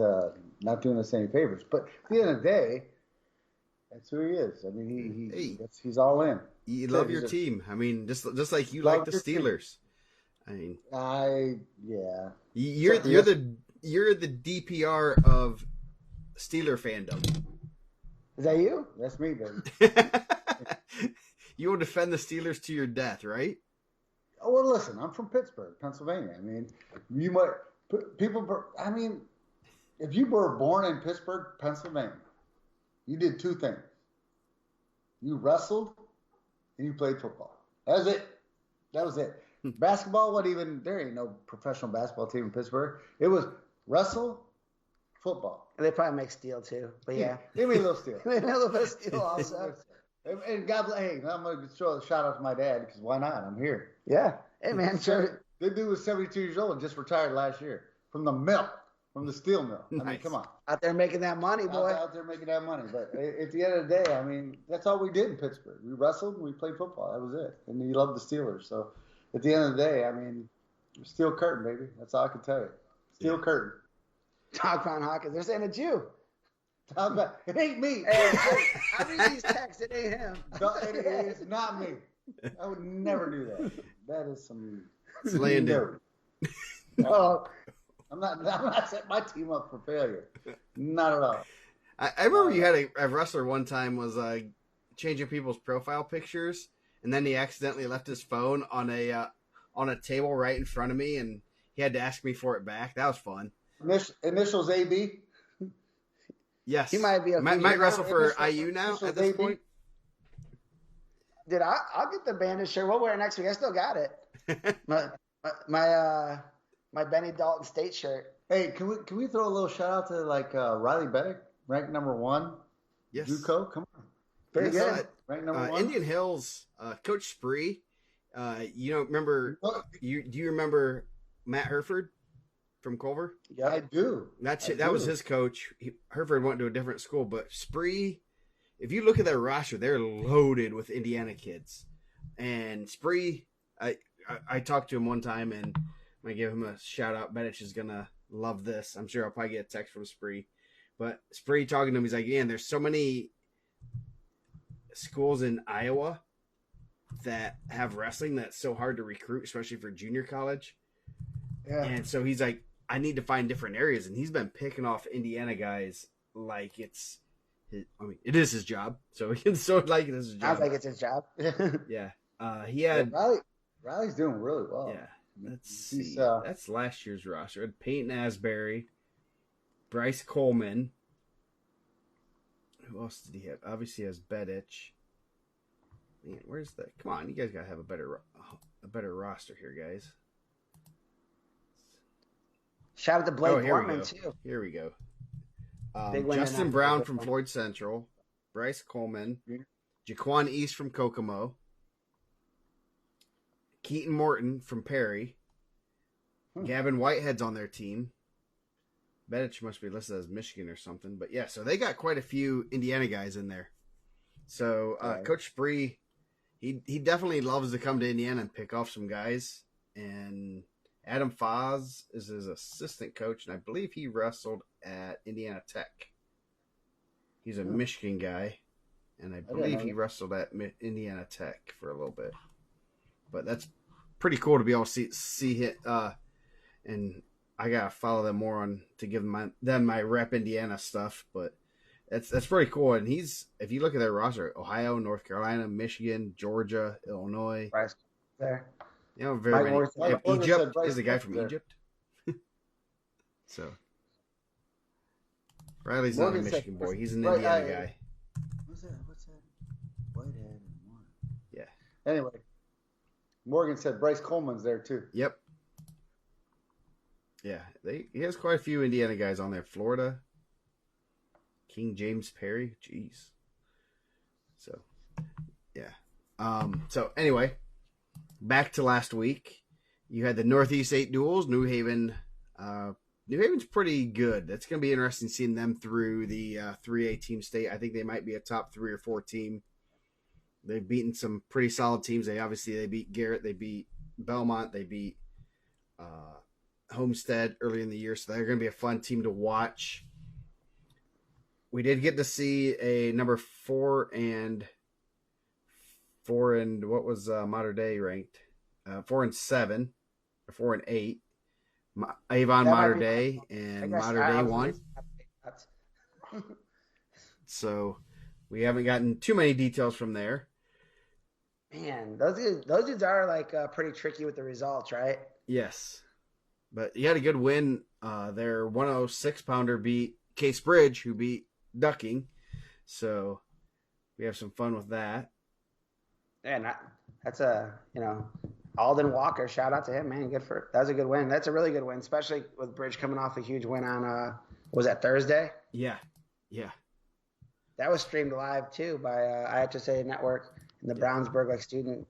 not doing us any favors. But at the end of the day, that's who he is. I mean, he's all in. You love your team. I mean, just like you like the Steelers. Team. I mean, yeah. You're the DPR of Steeler fandom. Is that you? That's me, baby. You will defend the Steelers to your death, right? Oh, well, listen, I'm from Pittsburgh, Pennsylvania. I mean, you might I mean, if you were born in Pittsburgh, Pennsylvania, you did two things. You wrestled and you played football. That was it. Basketball, there ain't no professional basketball team in Pittsburgh. It was wrestle, football. They probably make steel too, but yeah. They made a little steel. They made a little bit of steel also. And God bless, hey, I'm going to throw a shout out to my dad because why not? I'm here. Yeah. Hey, man. Sure. The dude was 72 years old and just retired last year from the mill, from the steel mill. Nice. I mean, come on. Out there making that money, boy. Out there making that money. But at the end of the day, I mean, that's all we did in Pittsburgh. We wrestled and we played football. That was it. And he loved the Steelers. So at the end of the day, I mean, steel curtain, baby. That's all I can tell you. Steel curtain. Talk about Hawkins. They're saying it's you. It ain't me. Hey, I read these texts. It ain't him. It's not me. I would never do that. That is some. It's Landon. Oh, I'm not setting my team up for failure. Not at all. I remember you had a wrestler one time was changing people's profile pictures, and then he accidentally left his phone on a table right in front of me, and he had to ask me for it back. That was fun. Initials AB. Yes. He might be might wrestle for IU now at this point. Dude, I'll get the bandit shirt. We'll wear it next week. I still got it. my Benny Dalton State shirt. Hey, can we throw a little shout out to Riley Beddick, ranked number 1? Yes. JUCO, come on. Very good. Ranked number 1. Indian Hills, Coach Spree. Remember? Do you remember Matt Herford from Culver? Yeah, I do. That was his coach. Herford went to a different school, but Spree, if you look at their roster, they're loaded with Indiana kids. And Spree, I talked to him one time, and I'm going to give him a shout-out. Bedich is going to love this. I'm sure I'll probably get a text from Spree. But Spree talking to him, he's like, man, there's so many schools in Iowa that have wrestling that's so hard to recruit, especially for junior college. Yeah. And so he's like, I need to find different areas, and he's been picking off Indiana guys like it's it is his job. So he can sort of like it as his job. Sounds like it's his job. Yeah. He had Riley's doing really well. Yeah. Let's see. That's last year's roster. Had Peyton Asbury, Bryce Coleman. Who else did he have? Obviously, he has Bedich. Man, where's the? Come on, you guys gotta have a better roster here, guys. Shout out to Blake Portman too. Here we go. Justin Brown from Floyd Central, Bryce Coleman, Jaquan East from Kokomo, Keaton Morton from Perry, Gavin Whitehead's on their team. Bedich must be listed as Michigan or something, but yeah, so they got quite a few Indiana guys in there. So Coach Spree, he definitely loves to come to Indiana and pick off some guys. And Adam Foz is his assistant coach, and I believe he wrestled at Indiana Tech. He's a Michigan guy, and I believe he wrestled at Indiana Tech for a little bit. But that's pretty cool to be able to see it. And I gotta follow them more on to give them my rep Indiana stuff. But that's pretty cool. And if you look at their roster, Ohio, North Carolina, Michigan, Georgia, Illinois, Bryce there. You know, very many. Egypt is the guy from Egypt. So Riley's not a Michigan boy. He's an Indiana guy. What's that? Whitehead and one. Yeah. Anyway, Morgan said Bryce Coleman's there too. Yep. Yeah, he has quite a few Indiana guys on there. Florida, King James Perry. Jeez. So, yeah. So anyway, back to last week. You had the Northeast 8 duels. New Haven's pretty good. That's going to be interesting seeing them through the 3A team state. I think they might be a top 3 or 4 team. They've beaten some pretty solid teams. They beat Garrett. They beat Belmont. They beat Homestead early in the year, so they're going to be a fun team to watch. We did get to see a number 4 and what was Mater Dei ranked? 4 and 7, or 4 and 8. Avon Mater Dei and Mater Dei won. So we haven't gotten too many details from there. Man, those dudes are like pretty tricky with the results, right? Yes, but he had a good win. Their 106-pounder beat Case Bridge, who beat Ducking. So we have some fun with that. And that's Alden Walker. Shout out to him, man. That was a good win. That's a really good win, especially with Bridge coming off a huge win on was that Thursday? Yeah. That was streamed live too by IHSA Network and the Brownsburg students.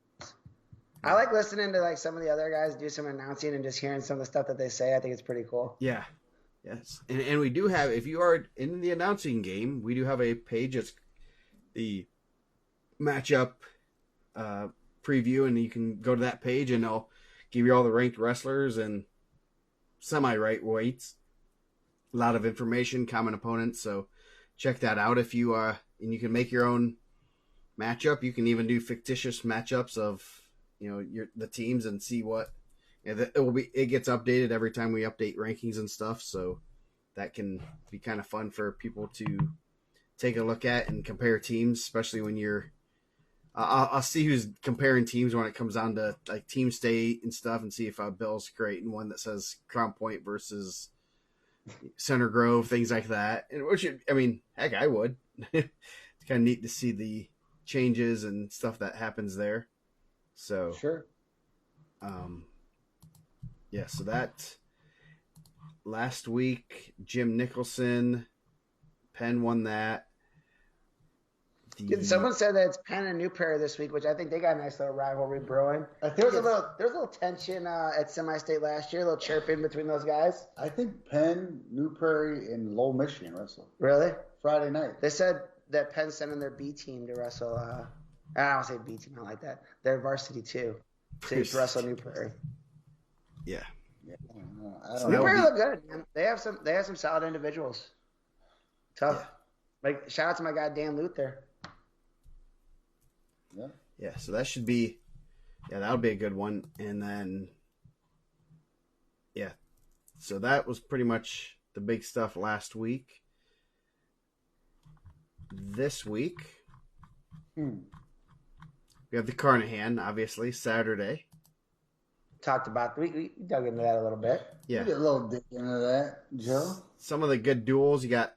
I like listening to like some of the other guys do some announcing and just hearing some of the stuff that they say. I think it's pretty cool. Yeah. Yes. And we do have, if you are in the announcing game, we do have a page. It's the matchup preview, and you can go to that page and they'll give you all the ranked wrestlers and semi-right weights. A lot of information, common opponents. So check that out if you and you can make your own matchup. You can even do fictitious matchups of the teams and see what it gets updated every time we update rankings and stuff. So that can be kind of fun for people to take a look at and compare teams, especially when you're. I'll see who's comparing teams when it comes down to like team state and stuff, and see if Bill's creating one that says Crown Point versus Center Grove, things like that. And heck, I would. It's kind of neat to see the changes and stuff that happens there. So sure. So that last week, Jim Nicholson, Penn won that. Someone said that it's Penn and New Prairie this week, which I think they got a nice little rivalry brewing. There was a little tension at semi-state last year, a little chirping between those guys. I think Penn, New Prairie, and Lowell, Michigan wrestle. Really? Friday night. They said that Penn's sending their B team to wrestle. I don't say B team, not like that. Their varsity too to wrestle New Prairie. Yeah. New Prairie look good, man. They have some solid individuals. Tough. Yeah. Like shout out to my guy Dan Luther. Yeah, so that should be, that'll be a good one. And then, so that was pretty much the big stuff last week. This week, we have the Carnahan, obviously, Saturday. Talked about, we dug into that a little bit. Yeah. We did a little dig into that, Joe. Some of the good duels, you got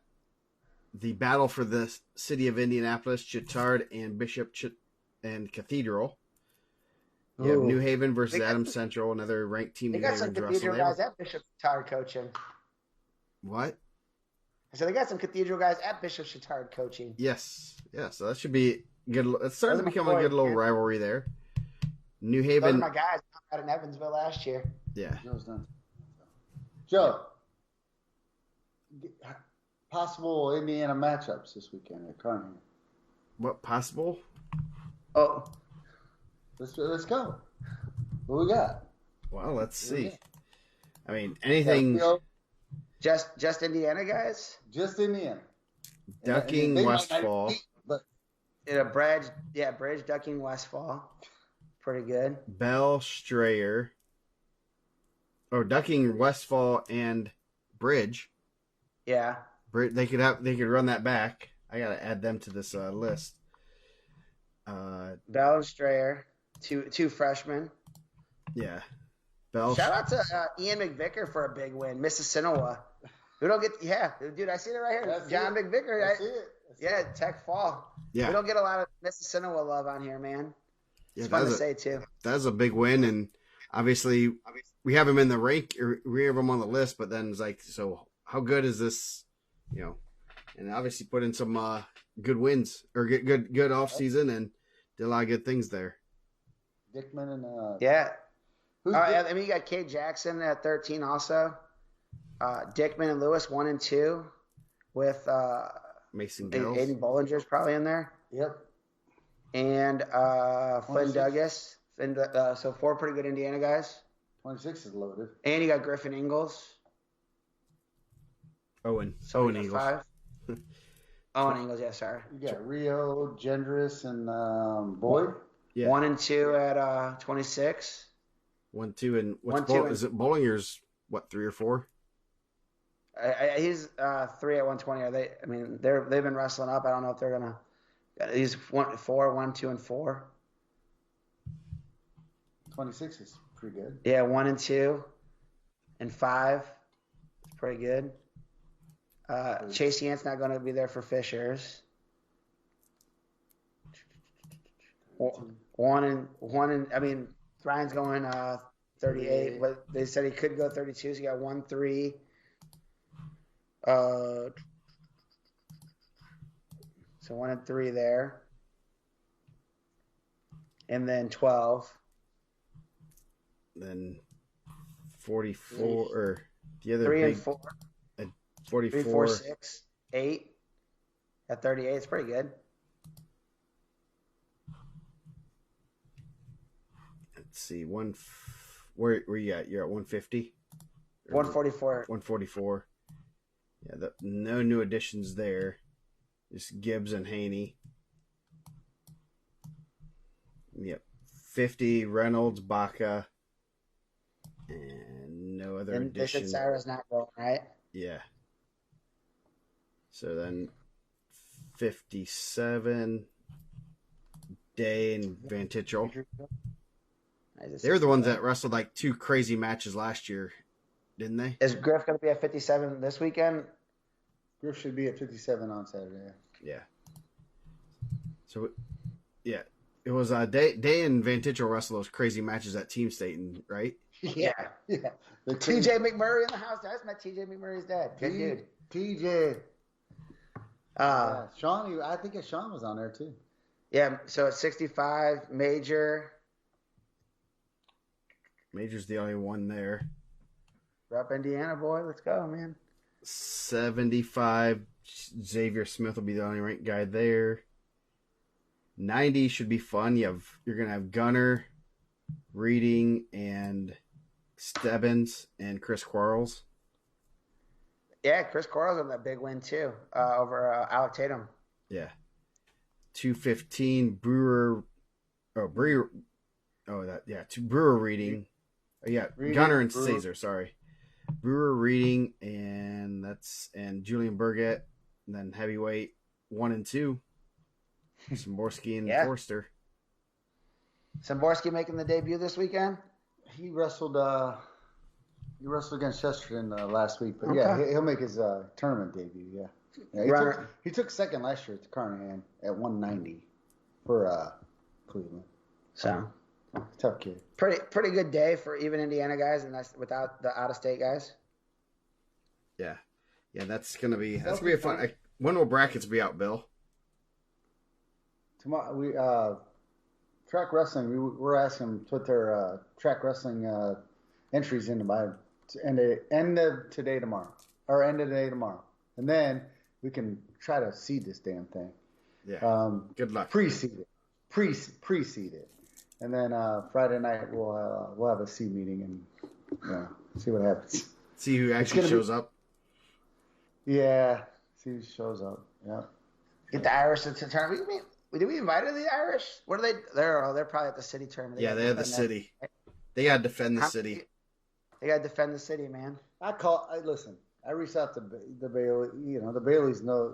the battle for the city of Indianapolis, Chittard and Bishop and Cathedral. You have New Haven versus Adams Central, another ranked team. They got some Cathedral guys at Bishop Chittard coaching. What? I said they got some Cathedral guys at Bishop Chittard coaching. Yes. Yeah, so that should be good. It's starting to become a good little rivalry there. New Haven. Those are my guys out in Evansville last year. Yeah. Joe, possible Indiana matchups this weekend at Carnahan. What possible? Oh, let's go. What we got? Well, let's see. I mean, anything. Just Indiana guys. Just Indiana. Ducking Westfall. Bridge Ducking Westfall. Pretty good. Bell Strayer. Oh, Ducking Westfall and Bridge. Yeah. They could run that back. I gotta add them to this list. Bell and Strayer, two freshmen. Yeah. Bell. Shout out to Ian McVicker for a big win. Mississinawa. We don't get dude. I see it right here. That's John it. McVicker. I see it. Tech Fall. Yeah. We don't get a lot of Mississinawa love on here, man. It's Yeah, fun to say too. That's a big win, and obviously we have him in the rank, or we have him on the list. But then it's like, so how good is this? And obviously put in some good wins or good off season and did a lot of good things there. Dickman and you got Kate Jackson at 13 also. Dickman and Lewis 1 and 2 with Mason Gills. Aiden Bollinger's probably in there. Yep. And Flynn Douglas. So 4 pretty good Indiana guys. 26 is loaded. And you got Griffin Ingles. Owen So Ingles. 5. Owen Ingles, yeah, sorry. You got Rio, Gendris, and Boyd. Yeah. 1 and 2 at 26. 1, 2, and is it Bollinger's 3 or 4? He's 3 at 120. Are they? I mean, they've been wrestling up. I don't know if they're gonna. He's 1, 2, and 4. 26 is pretty good. Yeah, 1 and 2, and 5. It's pretty good. Chase Yant's not going to be there for Fishers. 1 and. I mean, Ryan's going 38, but they said he could go 32. So you got 1, 3. So 1 and 3 there, and then 12. Then 44 or the other 3 big, and 4. 44. 3, 4, 6, 8 at 38. It's pretty good. Let's see, where you at? You're at 150. 144. 144. Yeah, no new additions there. Just Gibbs and Haney. Yep. 50, Reynolds, Baca, and no other And they addition. said Sarah's not going, right? Yeah. So then 57, Day and Van Tichel. They were the ones that wrestled like 2 crazy matches last year, didn't they? Is Griff going to be at 57 this weekend? Griff should be at 57 on Saturday. Yeah. So, yeah. It was Day and Van Tichel wrestled those crazy matches at Team Staten, right? Yeah. Yeah. TJ McMurray in the house. I just met TJ McMurray's dad. Good dude. TJ. Sean, I think Sean was on there too. Yeah, so at 65, Major. Major's the only one there. Rep Indiana, boy. Let's go, man. 75, Xavier Smith will be the only ranked guy there. 90 should be fun. You're going to have Gunner, Reading, and Stebbins, and Chris Quarles. Yeah, Chris Quarles had that big win too over Alec Tatum. Yeah. 215, Brewer. Brewer. Brewer, Reading. Reading, Gunner and Brewer. Caesar, sorry. Brewer, Reading, and Julian Burgett. And then heavyweight 1 and 2. Samborski and Forster. Samborski making the debut this weekend? He wrestled against Chesterton last week, but he'll make his tournament debut. He took second last year at the Carnahan at 190 for Cleveland. So tough kid. Pretty good day for even Indiana guys, and that's without the out of state guys. Yeah, that's gonna be a fun. When will brackets be out, Bill? Tomorrow we track wrestling. We're asking them to put their track wrestling entries in by end of today tomorrow, and then we can try to seed this damn thing. Yeah. Good luck. Pre-seed it, and then Friday night we'll have a seed meeting and see what happens. See who actually shows up. Yeah. See who shows up. Yeah. Get the Irish to turn. Did we invite the Irish? What are they? They're probably at the city tournament. They have the city. They got to defend the city. They got to defend the city, man. Listen. I reached out to the Bailey. The Baileys know.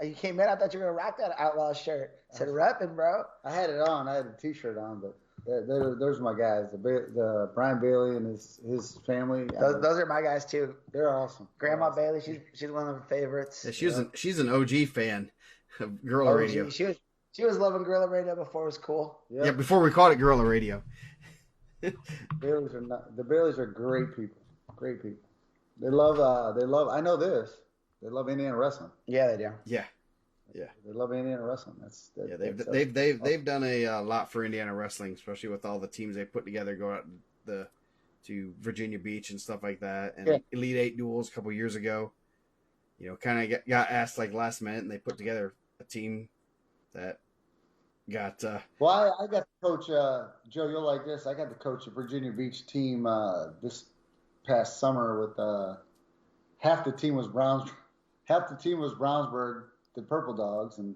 You came in. I thought you were gonna rock that Outlaw shirt. I said repping, bro. I had it on. I had a T-shirt on, but those are my guys. The Brian Bailey and his family. Those are my guys too. They're awesome. Grandma Bailey. She's one of her favorites. Yeah, she's an OG fan of Guerrilla Radio. She was loving Guerrilla Radio before it was cool. Yep. Yeah, before we called it Guerrilla Radio. The Baileys are great people. Great people. They love. I know this. They love Indiana wrestling. Yeah, they do. Yeah. They love Indiana wrestling. They've done a lot for Indiana wrestling, especially with all the teams they put together, go out to Virginia Beach and stuff like that, and Elite 8 duels a couple years ago. Kind of got asked like last minute, and they put together a team that got Well, I got to coach, Joe, you'll like this. I got to coach a Virginia Beach team this past summer with half the team was Brownsburg, the Purple Dogs, and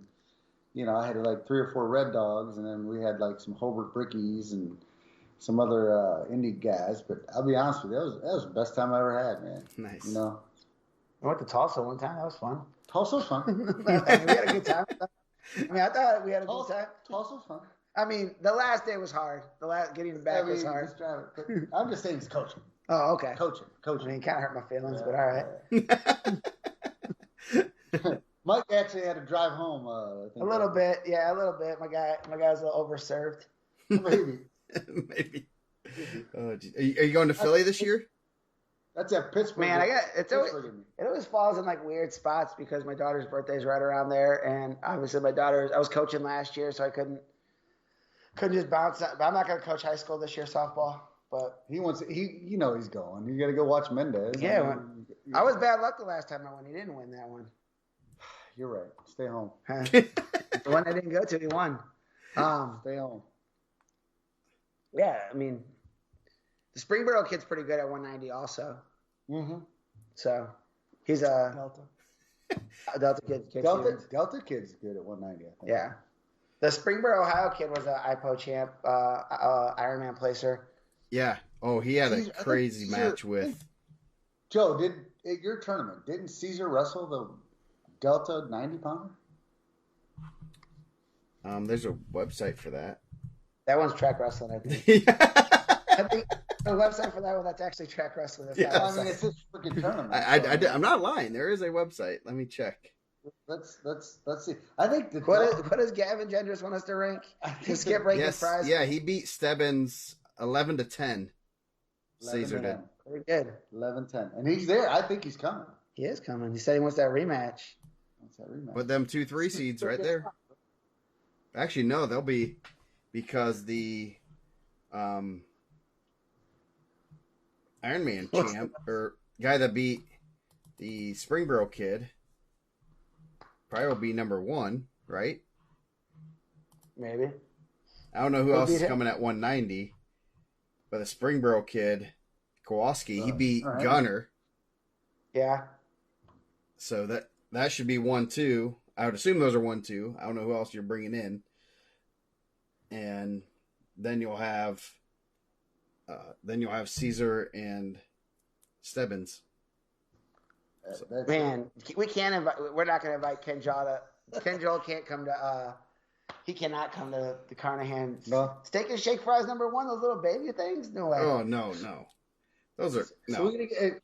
I had like 3 or 4 Red Dogs, and then we had like some Hobart Brickies and some other Indy guys. But I'll be honest with you, that was the best time I ever had, man. nice. I went to Tulsa one time. That was fun. Tulsa was fun. We had a good time. I thought we had a good time. Tulsa was fun. The last day was hard. Getting back was hard. I'm just saying it's coaching. Oh, okay. Coaching. It kind of hurt my feelings, but all right. Mike actually had to drive home. A little bit. My guy was a little overserved. Maybe. Maybe. Are you going to Philly this year? That's at Pittsburgh. Man, it always falls in like weird spots because my daughter's birthday is right around there, and obviously I was coaching last year, so I couldn't just bounce. But I'm not going to coach high school this year softball. But he's going. You got to go watch Mendez. Yeah, I was bad luck the last time I won. He didn't win that one. You're right. Stay home. The one I didn't go to, he won. Stay home. Yeah, the Springboro kid's pretty good at 190 also. Mm-hmm. So he's a Delta kid. Delta kid's good at 190, I think. Yeah. The Springboro, Ohio kid was an IPO champ, Ironman placer. Yeah. Oh, he had a crazy match with. Joe, at your tournament, didn't Caesar wrestle the Delta 90 pounder? There's a website for that. That one's track wrestling, I think. I think the website for that one, that's actually track wrestling. It's just freaking tournament. I'm not lying. There is a website. Let me check. Let's see. I think what does Gavin Genders want us to rank? To skip ranking fries? Yeah, he beat Stebbins 11-10. Caesar did. Very good. 11-10. And he's there. I think he's coming. He is coming. He said he wants that rematch. With them 2-3 seeds right there. Actually, no, they'll be because the Ironman champ or guy that beat the Springboro kid probably will be number 1, right? Maybe. I don't know who else is coming at 190, but the Springboro kid, Kowalski, he beat Gunner. Yeah. So that should be 1-2. I would assume those are 1-2. I don't know who else you're bringing in. And then you'll have Caesar and Stebbins. Man, we can't invite. We're not going to invite Ken Jota. Ken Joel can't come to. He cannot come to the Carnahan. No. Steak and shake fries #1. Those little baby things. No way. Oh no. Those are no. So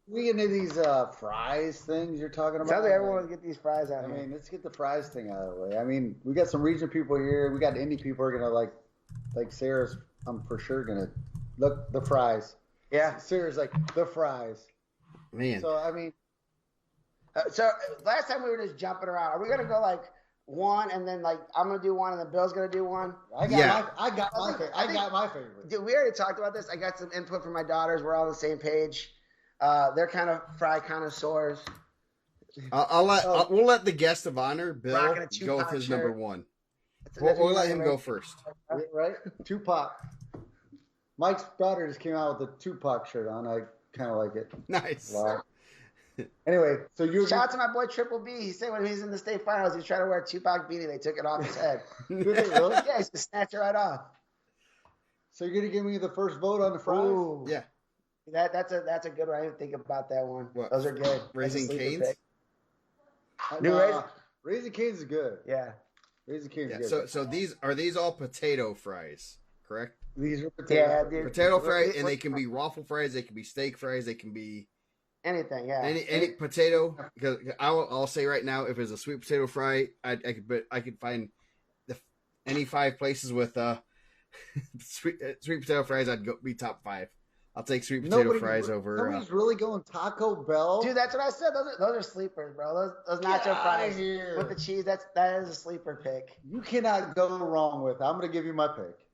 we get into these fries things you're talking about. Sounds like everyone wants to get these fries out. Let's get the fries thing out of the way. We got some regional people here. We got indie people who are gonna like Sarah's. I'm for sure gonna look the fries. Yeah. Sarah's like the fries. Man. So so last time we were just jumping around. Are we gonna go like one and then like I'm gonna do one and then Bill's gonna do one? I got my favorite. Dude, we already talked about this. I got some input from my daughters. We're all on the same page. They're kind of fry connoisseurs. We'll let the guest of honor, Bill, go with his shirt. #1. We'll let him go first. Right? Tupac. Mike's daughter just came out with a Tupac shirt on. I kind of like it. Nice. Wow. Anyway, so shout out to my boy Triple B. He said when he was in the state finals, he was trying to wear a Tupac beanie. They took it off his head. Did they really? Yeah, he just snatched it right off. So you're gonna give me the first vote on the fries? Ooh. Yeah. That's a good one. I didn't think about that one. What? Those are good. Raising Cane's? Raising Cane's is good. Yeah. Raising Cane's is good. So these all potato fries, correct? These are potato. Yeah, potato fries, and they can be waffle fries, they can be steak fries, they can be anything. Yeah. Any potato. Because I'll say right now, if it's a sweet potato fry, I could find any 5 places with sweet potato fries. I'd be top 5. I'll take sweet potato fries over. Nobody's really going Taco Bell. Dude, that's what I said. Those are sleepers, bro. Those nacho fries with the cheese. That is a sleeper pick. You cannot go wrong with. I'm going to give you my pick.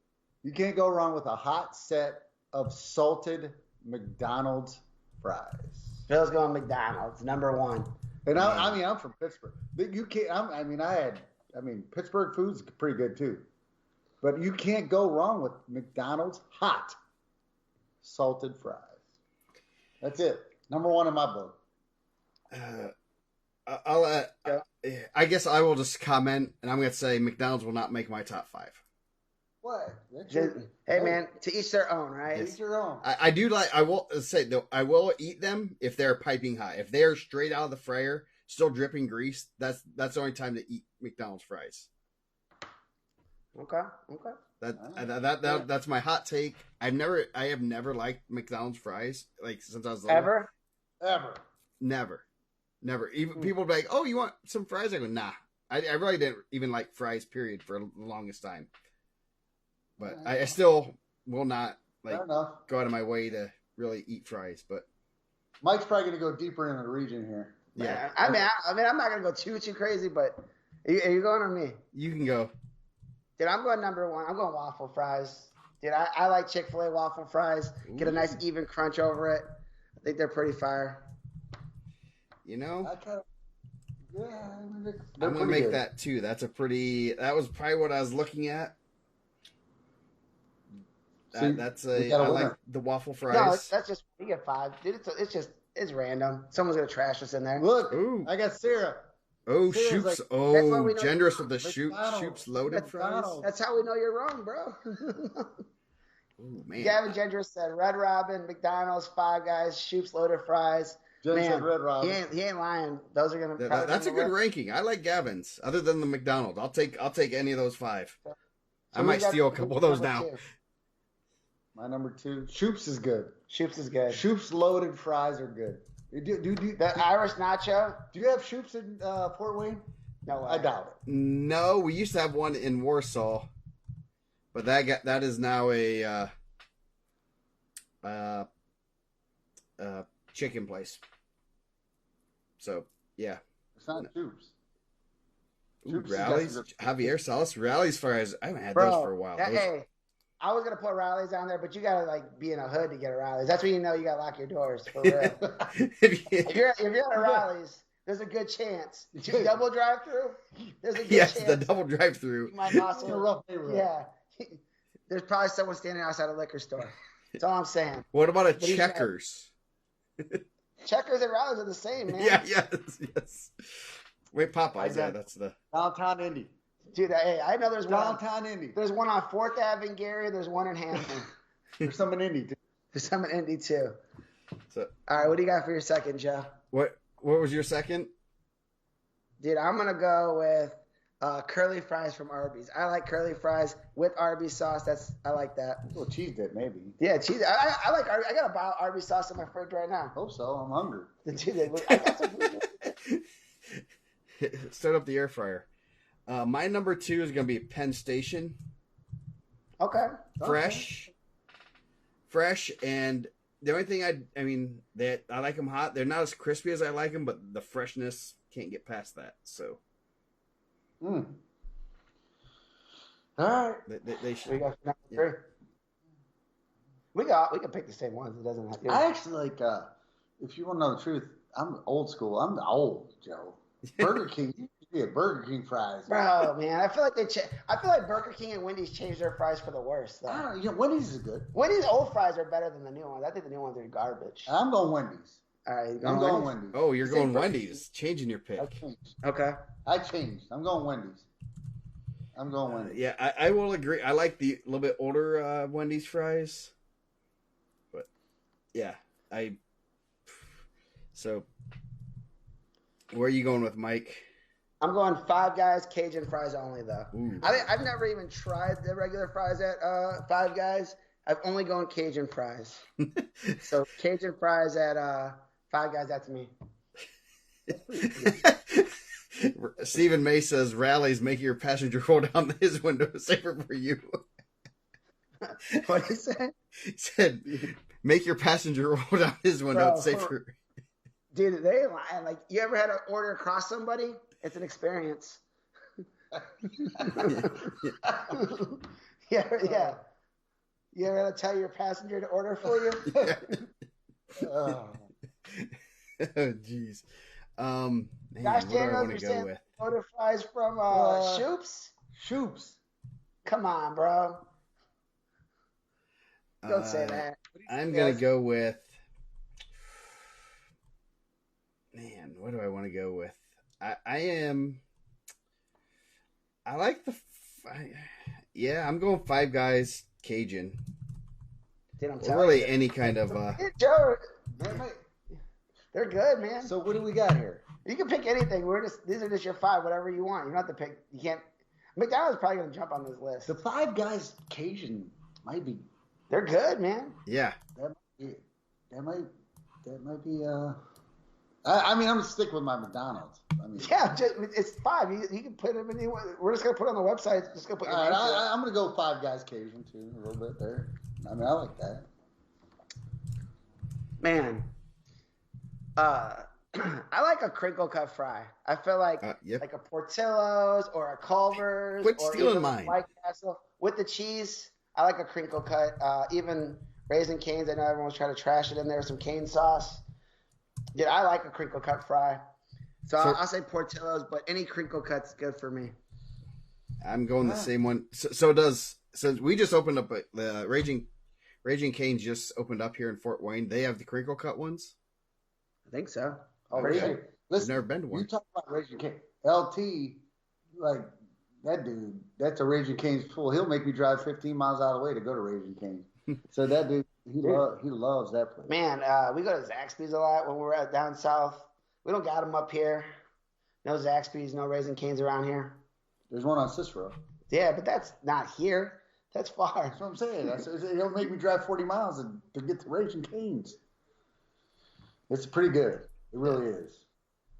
You can't go wrong with a hot set of salted McDonald's fries. Bill's going McDonald's #1. And I'm from Pittsburgh. You can't. Pittsburgh food's pretty good too. But you can't go wrong with McDonald's hot salted fries. That's it. Number one in my book. I guess I will just comment, and I'm going to say McDonald's will not make my top 5. What? Hey, man, to each their own, right? Each their own. I do like. I will say though, I will eat them if they're piping hot. If they're straight out of the fryer, still dripping grease, that's the only time to eat McDonald's fries. Okay. That's my hot take. I have never liked McDonald's fries like since I was little. Ever. Never. Even people be like, "Oh, you want some fries?" I go, "Nah." I really didn't even like fries. Period for the longest time. But I still will not go out of my way to really eat fries. But Mike's probably going to go deeper into the region here. Yeah. I mean, I'm not going to go too crazy, but are you going on me? You can go. Dude, I'm going number 1. I'm going waffle fries. Dude, I like Chick-fil-A waffle fries. Get a nice even crunch over it. I think they're pretty fire. You know? I'm going to make that too. That was probably what I was looking at. I like the waffle fries. No, that's just, you get 5. Dude, it's random. Someone's going to trash us in there. Look, I got Sarah. Oh, Shoops. Like, generous with the Shoops loaded fries. That's how we know you're wrong, bro. Oh, man. Gavin Gendress said Red Robin, McDonald's, Five Guys, Shoops loaded fries. Man, Red Robin. He ain't lying. Those are going to That's a good ranking. I like Gavin's. Other than the McDonald's. I'll take any of those 5. So I might steal a couple of those now. 2. My number 2. Shoops is good. Shoops loaded fries are good. The Irish nacho. Do you have Shoops in Fort Wayne? No way. I doubt it. No, we used to have one in Warsaw, but that is now a chicken place. So yeah, it's not Shoops. Rallies, Javier Salas, Rallies fries. I haven't had those for a while. Hey, I was gonna put Rallies on there, but you gotta like be in a hood to get a Rallies. That's when you know you gotta lock your doors for real. if you're at a Rallies, there's a good chance. Double drive-through. There's a good chance. Yes, the double drive-through. You might also, in a rough neighborhood. Yeah. There's probably someone standing outside a liquor store. That's all I'm saying. What about a Checkers? Checkers and Rallies are the same, man. Yeah, yes. Wait, Popeyes. That's the downtown Indy. Dude, hey, I know there's downtown Indy. There's one on 4th Ave in Gary. There's one in Hampton. There's some in Indy, too. There's some in Indy, too. So, all right, what do you got for your second, Joe? What was your second? Dude, I'm going to go with curly fries from Arby's. I like curly fries with Arby's sauce. I like that. A little cheese dip, maybe. Yeah, cheese. I like Arby's. I got a bottle of Arby's sauce in my fridge right now. Hope so. I'm hungry. I got some food. Start up the air fryer. My number 2 is going to be Penn Station. Okay. Fresh, and the only thing I like them hot. They're not as crispy as I like them, but the freshness can't get past that. So. All right. They should. We got number 3. We can pick the same ones. It doesn't have to. I actually like. If you want to know the truth, I'm old school. I'm the old Joe. Burger King. Yeah, Burger King fries. Bro, man, I feel like Burger King and Wendy's changed their fries for the worst. Though. I don't know. Wendy's is good. Wendy's old fries are better than the new ones. I think the new ones are garbage. I'm going Wendy's. All right, I'm going Wendy's. Oh, you're going Wendy's. Changing your pick. Okay. I changed. I'm going Wendy's. Yeah, I will agree. I like the little bit older Wendy's fries. But, yeah, So, where are you going with, Mike? I'm going Five Guys, Cajun fries only, though. Ooh. I've never even tried the regular fries at Five Guys. I've only gone Cajun fries. So Cajun fries at Five Guys, that's me. Stephen May says, Rallies make your passenger roll down his window safer for you. What did he say? He said, make your passenger roll down his window safer. Dude, they ain't lying. Like, you ever had to order across somebody? It's an experience. Yeah. You ever had to tell your passenger to order for you? Oh, jeez. Gosh, Daniel, you're saying order fries from Shoops? Shoops. Come on, bro. Don't say that. I'm going to go with. Man, what do I want to go with? I like I'm going Five Guys Cajun. Dude, I'm Or telling really you. any kind of. Joe, they're good, man. So what do we got here? You can pick anything. These are just your 5, whatever you want. You don't have to pick. You can't. McDonald's is probably going to jump on this list. The Five Guys Cajun might be. They're good, man. Yeah. That might be. I mean, I'm gonna stick with my McDonald's. I mean, Yeah, it's 5. You can put them anywhere. We're just gonna put it on the website. Just gonna put. All right, I'm gonna go Five Guys Cajun too, a little bit there. I mean, I like that. Man, I like a crinkle cut fry. I feel like like a Portillo's or a Culver's Quit or stealing even mine. White Castle with the cheese. I like a crinkle cut. Even Raising Cane's. I know everyone's trying to trash it in there. Some cane sauce. Yeah, I like a crinkle cut fry. So I'll say Portillo's, but any crinkle cut's good for me. I'm going the same one. So we just opened up the Raging Cane's just opened up here in Fort Wayne. They have the crinkle cut ones. I think so. Okay. Listen, I've never been to one. You talk about Raging Cane. LT, like that dude, that's a Raging Cane's fool. He'll make me drive 15 miles out of the way to go to Raging Cane's. So that dude, he loves that place. Man, we go to Zaxby's a lot when we're down south. We don't got them up here. No Zaxby's, no Raising Cane's around here. There's one on Cicero. Yeah, but that's not here. That's far. That's what I'm saying. He'll make me drive 40 miles to get to Raging Cane's. It's pretty good. It really is.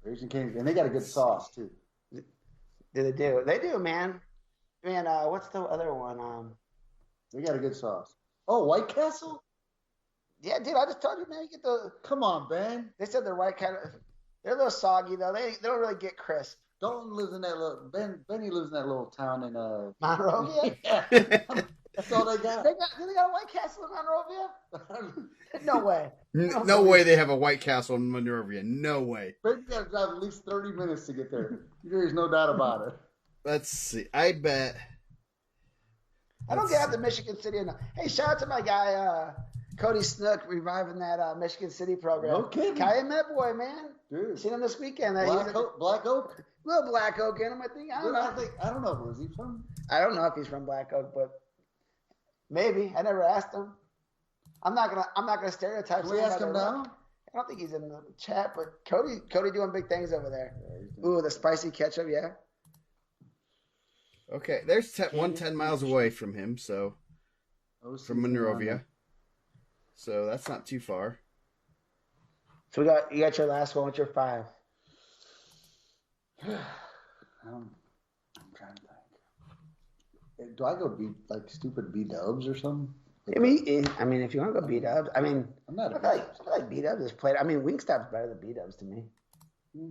Raging Cane's, and they got a good sauce too. Do they do? They do, man. Man, what's the other one? They got a good sauce. Oh, White Castle? Yeah, dude, I just told you, man. You get the. Come on, Ben. They said they're white kind of. They're a little soggy though. They don't really get crisp. Dalton lives in that little. Benny lives in that little town in Monrovia. Yeah. That's all they got. They got a White Castle in Monrovia? No way. No way they have a White Castle in Monrovia. No way. Ben's got to drive at least 30 minutes to get there. There's no doubt about it. Let's see. I bet. I don't get out to Michigan City enough. Hey, shout out to my guy Cody Snook reviving that Michigan City program. No kidding. IndianaMat boy, man. Dude. Seen him this weekend. Black Oak? Little Black Oak in him, I think. I don't know. I don't know. Where's he from? I don't know if he's from Black Oak, but maybe. I never asked him. I'm not gonna stereotype. Can we ask him now? I don't think he's in the chat, but Cody doing big things over there. Ooh, the spicy ketchup, yeah. Okay, there's 10 miles away from him, so from Monrovia. So that's not too far. So you got your last one. What's your 5? I'm trying to think. Do I go stupid B-dubs or something? I mean, if you want to go B-dubs, I mean, I'm not I feel like B-dubs is played. I mean, Wingstop's better than B-dubs to me.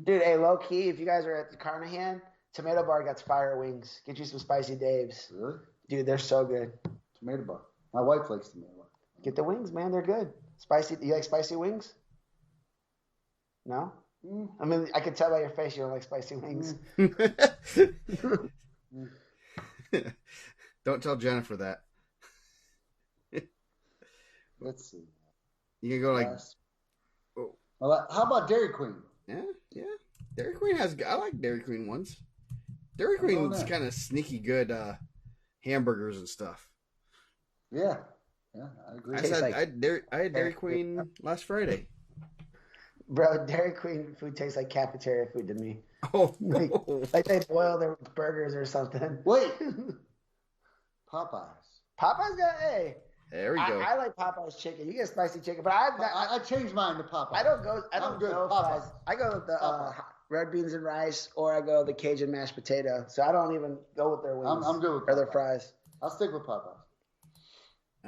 Dude, hey, low key, if you guys are at the Carnahan, Tomato Bar got fire wings. Get you some Spicy Dave's. Really? Dude, they're so good. Tomato Bar. My wife likes Tomato Bar. Get the wings, man. They're good. Spicy. You like spicy wings? No? I mean, I could tell by your face you don't like spicy wings. Don't tell Jennifer that. Let's see. You can go like. Well, how about Dairy Queen? Yeah. Dairy Queen I like Dairy Queen ones. Dairy Queen's kind of sneaky good hamburgers and stuff. Yeah, I agree. I had Dairy Queen last Friday. Bro, Dairy Queen food tastes like cafeteria food to me. Oh, like they boil their burgers or something. Wait, Popeyes. Popeyes got There we go. I like Popeyes chicken. You get spicy chicken, but I changed mine to Popeyes. I don't go Popeyes. fries. I go with the red beans and rice, or I go the Cajun mashed potato. So I don't even go with their wings. I'm good with or their fries. I'll stick with Popeyes.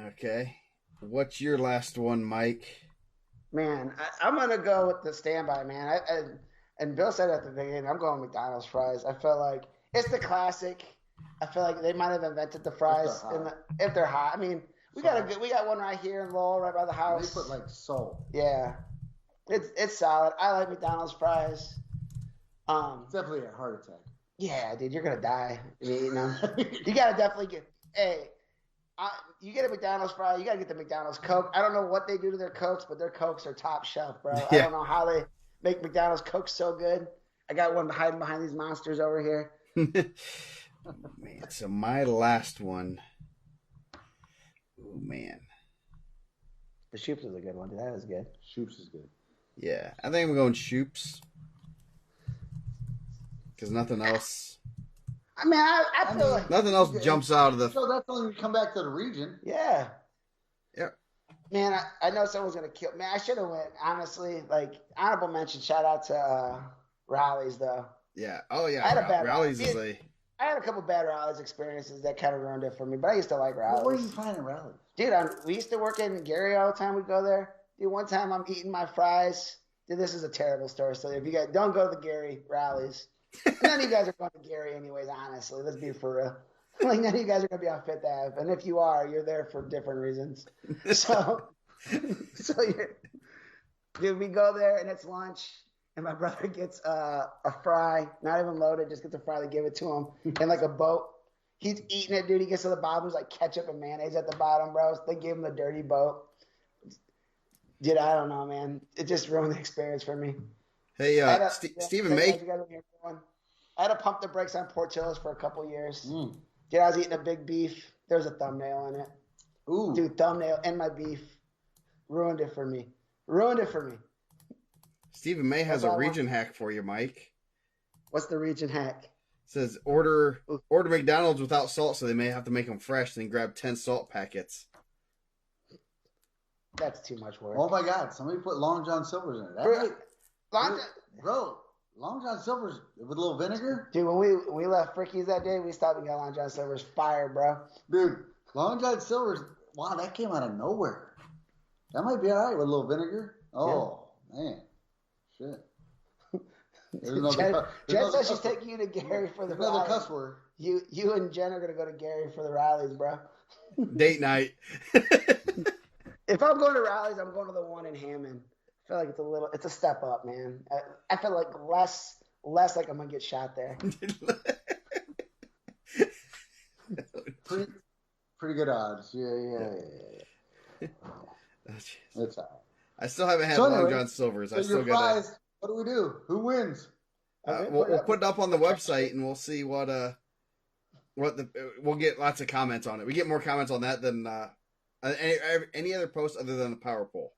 Okay. What's your last one, Mike? Man, I'm gonna go with the standby, man. And Bill said at the beginning, I'm going McDonald's fries. I feel like it's the classic. I feel like they might have invented the fries if they're hot. I mean, we got one right here in Lowell, right by the house. They put like salt. Yeah, it's solid. I like McDonald's fries. It's definitely a heart attack. Yeah, dude, you're gonna die. You know, you gotta definitely Hey, you get a McDonald's fry, you gotta get the McDonald's Coke. I don't know what they do to their Cokes, but their Cokes are top shelf, bro. I Yeah. don't know how they make McDonald's Coke so good. I got one hiding behind these monsters over here. Man, so my last one. Oh man. The Shoops is a good one. That is good. Shoops is good. Yeah, I think I'm going Shoops. Because nothing else. I mean, I feel like Nothing else jumps out of the. So that's when you come back to the region. yeah. Yep. Man, I know someone's gonna kill. Man, I should have went. Honestly, like honorable mention. Shout out to Rallies though. Yeah. Oh yeah. I had a bad Rallies is a. I had a couple bad Rallies experiences that kind of ruined it for me, but I used to like Rallies. Where are you finding Rallies? Dude, we used to work in Gary all the time. We'd go there. Dude, one time I'm eating my fries. Dude, this is a terrible story. So if you guys don't go to the Gary Rallies, none of you guys are going to Gary anyways, honestly. Let's be for real. Like, none of you guys are going to be on Fifth Ave. And if you are, you're there for different reasons. So dude, we go there and it's lunch. And my brother gets a fry, not even loaded, just gets a fry. They give it to him in like a boat. He's eating it, dude. He gets to the bottom. There's like ketchup and mayonnaise at the bottom, bro. They gave him the dirty boat. Dude, I don't know, man. It just ruined the experience for me. Hey, Stephen May. I had to pump the brakes on Portillo's for a couple years. Mm. Dude, I was eating a big beef. There was a thumbnail in it. Ooh. Dude, thumbnail in my beef. Ruined it for me. Stephen May has That's a all I region hack for you, Mike. What's the region hack? Says order McDonald's without salt, so they may have to make them fresh. Then grab 10 salt packets. That's too much work. Oh my God! Somebody put Long John Silver's in it. Bro, Long John Silver's with a little vinegar. Dude, when we left Fricky's that day, we stopped and got Long John Silver's fire, bro. Dude, Long John Silver's. Wow, that came out of nowhere. That might be all right with a little vinegar. Oh man, shit. Jen says she's taking you to Gary for the another rallies. cuss word. You and Jen are gonna go to Gary for the rallies, bro. Date night. If I'm going to rallies, I'm going to the one in Hammond. I feel like it's a step up, man. I feel like less like I'm gonna get shot there. Pretty good odds. Yeah. That's all right. I still haven't had Long John Silver's. I still got to. What do we do? Who wins? We'll put it up on the website and we'll see we'll get lots of comments on it. We get more comments on that than any other post other than the power poll.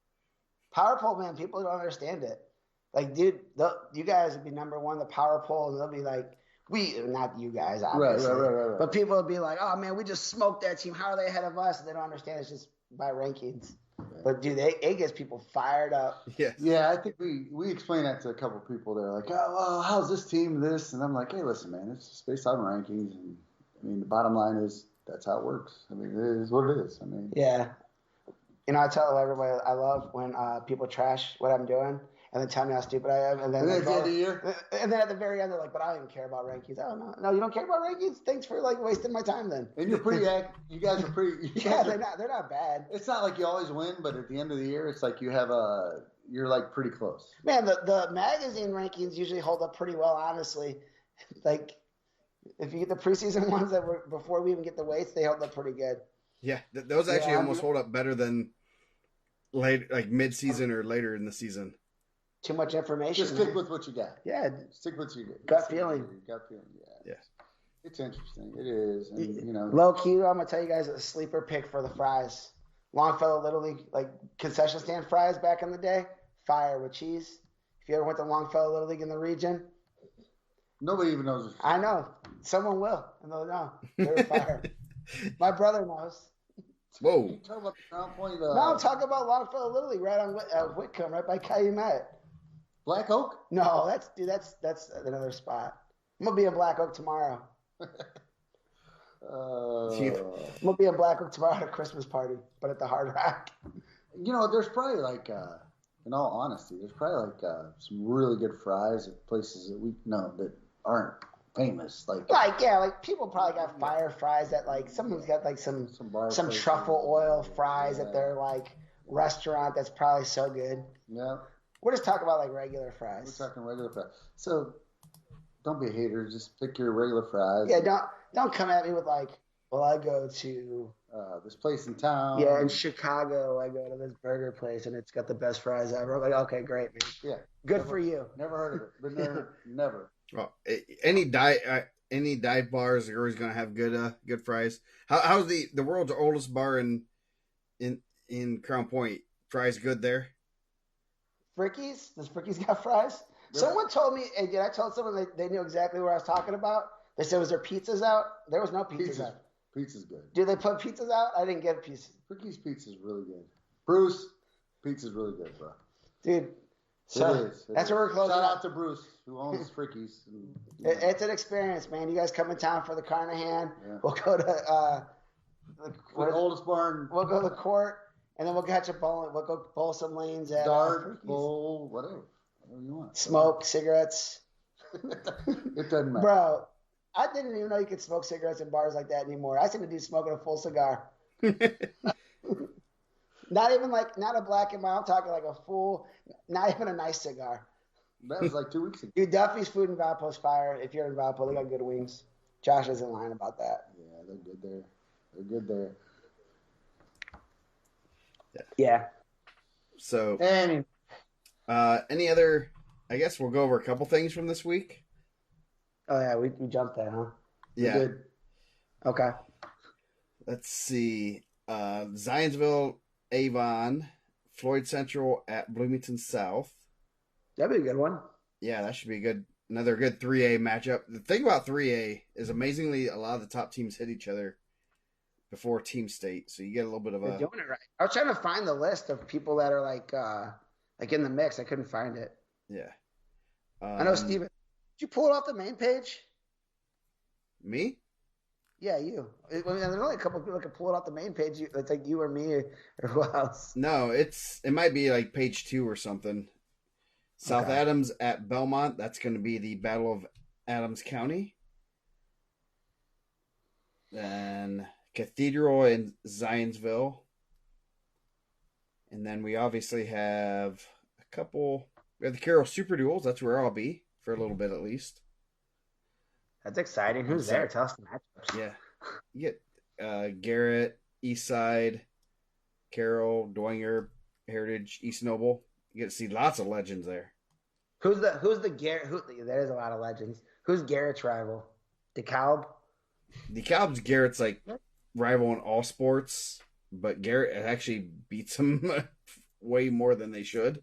Power poll, man, people don't understand it. Like, dude, you guys would be number one the power poll, and they'll be like, not you guys, obviously, right. but people would be like, oh man, we just smoked that team. How are they ahead of us? And they don't understand it's just by rankings. But dude, it gets people fired up. Yeah, I think we explained that to a couple people. They're like, oh, well, how's this team this? And I'm like, hey, listen, man, it's just based on rankings. And I mean, the bottom line is that's how it works. I mean, it is what it is. I mean, yeah. You know, I tell everybody I love when people trash what I'm doing and then tell me how stupid I am. And then at the end of the year. And then at the very end, they're like, but I don't even care about rankings. Oh, no, you don't care about rankings? Thanks for like wasting my time then. And you're pretty you guys are pretty. They're not bad. It's not like you always win, but at the end of the year, it's like you're like pretty close. Man, the magazine rankings usually hold up pretty well, honestly. Like, if you get the preseason ones that were before we even get the weights, they hold up pretty good. Yeah, those actually almost hold up better than late, like mid-season or later in the season. Too much information. Just stick with what you got. Yeah. Stick with what you got. Gut feeling. Yeah. It's interesting. It is. And, you know. Low key, I'm going to tell you guys a sleeper pick for the fries. Longfellow Little League, like concession stand fries back in the day, fire with cheese. If you ever went to Longfellow Little League in the region. Nobody even knows. I know. Someone will. And they'll know. They're fire. My brother knows. Whoa. You talking about the Crown Point? No, I'm talking about Longfellow Little League right on Whitcomb, right by IndianaMat. Black Oak? No, that's another spot. I'm gonna be in Black Oak tomorrow. I'm gonna be in Black Oak tomorrow at a Christmas party, but at the Hard Rock. You know, there's probably like, in all honesty, there's probably like some really good fries at places that we know that aren't famous. Like people probably got fire fries that like someone's got like some truffle oil fries at their like restaurant that's probably so good. Yeah. We're just talking about like regular fries. We're talking regular fries. So don't be a hater. Just pick your regular fries. Yeah, don't come at me with like, Well, I go to this place in town. Yeah, in Chicago, I go to this burger place and it's got the best fries ever. I'm like, okay, great, man. Yeah, good for you. Never heard of it. Been there, never. Well, any dive bars are always gonna have good fries. How's the world's oldest bar in Crown Point? Fries good there? Fricky's? Does Fricky's got fries? Really? Someone told me, and I told someone they knew exactly what I was talking about. They said, was there pizzas out? There was no pizzas out. Pizza's good. Do they put pizzas out? I didn't get pizzas. Fricky's pizza's really good. Bruce, pizza's really good, bro. Dude, so that's where we're closing. Shout out to Bruce, who owns Fricky's. It's an experience, man. You guys come in town for the Carnahan. Yeah. We'll go to the oldest barn. We'll go to the court, and then we'll catch a bowl. We'll go bowl some lanes at dart, bowl, whatever you want. Smoke cigarettes. It doesn't matter, bro. I didn't even know you could smoke cigarettes in bars like that anymore. I seem to be smoking a full cigar. Not a black and mild. I'm talking like a full, not even a nice cigar. That was like 2 weeks ago. Dude, Duffy's Food in Valpo's fire. If you're in Valpo, they got good wings. Josh isn't lying about that. Yeah, they're good there. They're good there. Yeah. So, any other, I guess we'll go over a couple things from this week. Oh, yeah, we jumped that, huh? Yeah. Good. Okay. Let's see. Zionsville, Avon, Floyd Central at Bloomington South. That'd be a good one. Yeah, that should be another good 3A matchup. The thing about 3A is amazingly a lot of the top teams hit each other before team state, so you get a little bit of They're doing it right. I was trying to find the list of people that are like in the mix. I couldn't find it. Yeah. I know, Steven. Did you pull it off the main page? Me? Yeah, you. I mean, there's only a couple of people that can pull it off the main page. It's like you or me or who else? No, it might be like page 2 or something. South Adams at Belmont. That's going to be the Battle of Adams County. Then Cathedral in Zionsville. And then we obviously have a couple. We have the Carroll Super Duels. That's where I'll be for a little bit at least. That's exciting. Who's there? Tell us the matchups. Yeah. You get Garrett, Eastside, Carroll, Dwenger, Heritage, East Noble. You get to see lots of legends there. Who's the Garrett? There's a lot of legends. Who's Garrett's rival? DeKalb? DeKalb's Garrett's like rival in all sports, but Garrett actually beats him way more than they should.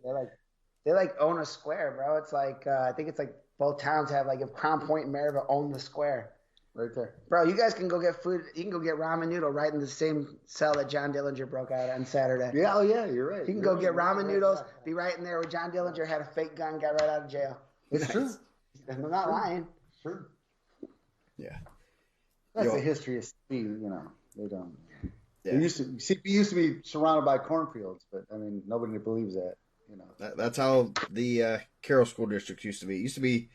They own a square, bro. It's like I think it's like both towns have if Crown Point and Maryville own the square. Right there. Bro, you guys can go get food. You can go get ramen noodle right in the same cell that John Dillinger broke out on Saturday. Yeah, oh yeah, you're right. You can go get ramen noodles, be right in there where John Dillinger had a fake gun, got right out of jail. It's true. I'm not lying. True. Yeah. That's the history of CP, They don't. Yeah. CP used to be surrounded by cornfields, but I mean nobody believes that. That's how the Carroll School District used to be.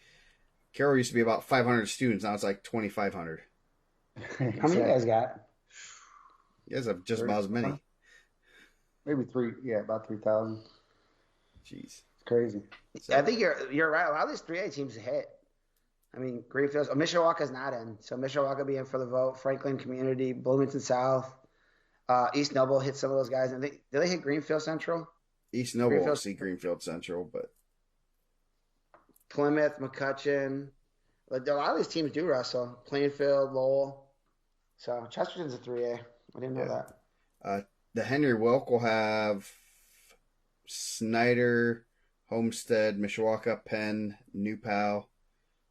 Carroll used to be about 500 students. Now it's like 2,500. How many you guys got? You guys have just about as many. Maybe about 3,000. Jeez, it's crazy. I think you're right. A lot of these 3A teams hit. I mean, Greenfield. Mishawaka's not in, so Mishawaka will be in for the vote. Franklin Community, Bloomington South, East Noble hit some of those guys. And did they hit Greenfield Central? East Noble will see Greenfield Central, but Plymouth, McCutcheon. A lot of these teams do wrestle. Plainfield, Lowell. So Chesterton's a 3A. I didn't know that. The Henry Wilk will have Snyder, Homestead, Mishawaka, Penn, New Pal.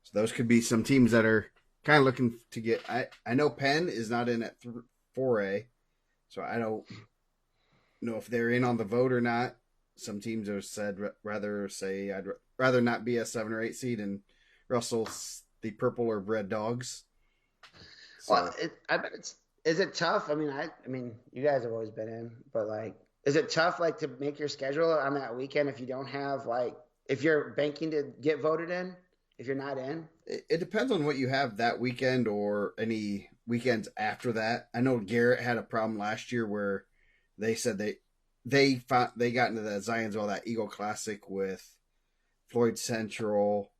So those could be some teams that are kind of looking to get. I know Penn is not in at 4A, so I don't know if they're in on the vote or not. Some teams have said I'd rather not be a 7 or 8 seed and wrestle the purple or red dogs. So, well, I bet is it tough? I mean, you guys have always been in, but is it tough to make your schedule on that weekend if you don't have if you're banking to get voted in, if you're not in? It depends on what you have that weekend or any weekends after that. I know Garrett had a problem last year where they said they got into the Zionsville, that Eagle Classic with Floyd Central,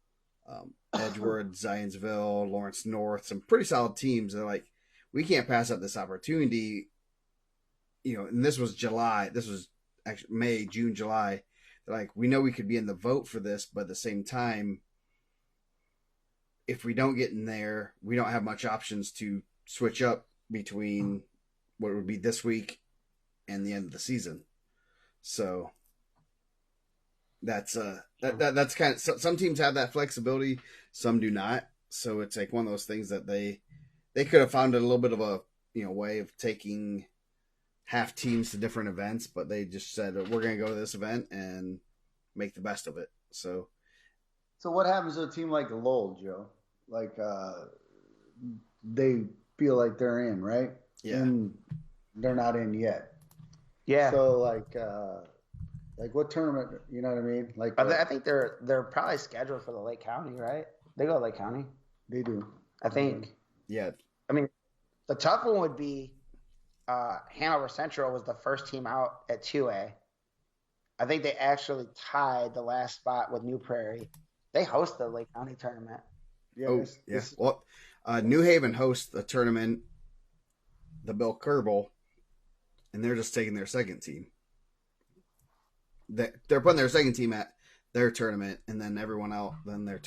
Edgewood, Zionsville, Lawrence North, some pretty solid teams. They're like, we can't pass up this opportunity. And this was July. This was actually May, June, July. Like, we know we could be in the vote for this, but at the same time, if we don't get in there, we don't have much options to switch up between what would be this week and the end of the season. So that's that's kind of, some teams have that flexibility, some do not. So it's like one of those things that they could have found a little bit of a way of taking half teams to different events, but they just said we're going to go to this event and make the best of it. So what happens to a team like Lowell, Joe? Like they feel like they're in, right? Yeah. And they're not in yet. Yeah. So like what tournament? You know what I mean? Like I think they're probably scheduled for the Lake County, right? They go to Lake County. They do. I think. Yeah. I mean, the tough one would be Hanover Central was the first team out at 2A. I think they actually tied the last spot with New Prairie. They host the Lake County tournament. Yeah, Well, New Haven hosts the tournament, the Bill Kerbal, and they're just taking their second team. They're putting their second team at their tournament, and then everyone else, then they're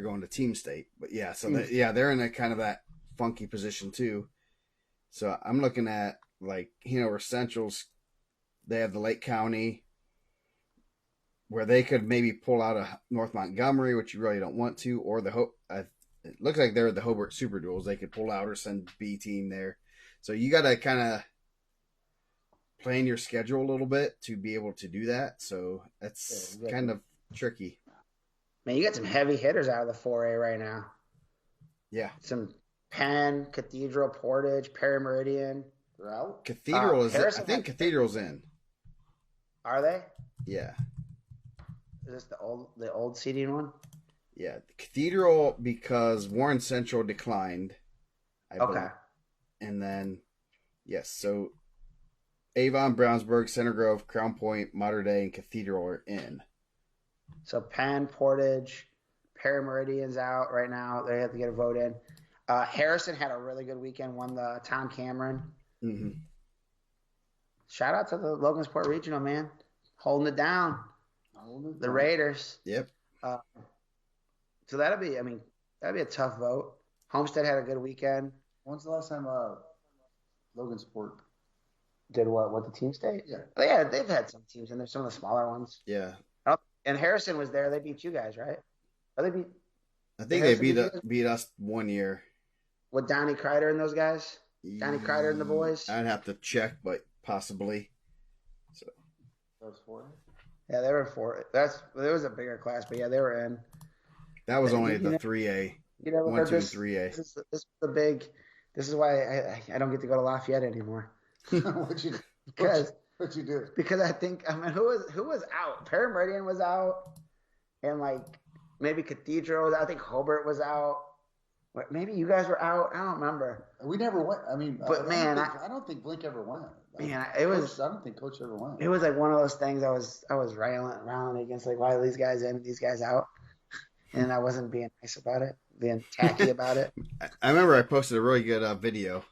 going to team state. But yeah, so they're in a kind of that funky position too. So I'm looking at like Hanover Central's. They have the Lake County, where they could maybe pull out a North Montgomery, which you really don't want to, or it looks like they're the Hobart Super Duels. They could pull out or send B team there. So you got to kind of plan your schedule a little bit to be able to do that. So that's kind of tricky. Man, you got some heavy hitters out of the 4A right now. Yeah. Some Penn, Cathedral, Portage, Perry Meridian. They're out. Cathedral is. I think Cathedral's in. Are they? Yeah. Is this the old seeding one? Yeah, the Cathedral, because Warren Central declined. I believe. And then, yes, so Avon, Brownsburg, Center Grove, Crown Point, Mater Dei, and Cathedral are in. So Penn, Portage, Perry Meridian's out right now. They have to get a vote in. Harrison had a really good weekend, won the Tom Cameron. Mm-hmm. Shout out to the Logansport Regional, man. Holding it down. The Raiders. Yep. So that'll be a tough vote. Homestead had a good weekend. When's the last time Logansport did what? What, the team state? Yeah. They've had some teams, and there's some of the smaller ones. Yeah. And Harrison was there. They beat you guys, right? Or they beat. I think they beat us one year. With Donnie Kreider and those guys? Donnie Kreider and the boys? I'd have to check, but possibly. So. That was 4? Yeah, they were 4. There was a bigger class, but yeah, they were in. That was only the 3A. 1, 2, and 3A. This is the big. This is why I don't get to go to Lafayette anymore. What'd you do? Because who was out? Perry Meridian was out, and like maybe Cathedral. I think Hobart was out. Maybe you guys were out. I don't remember. We never went. I mean, but I don't think Blink ever went. Man, I don't think Coach ever went. It was like one of those things. I was railing against, like, why are these guys in, these guys out, and I wasn't being nice about it, being tacky about it. I remember I posted a really good video.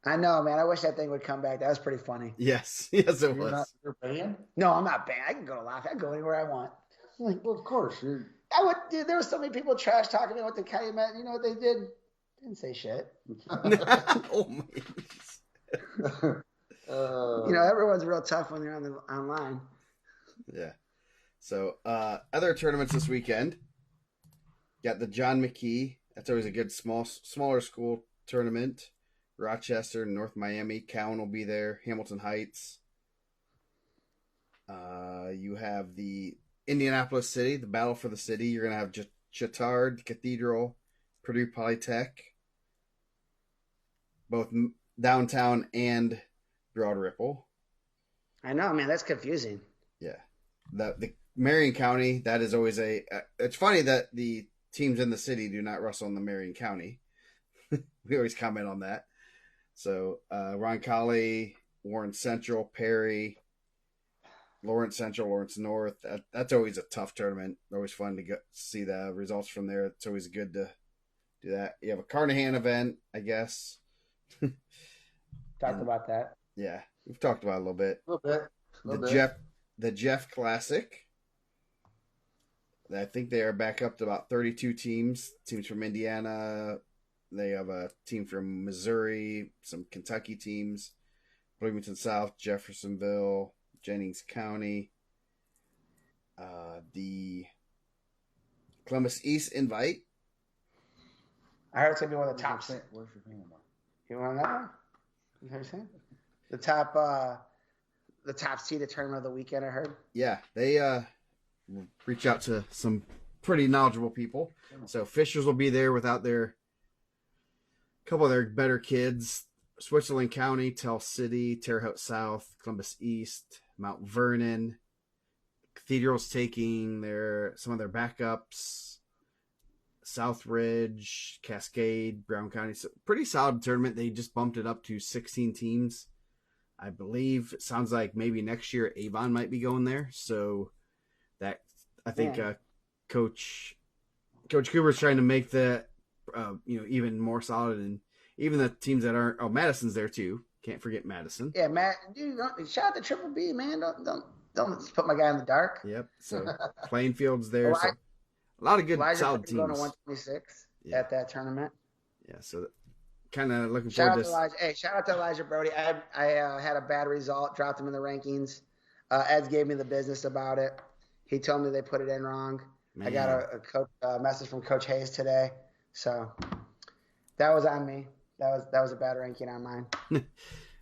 I know, man. I wish that thing would come back. That was pretty funny. Yes, it was. You're banned? No, I'm not banned. I can go to Lafayette. I can go anywhere I want. Well, of course. I would. Dude, there were so many people trash talking me with the Calumet. You know what they did? Didn't say shit. Oh my. Everyone's real tough when they're online. Yeah. So, other tournaments this weekend. Got the John McKee. That's always a good smaller school tournament. Rochester, North Miami. Cowan will be there. Hamilton Heights. You have the Indianapolis City, the Battle for the City. You're going to have Chittard, Cathedral, Purdue Polytech. Both downtown and Broad Ripple. I know, man. That's confusing. Yeah. The Marion County, that is always it's funny that the teams in the city do not wrestle in the Marion County. We always comment on that. So, Roncalli, Warren Central, Perry, Lawrence Central, Lawrence North. That's always a tough tournament. Always fun to see the results from there. It's always good to do that. You have a Carnahan event, I guess. Talked about that. Yeah, we've talked about it a little bit. A little bit. The Jeff Classic. I think they are back up to about 32 teams. Teams from Indiana. They have a team from Missouri, some Kentucky teams, Bloomington South, Jeffersonville, Jennings County. The Columbus East invite. I heard it's gonna be one of the tops. Where's your family? You want to know? You heard saying? The top seeded tournament of the weekend. I heard. Yeah, they reach out to some pretty knowledgeable people. So Fishers will be there without their couple of their better kids. Switzerland County, Tell City, Terre Haute South, Columbus East, Mount Vernon. Cathedral's taking some of their backups. Southridge, Cascade, Brown County. So pretty solid tournament. They just bumped it up to 16 teams. I believe it sounds like maybe next year Avon might be going there. So that I think Coach Cooper's trying to make that even more solid, and even the teams that aren't. Oh, Madison's there too. Can't forget Madison. Yeah, Matt. Dude, shout out to Triple B, man. Don't put my guy in the dark. Yep. So Plainfield's there. So a lot of good solid teams. Going to 126 at that tournament. Yeah. So kind of looking forward to Elijah. Hey, shout out to Elijah Brody. I had a bad result, dropped him in the rankings. Ed gave me the business about it. He told me they put it in wrong. Man. I got a message from Coach Hayes today, so that was on me. That was a bad ranking on mine.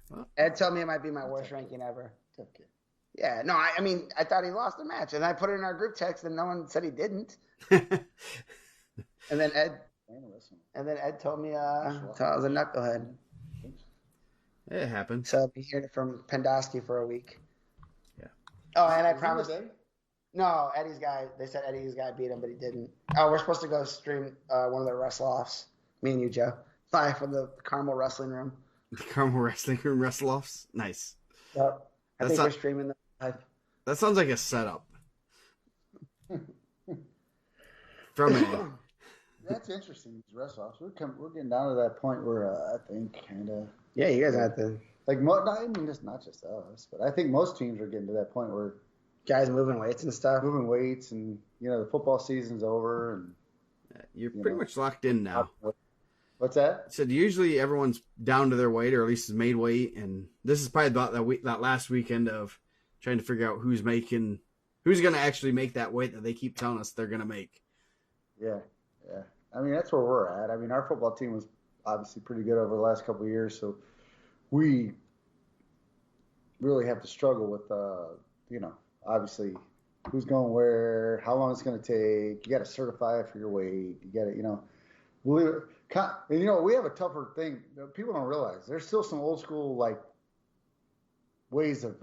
Well, Ed told me it might be my worst ranking ever. Okay. Yeah, no, I mean, I thought he lost the match, and I put it in our group text, and no one said he didn't. and then Ed told me I was a knucklehead. It happened. So I'll be hearing from Pendosky for a week. Yeah. Oh, and I promised. No, Eddie's guy. They said Eddie's guy beat him, but he didn't. Oh, we're supposed to go stream one of the wrestle-offs. Me and you, Joe. Live from the Carmel Wrestling Room. The Carmel Wrestling Room wrestle-offs? Nice. Yep. I think we're streaming them live. That sounds like a setup. From it. That's interesting. These wrestle-offs. We're getting down to that point where I think kind of. Yeah, you guys have to. Like, I mean, it's not just us, but I think most teams are getting to that point where. Guys moving weights and stuff. Moving weights, and the football season's over, and you're pretty much locked in now. What's that? I said usually everyone's down to their weight, or at least is made weight, and this is probably about that last weekend of trying to figure out who's going to actually make that weight that they keep telling us they're going to make. Yeah. I mean, that's where we're at. I mean, our football team was obviously pretty good over the last couple of years, so we really have to struggle with obviously who's going where, how long it's going to take. You got to certify for your weight. You got to, we have a tougher thing. People don't realize there's still some old school ways of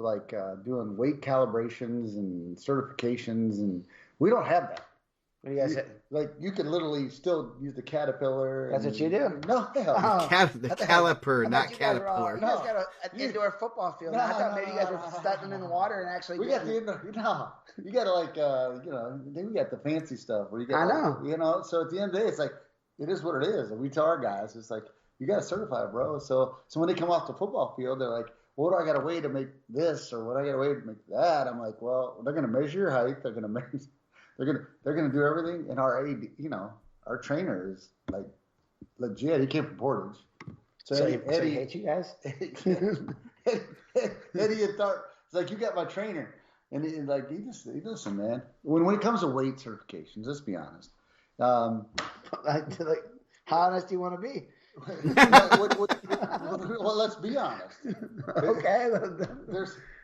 doing weight calibrations and certifications, and we don't have that. What do you guys say? You can literally still use the caterpillar. That's what you do? No, the caliper, not caterpillar. You guys got an indoor football field. I thought maybe you guys were stepping in the water and actually. We got the indoor. You got to then we got the fancy stuff where you got. I know. So at the end of the day, it's like it is what it is, and we tell our guys, it's like you got to certify, bro. So when they come off the football field, they're like, well, what do I got to weigh to make this, or what do I got to weigh to make that? I'm like, well, they're going to measure your height. They're going to measure. They're gonna do everything, and our AD, our trainer is legit. He came from Portage, so Eddie hates you guys. Eddie had thought it's like, you got my trainer, and he listen, man. When it comes to weight certifications, let's be honest. How honest do you want to be? Well, let's be honest. Okay.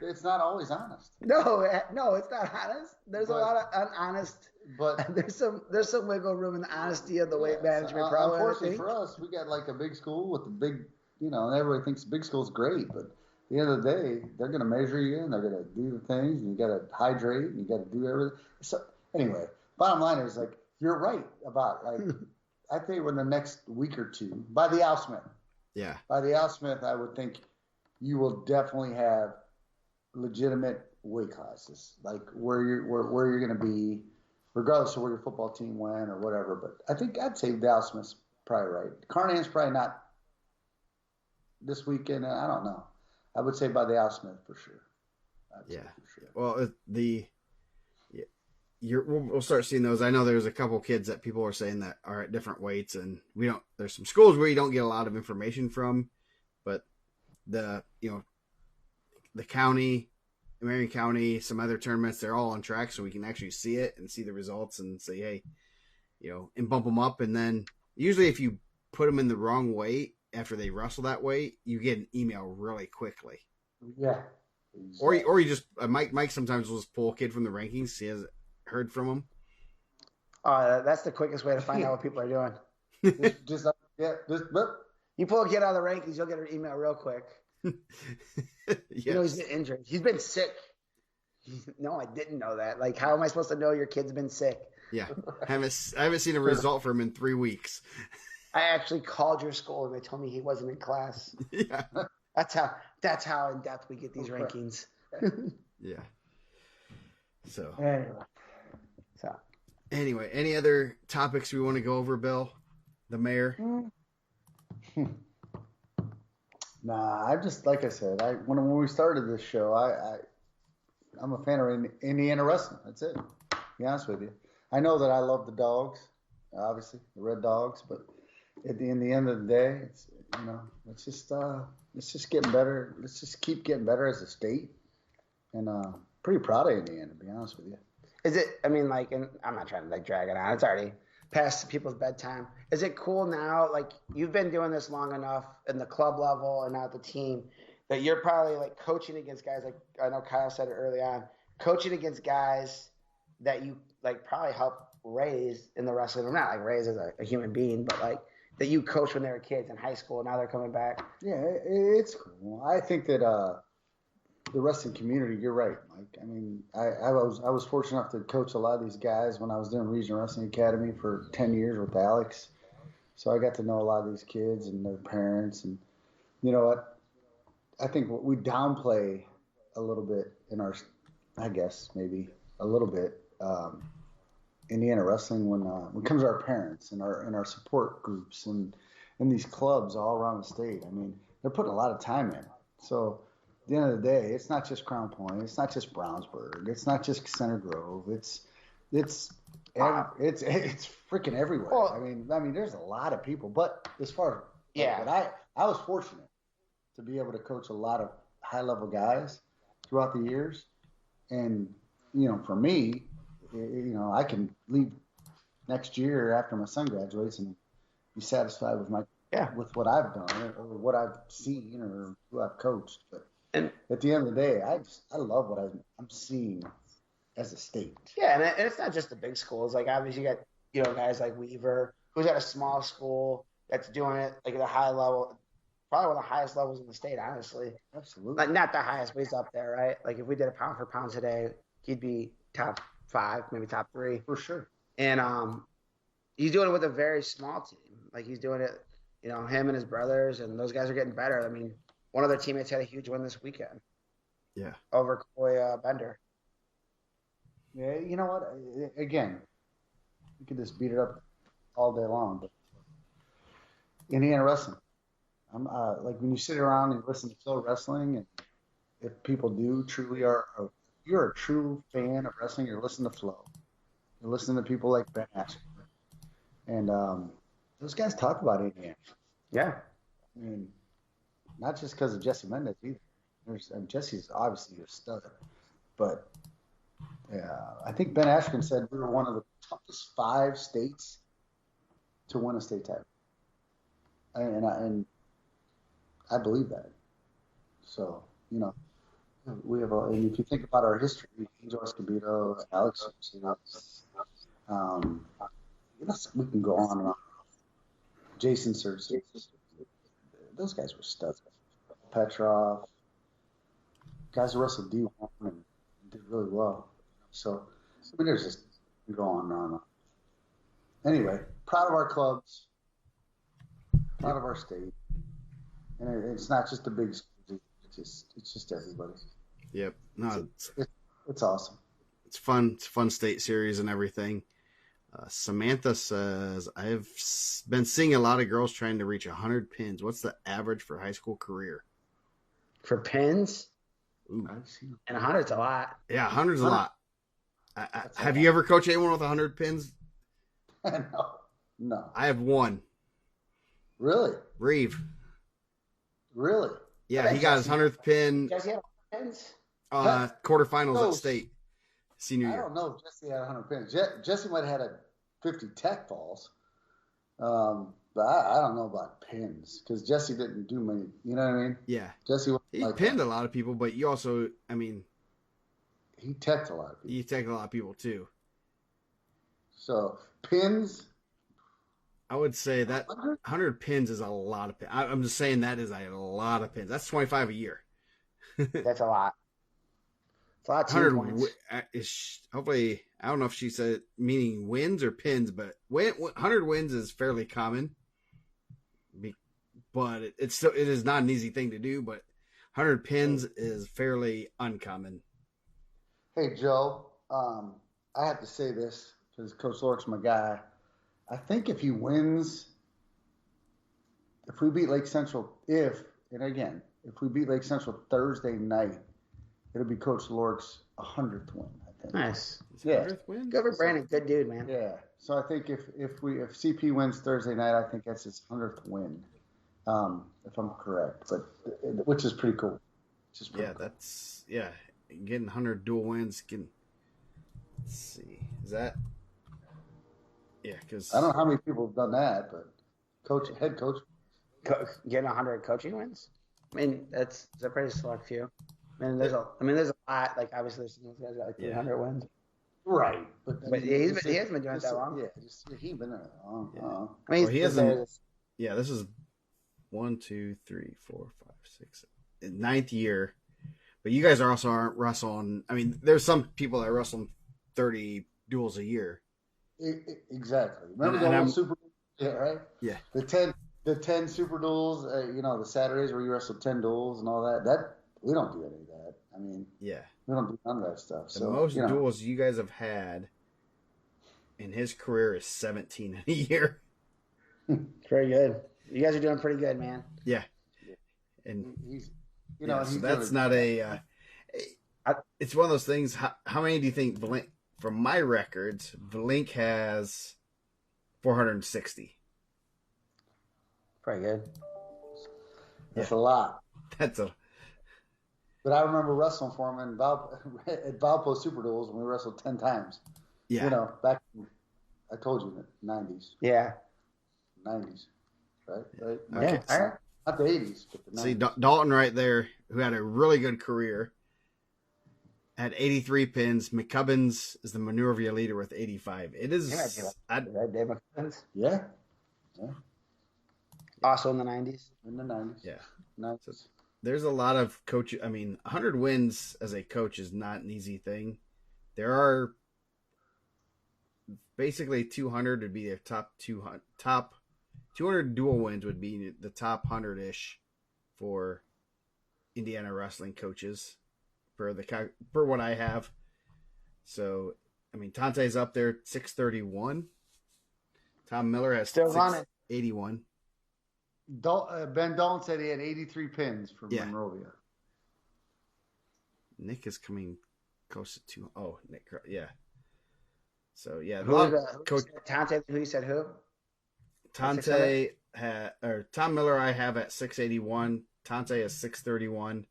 It's not always honest. No, it's not honest. There's a lot of unhonest. But there's some wiggle room in the honesty of the weight management program. Unfortunately for us, we got a big school with a big, and everybody thinks big school's great, but at the end of the day, they're going to measure you, and they're going to do the things, and you got to hydrate, and you got to do everything. So anyway, bottom line is you're right about I think in the next week or two, by the Al Smith. Yeah. By the Al Smith, I would think you will definitely have legitimate weight classes, where you're going to be, regardless of where your football team went or whatever. But I think I'd say the Al Smith's probably right. Carnahan's probably not this weekend. I don't know. I would say by the Al Smith for sure. For sure. Well, we'll start seeing those. I know there's a couple kids that people are saying that are at different weights, and there's some schools where you don't get a lot of information from, but the county, Marion County, some other tournaments, they're all on track, so we can actually see it and see the results and say, hey, and bump them up. And then usually if you put them in the wrong weight after they wrestle that weight, you get an email really quickly. Yeah. Exactly. Or you just Mike sometimes will just pull a kid from the rankings. He hasn't heard from him. That's the quickest way to find out what people are doing. just you pull a kid out of the rankings, you'll get an email real quick. Yes. He's been injured. He's been sick. No, I didn't know that. Like, how am I supposed to know your kid's been sick? Yeah, I haven't seen a result from him in 3 weeks. I actually called your school and they told me he wasn't in class. Yeah, that's how in depth we get these rankings. Yeah. So anyway, any other topics we want to go over, Bill, the mayor? Nah, I just, like I said, when we started this show, I'm a fan of Indiana wrestling. That's it. To be honest with you, I know that I love the dogs, obviously the Red Dogs, but in the end of the day, it's let's just get better. Let's just keep getting better as a state, and pretty proud of Indiana, to be honest with you. Is it? I mean, like, and I'm not trying to drag it on. It's already past people's bedtime. Is it cool now? Like, you've been doing this long enough in the club level and now at the team that you're probably like coaching against guys. Like, I know Kyle said it early on, coaching against guys that you like probably help raise in the wrestling room. Not like raise as a human being, but like that you coached when they were kids in high school. Now they're coming back. Yeah, it's cool. I think that the wrestling community, you're right, Mike. I mean, I was fortunate enough to coach a lot of these guys when I was doing Regional Wrestling Academy for 10 years with Alex. So I got to know a lot of these kids and their parents. And you know what? I think what we downplay a little bit in our, I guess maybe a little bit, Indiana wrestling when it comes to our parents and our support groups and these clubs all around the state. I mean, they're putting a lot of time in. So at the end of the day, it's not just Crown Point, it's not just Brownsburg, it's not just Center Grove, it's freaking everywhere. Well, I mean, there's a lot of people. But as far as but I was fortunate to be able to coach a lot of high level guys throughout the years, and for me, I can leave next year after my son graduates and be satisfied with with what I've done or what I've seen or who I've coached. But at the end of the day, I love what I'm seeing as a state. Yeah, and it's not just the big schools. Like, obviously you got guys like Weaver, who's at a small school that's doing it like at a high level, probably one of the highest levels in the state, honestly. Absolutely. Like, not the highest, but he's up there, right? Like, if we did a pound for pound today, he'd be top 5, maybe top 3 for sure. And he's doing it with a very small team. Like, he's doing it, him and his brothers, and those guys are getting better. I mean, one of their teammates had a huge win this weekend. Yeah. Over Coy Bender. Yeah, you know what? Again, we could just beat it up all day long, but Indiana wrestling. I'm like, when you sit around and listen to Phil wrestling, and if people do truly you're a true fan of wrestling, you're listening to Flo. You're listening to people like Ben Askren. And those guys talk about Indiana. Yeah. I mean, not just because of Jesse Mendez either. Jesse's obviously a stud, but I think Ben Askren said we were one of the toughest 5 states to win a state title, and I believe that. So we have, and if you think about our history, Angel Escobedo, Alex, we can go on and on. Jason Cersei, those guys were studs. Petrov, guys who wrestled D1 and did really well. So, there's just, we go on and on and on. Anyway, proud of our clubs, proud of our state, and it's not just the big schools; it's just everybody. Yep, no, it's awesome. It's fun. It's a fun state series and everything. Samantha says, I've been seeing a lot of girls trying to reach 100 pins. What's the average for high school career? For pins? Ooh. And 100's a lot. Yeah, 100's a lot. Have you ever coached anyone with 100 pins? No. I have one. Really? Reeve. Really? Yeah, he got his 100th pin. Jesse have pins? Quarterfinals at state. Senior year. I don't know if Jesse had 100 pins. Jesse might have had 50 tech balls. But I don't know about pins because Jesse didn't do many. You know what I mean? Yeah. Jesse he pinned a lot of people, but you also, I mean, he teched a lot of people. He teched a lot of people too. So pins, I would say that 100 pins is a lot of pins. I'm just saying that is a lot of pins. That's 25 a year. That's a lot. It's a lot of 100 hopefully, I don't know if she said meaning wins or pins, but 100 wins is fairly common. But it is not an easy thing to do. But 100 pins is fairly uncommon. Hey Joe, I have to say this because Coach Lork's my guy. I think if he wins, if we beat Lake Central, if we beat Lake Central Thursday night, it'll be Coach Lork's 100th win, I think. Nice. Yeah. 100th win? Good for Brandon. Good dude, man. Yeah. So I think if CP wins Thursday night, I think that's his 100th win, if I'm correct. But which is pretty cool. That's getting 100 dual wins. Let's see, is that? Yeah, because I don't know how many people have done that, but head coach getting 100 coaching wins. I mean, that's a pretty select few. There's a lot. Like obviously, there's some guys got like 300 wins. Right, but he hasn't been doing it that long. Yeah, he's been there long. Yeah. I mean, he hasn't. Yeah, this is 1, 2, 3, 4, 5, 6, 9th year. But you guys aren't wrestling. I mean, there's some people that wrestle 30 duels a year. Exactly. Remember the old super? Yeah, right. Yeah. The 10 super duels. The Saturdays where you wrestle 10 duels and all that. That we don't do any of that. I mean, yeah, we don't do none of that stuff. The most duels you guys have had in his career is 17 in a year. Very good. You guys are doing pretty good, man. Yeah, and so that's not a. It's one of those things. How many do you think Valink? From my records, Valink has 460. Pretty good. That's a lot. That's a. But I remember wrestling for him at Valpo Super Duels when we wrestled 10 times. Yeah. Back in, I told you, in the 90s. Yeah. 90s. Right? Okay. Yeah. Not the 80s, but the 90s. See, Dalton right there, who had a really good career, had 83 pins. McCubbins is the Manorvia leader with 85. It is. Dave McCubbins? Yeah. Also in the 90s? In the 90s. Yeah. 90s. So there's a lot of coaches. I mean, 100 wins as a coach is not an easy thing. There are basically 200 would be their top 200 dual wins would be the top 100-ish for Indiana wrestling coaches per what I have. So, I mean, Tante's up there 631. Tom Miller has still 681. Ben Dalton said he had 83 pins for Monrovia. Nick is coming close to 2. Oh, Nick, yeah. So yeah, Coach Tante. Who you said who? Tante Tom Miller. I have at 681. Tante is 631.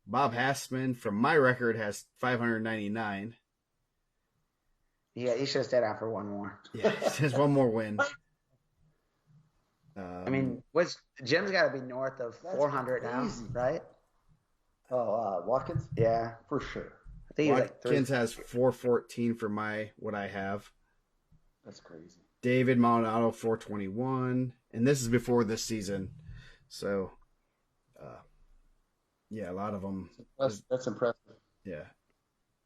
Bob Hassman, from my record, has 599. Yeah, he should have stayed out for one more. Yeah, he has one more win. I mean, Jim's got to be north of 400 now, right? Oh, Watkins? Yeah, for sure. I think Watkins has 414 for what I have. That's crazy. David Maldonado 421, and this is before this season, so a lot of them. That's impressive. Yeah,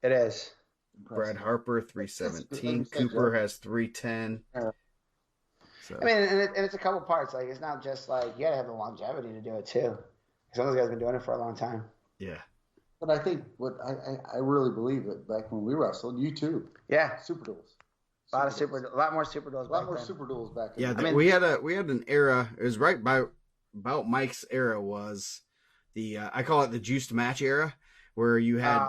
it is. Impressive. Brad Harper 317. Cooper has 310. So. I mean, and it's a couple parts. Like, it's not just like you got to have the longevity to do it too. Some of those guys have been doing it for a long time. Yeah. But I think what I really believe it back when we wrestled, you too. Yeah. Super duels. A lot more super duels. A lot back more then. super duels back Yeah, then. we had an era. It was right by about Mike's era was the I call it the juiced match era, where you had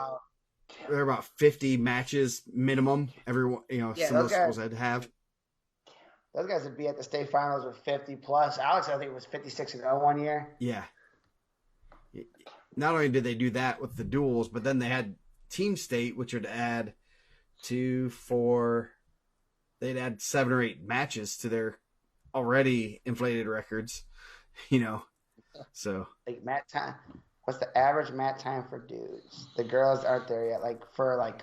there were about 50 matches minimum. Everyone, some of the schools had to have. Those guys would be at the state finals with 50 plus. Alex, I think, was 56-0 one year. Yeah. Not only did they do that with the duels, but then they had team state, which would add 2, 4. They'd add 7 or 8 matches to their already inflated records. So like mat time. What's the average mat time for dudes? The girls aren't there yet. Like for life,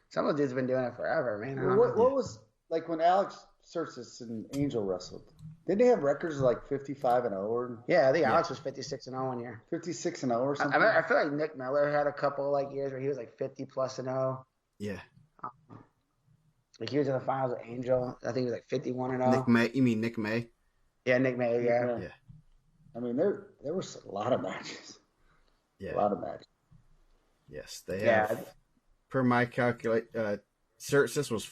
some of the dudes have been doing it forever, man. What was like when Alex Sersis and Angel wrestled? Did they have records of like 55-0 or? Yeah, I think Alex was 56-0 one year. 56-0 or something. I feel like Nick Miller had a couple years where he was like 50+0. Yeah. Like he was in the finals with Angel. I think he was like 51-0. Nick May? You mean Nick May? Yeah, Nick May. Yeah. Yeah. I mean, there was a lot of matches. Yeah. A lot of matches. Yes, they have. Per my calculate, Sersis was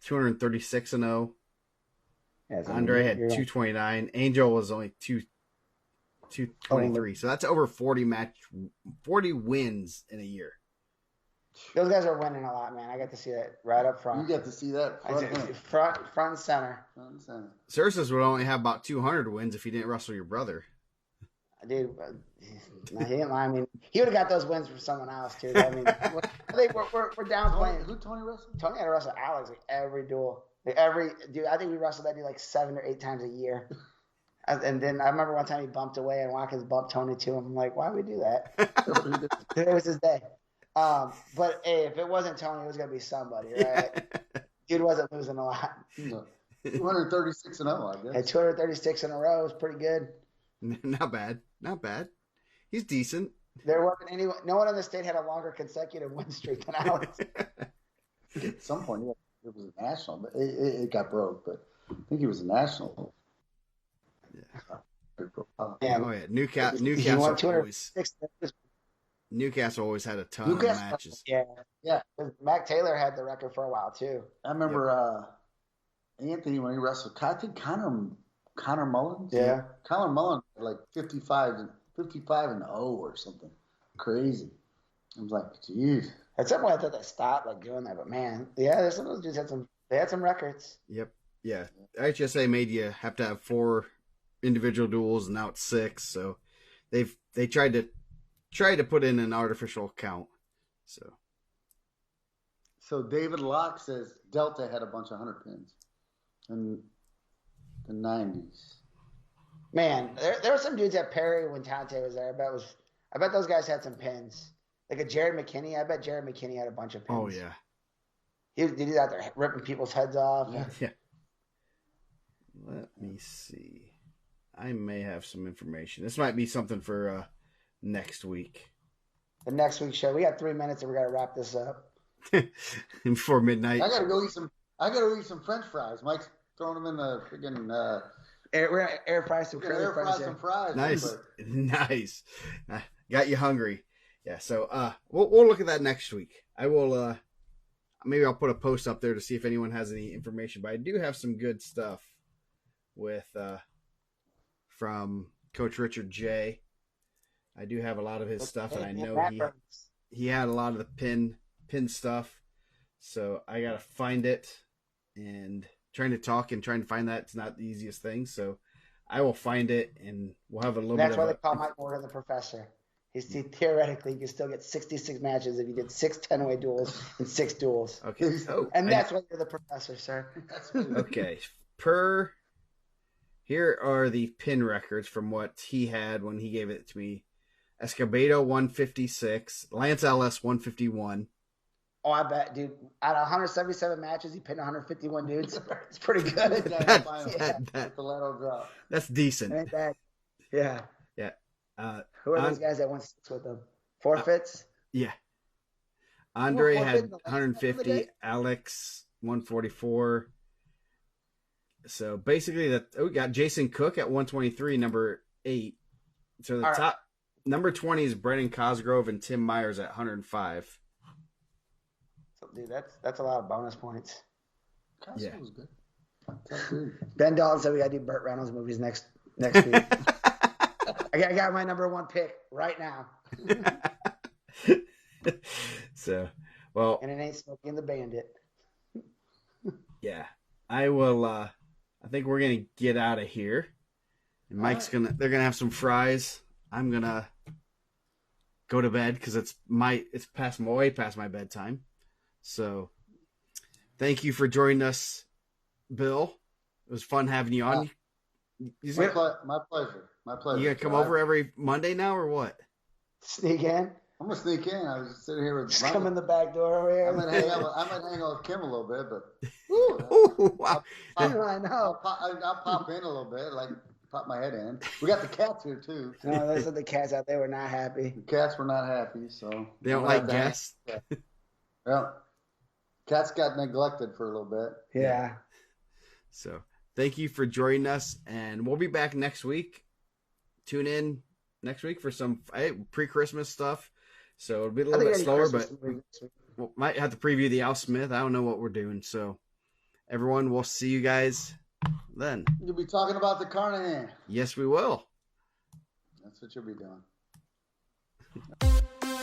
236-0. Yeah, Andre had 229. Angel was only 223. So that's over 40 wins in a year. Those guys are winning a lot, man. I got to see that right up front. You got to see that front and center. Sersis would only have about 200 wins if he didn't wrestle your brother. Dude, no, he didn't lie. I mean, he would have got those wins from someone else too. I mean, I think we're downplaying. Who Tony wrestled? Tony had to wrestle Alex like every duel. Dude, I think we wrestled that dude like 7 or 8 times a year. And then I remember one time he bumped away and Watkins bumped Tony to him. I'm like, why would we do that? It was his day. But hey, if it wasn't Tony, it was gonna be somebody, right? Dude wasn't losing a lot. 236-0, I guess. At 236 in a row is pretty good. Not bad. He's decent. There wasn't anyone. No one in the state had a longer consecutive win streak than Alex. At some point, it was a national, but it got broke. But I think he was a national. Yeah. Newcastle always had a ton of matches. Yeah. Mac Taylor had the record for a while too. I remember Anthony when he wrestled. I think Connor Mullins. Yeah. Connor Mullins had like 55-0 or something crazy. I was like, geez. At some point, I thought they stopped doing that, but man, yeah, some of those dudes had some records. Yep. Yeah. HSA made you have to have 4 individual duels, and now it's 6. So they tried to put in an artificial count. So David Locke says Delta had a bunch of 100 pins in the 90s. Man, there were some dudes at Perry when Tante was there. I bet those guys had some pins. Like a Jared McKinney. I bet Jared McKinney had a bunch of pins. Oh yeah. He's out there ripping people's heads off. Yeah. Let me see. I may have some information. This might be something for next week. The next week's show. We got 3 minutes and we got to wrap this up. Before midnight. I gotta go eat some French fries. Mike's throwing them in the freaking we're gonna air fry some fries. Nice. Got you hungry. Yeah, so we'll look at that next week. I will maybe I'll put a post up there to see if anyone has any information, but I do have some good stuff with from Coach Richard J. I do have a lot of his stuff, and I know he had a lot of the pin stuff. So I gotta find it, and trying to find that it's not the easiest thing. So I will find it, and we'll have a little. That's why they call Mike Morgan the professor. Theoretically, you can still get 66 matches if you did 6 10-way duels and 6 duels. Okay. That's why you're the professor, sir. Okay. Here are the pin records from what he had when he gave it to me. Escobedo 156, Lance Ellis 151. Oh, I bet, dude. Out of 177 matches, he pinned 151 dudes. It's pretty good. That's decent. Ain't that? Yeah. Yeah. Who are those guys that won 6 with them? Forfeits? Yeah. Andre had 150, Alex 144. So basically, we got Jason Cook at 123, number 8. So the top number 20 is Brennan Cosgrove and Tim Myers at 105. So dude, that's a lot of bonus points. Castle Yeah. was good. That's good. Ben Dalton said we gotta do Burt Reynolds movies next week. I got my number 1 pick right now. So, well, And it ain't Smokey and the Bandit. yeah, I will. I think we're gonna get out of here. And Mike's they're gonna have some fries. I'm gonna go to bed because it's way past my bedtime. So, thank you for joining us, Bill. It was fun having you on. My pleasure. My pleasure. You gonna come over every Monday now, or what? Sneak in. I'm gonna sneak in. I was just sitting here with. Just come in the back door over here. I might hang out with Kim a little bit, but. Ooh, wow. I know. I'll pop in a little bit, like pop my head in. We got the cats here too. No, those are the cats out there were not happy. The cats were not happy, so They don't like guests. Well, cats got neglected for a little bit. Yeah. So thank you for joining us, and we'll be back next week. Tune in next week for some pre-Christmas stuff. So it'll be a little bit slower, but we might have to preview the Al Smith. I don't know what we're doing. So everyone, we'll see you guys then. You'll be talking about the Carnahan. Yes, we will. That's what you'll be doing.